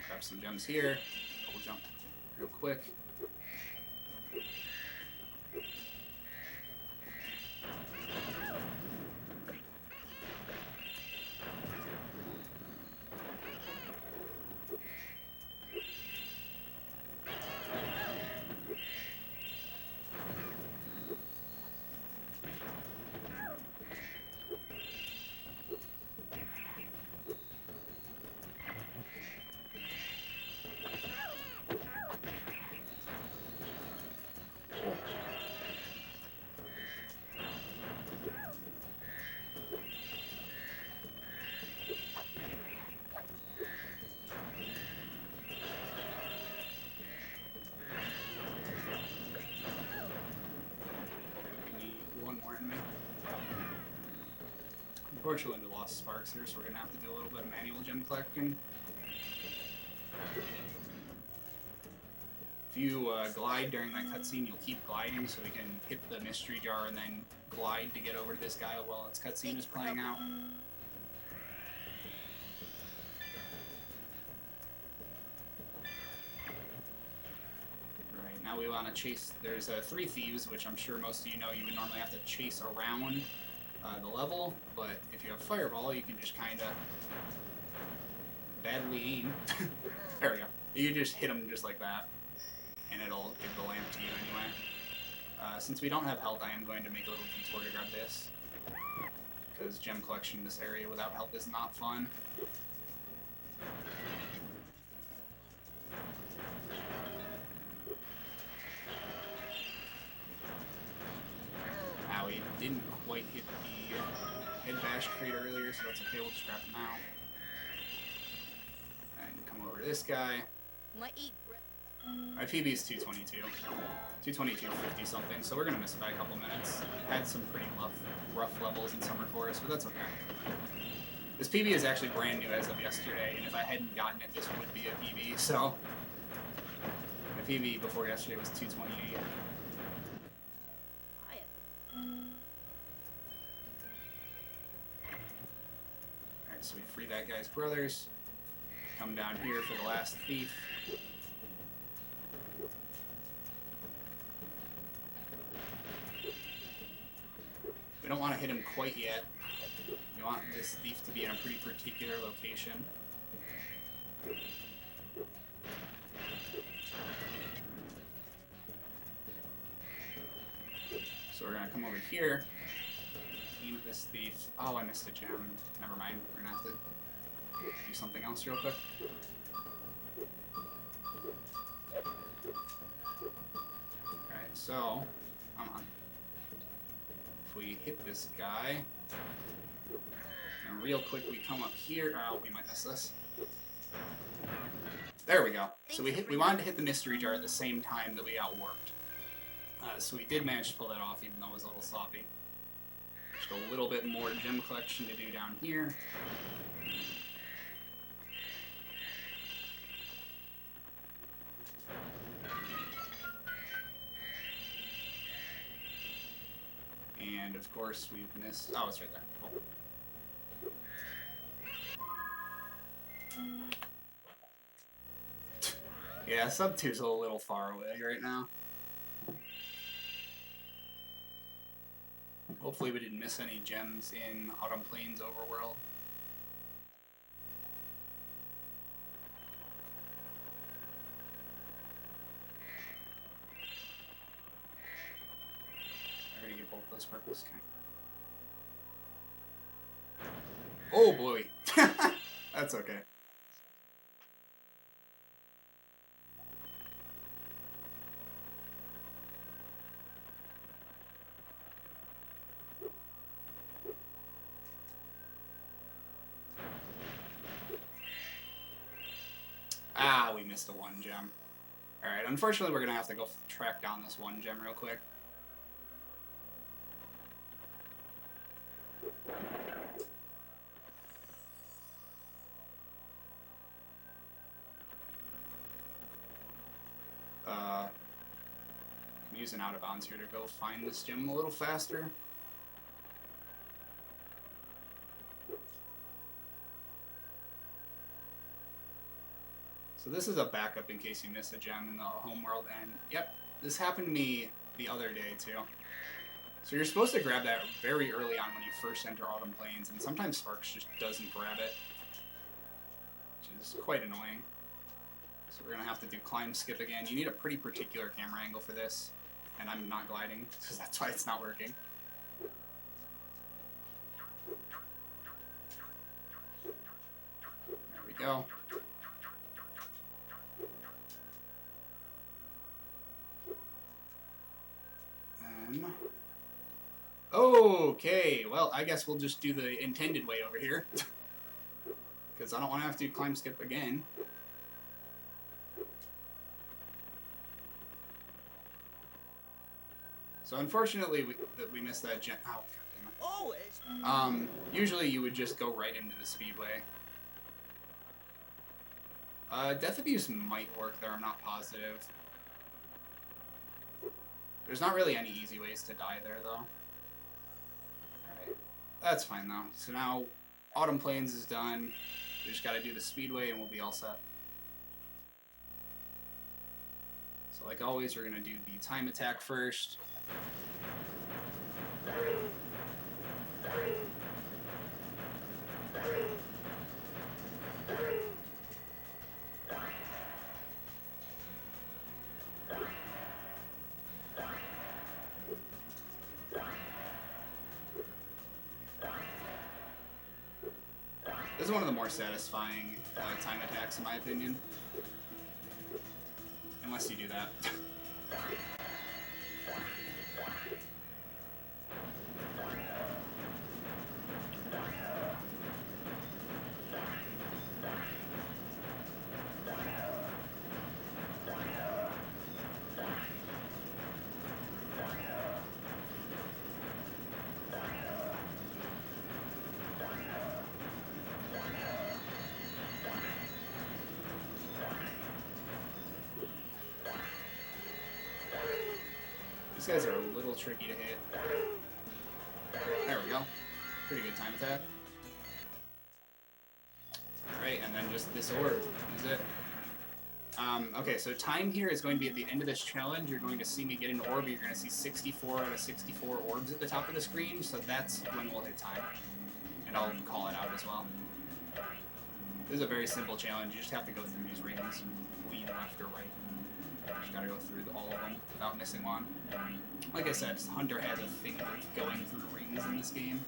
Grab some gems here. Double jump real quick. Unfortunately, we lost sparks here, so we're going to have to do a little bit of manual gem collecting. If you glide during that cutscene, you'll keep gliding so we can hit the mystery jar and then glide to get over to this guy while its cutscene is playing out. Alright, now we want to chase. There's 3 thieves, which I'm sure most of you know you would normally have to chase around the level, but if you have Fireball, you can just kind of badly aim. There we go. You just hit them just like that, and it'll give the lamp to you anyway. Since we don't have health, I am going to make a little detour to grab this, because gem collection in this area without health is not fun. We didn't quite hit the head bash crate earlier, so that's okay, we'll just grab him out. And come over to this guy. My PB is 222. 222.50 something, so we're gonna miss it by a couple minutes. Had some pretty rough levels in Summer Forest, but that's okay. This PB is actually brand new as of yesterday, and if I hadn't gotten it, this would be a PB, so... My PB before yesterday was 228. So we free that guy's brothers, come down here for the last thief. We don't want to hit him quite yet. We want this thief to be in a pretty particular location. So we're going to come over here. Aim at this thief. Oh, I missed a gem. Never mind. We're gonna have to do something else real quick. Alright, so, come on. If we hit this guy, and real quick we come up here. Oh, we might miss this. There we go. So we wanted to hit the mystery jar at the same time that we got warped. So we did manage to pull that off, even though it was a little sloppy. Just a little bit more gem collection to do down here. And of course we've missed... Oh, it's right there. Cool. Yeah, sub 2's a little far away right now. Hopefully we didn't miss any gems in Autumn Plains Overworld. I already get both those purples. Okay. Oh boy! That's okay. Ah, we missed a 1 gem. Alright, unfortunately we're gonna have to go track down this 1 gem real quick. I'm using out of bounds here to go find this gem a little faster. So this is a backup in case you miss a gem in the homeworld, and yep, this happened to me the other day too. So you're supposed to grab that very early on when you first enter Autumn Plains, and sometimes Sparks just doesn't grab it, which is quite annoying. So we're gonna have to do climb skip again. You need a pretty particular camera angle for this, and I'm not gliding, because that's why it's not working. There we go. Okay, well, I guess we'll just do the intended way over here. Because I don't want to have to climb skip again. So unfortunately, we missed that gem. Oh, Oh, it's god damn it. Usually you would just go right into the speedway. Death Abuse might work there, I'm not positive. There's not really any easy ways to die there, though. Alright. That's fine, though. So now, Autumn Plains is done. We just gotta do the speedway and we'll be all set. So like always, we're gonna do the time attack first. This is one of the more satisfying time attacks, in my opinion. Unless you do that. These guys are a little tricky to hit. There we go. Pretty good time attack. Alright, and then just this orb. Is it? Okay, so time here is going to be at the end of this challenge. You're going to see me get an orb. You're going to see 64 out of 64 orbs at the top of the screen, so that's when we'll hit time. And I'll call it out as well. This is a very simple challenge. You just have to go through these rings. Lean left or right. Just gotta go through all of them without missing one. Like I said, Hunter has a thing with going through rings in this game.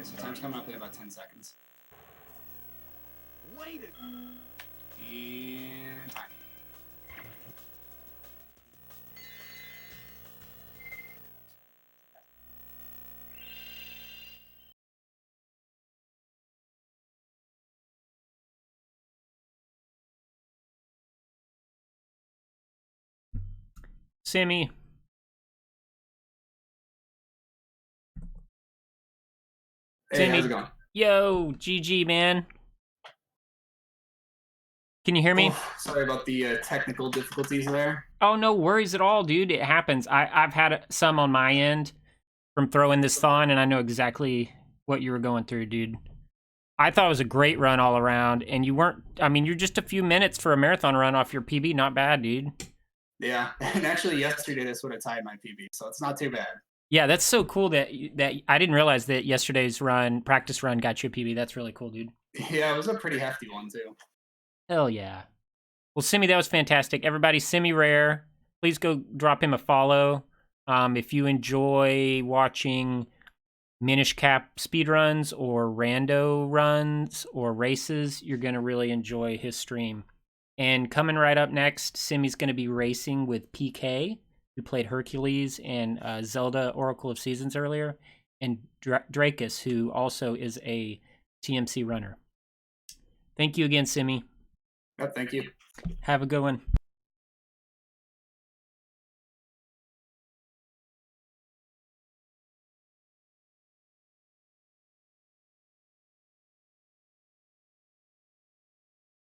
So time's coming up in about 10 seconds. well. waited. And time. Simmy. Hey, Timmy. how's it going? Yo, GG, man. Can you hear me? Oh, sorry about the technical difficulties there. Oh, no worries at all, dude. It happens. I've had some on my end from throwing this thon, and I know exactly what you were going through, dude. I thought it was a great run all around, and you weren't. I mean, you're just a few minutes for a marathon run off your PB. Not bad, dude. Yeah, and actually yesterday this would have tied my PB, so it's not too bad. Yeah, that's so cool that I didn't realize that yesterday's practice run got you a PB. That's really cool, dude. Yeah, it was a pretty hefty one too. Hell yeah. Well, Simmy, that was fantastic. Everybody, Simmy Rare, please go drop him a follow. If you enjoy watching Minish Cap speedruns or rando runs or races, you're going to really enjoy his stream. And coming right up next, Simmy's going to be racing with PK, who played Hercules and Zelda Oracle of Seasons earlier, and Drakus, who also is a TMC runner. Thank you again, Simmy. Yep, thank you. Have a good one.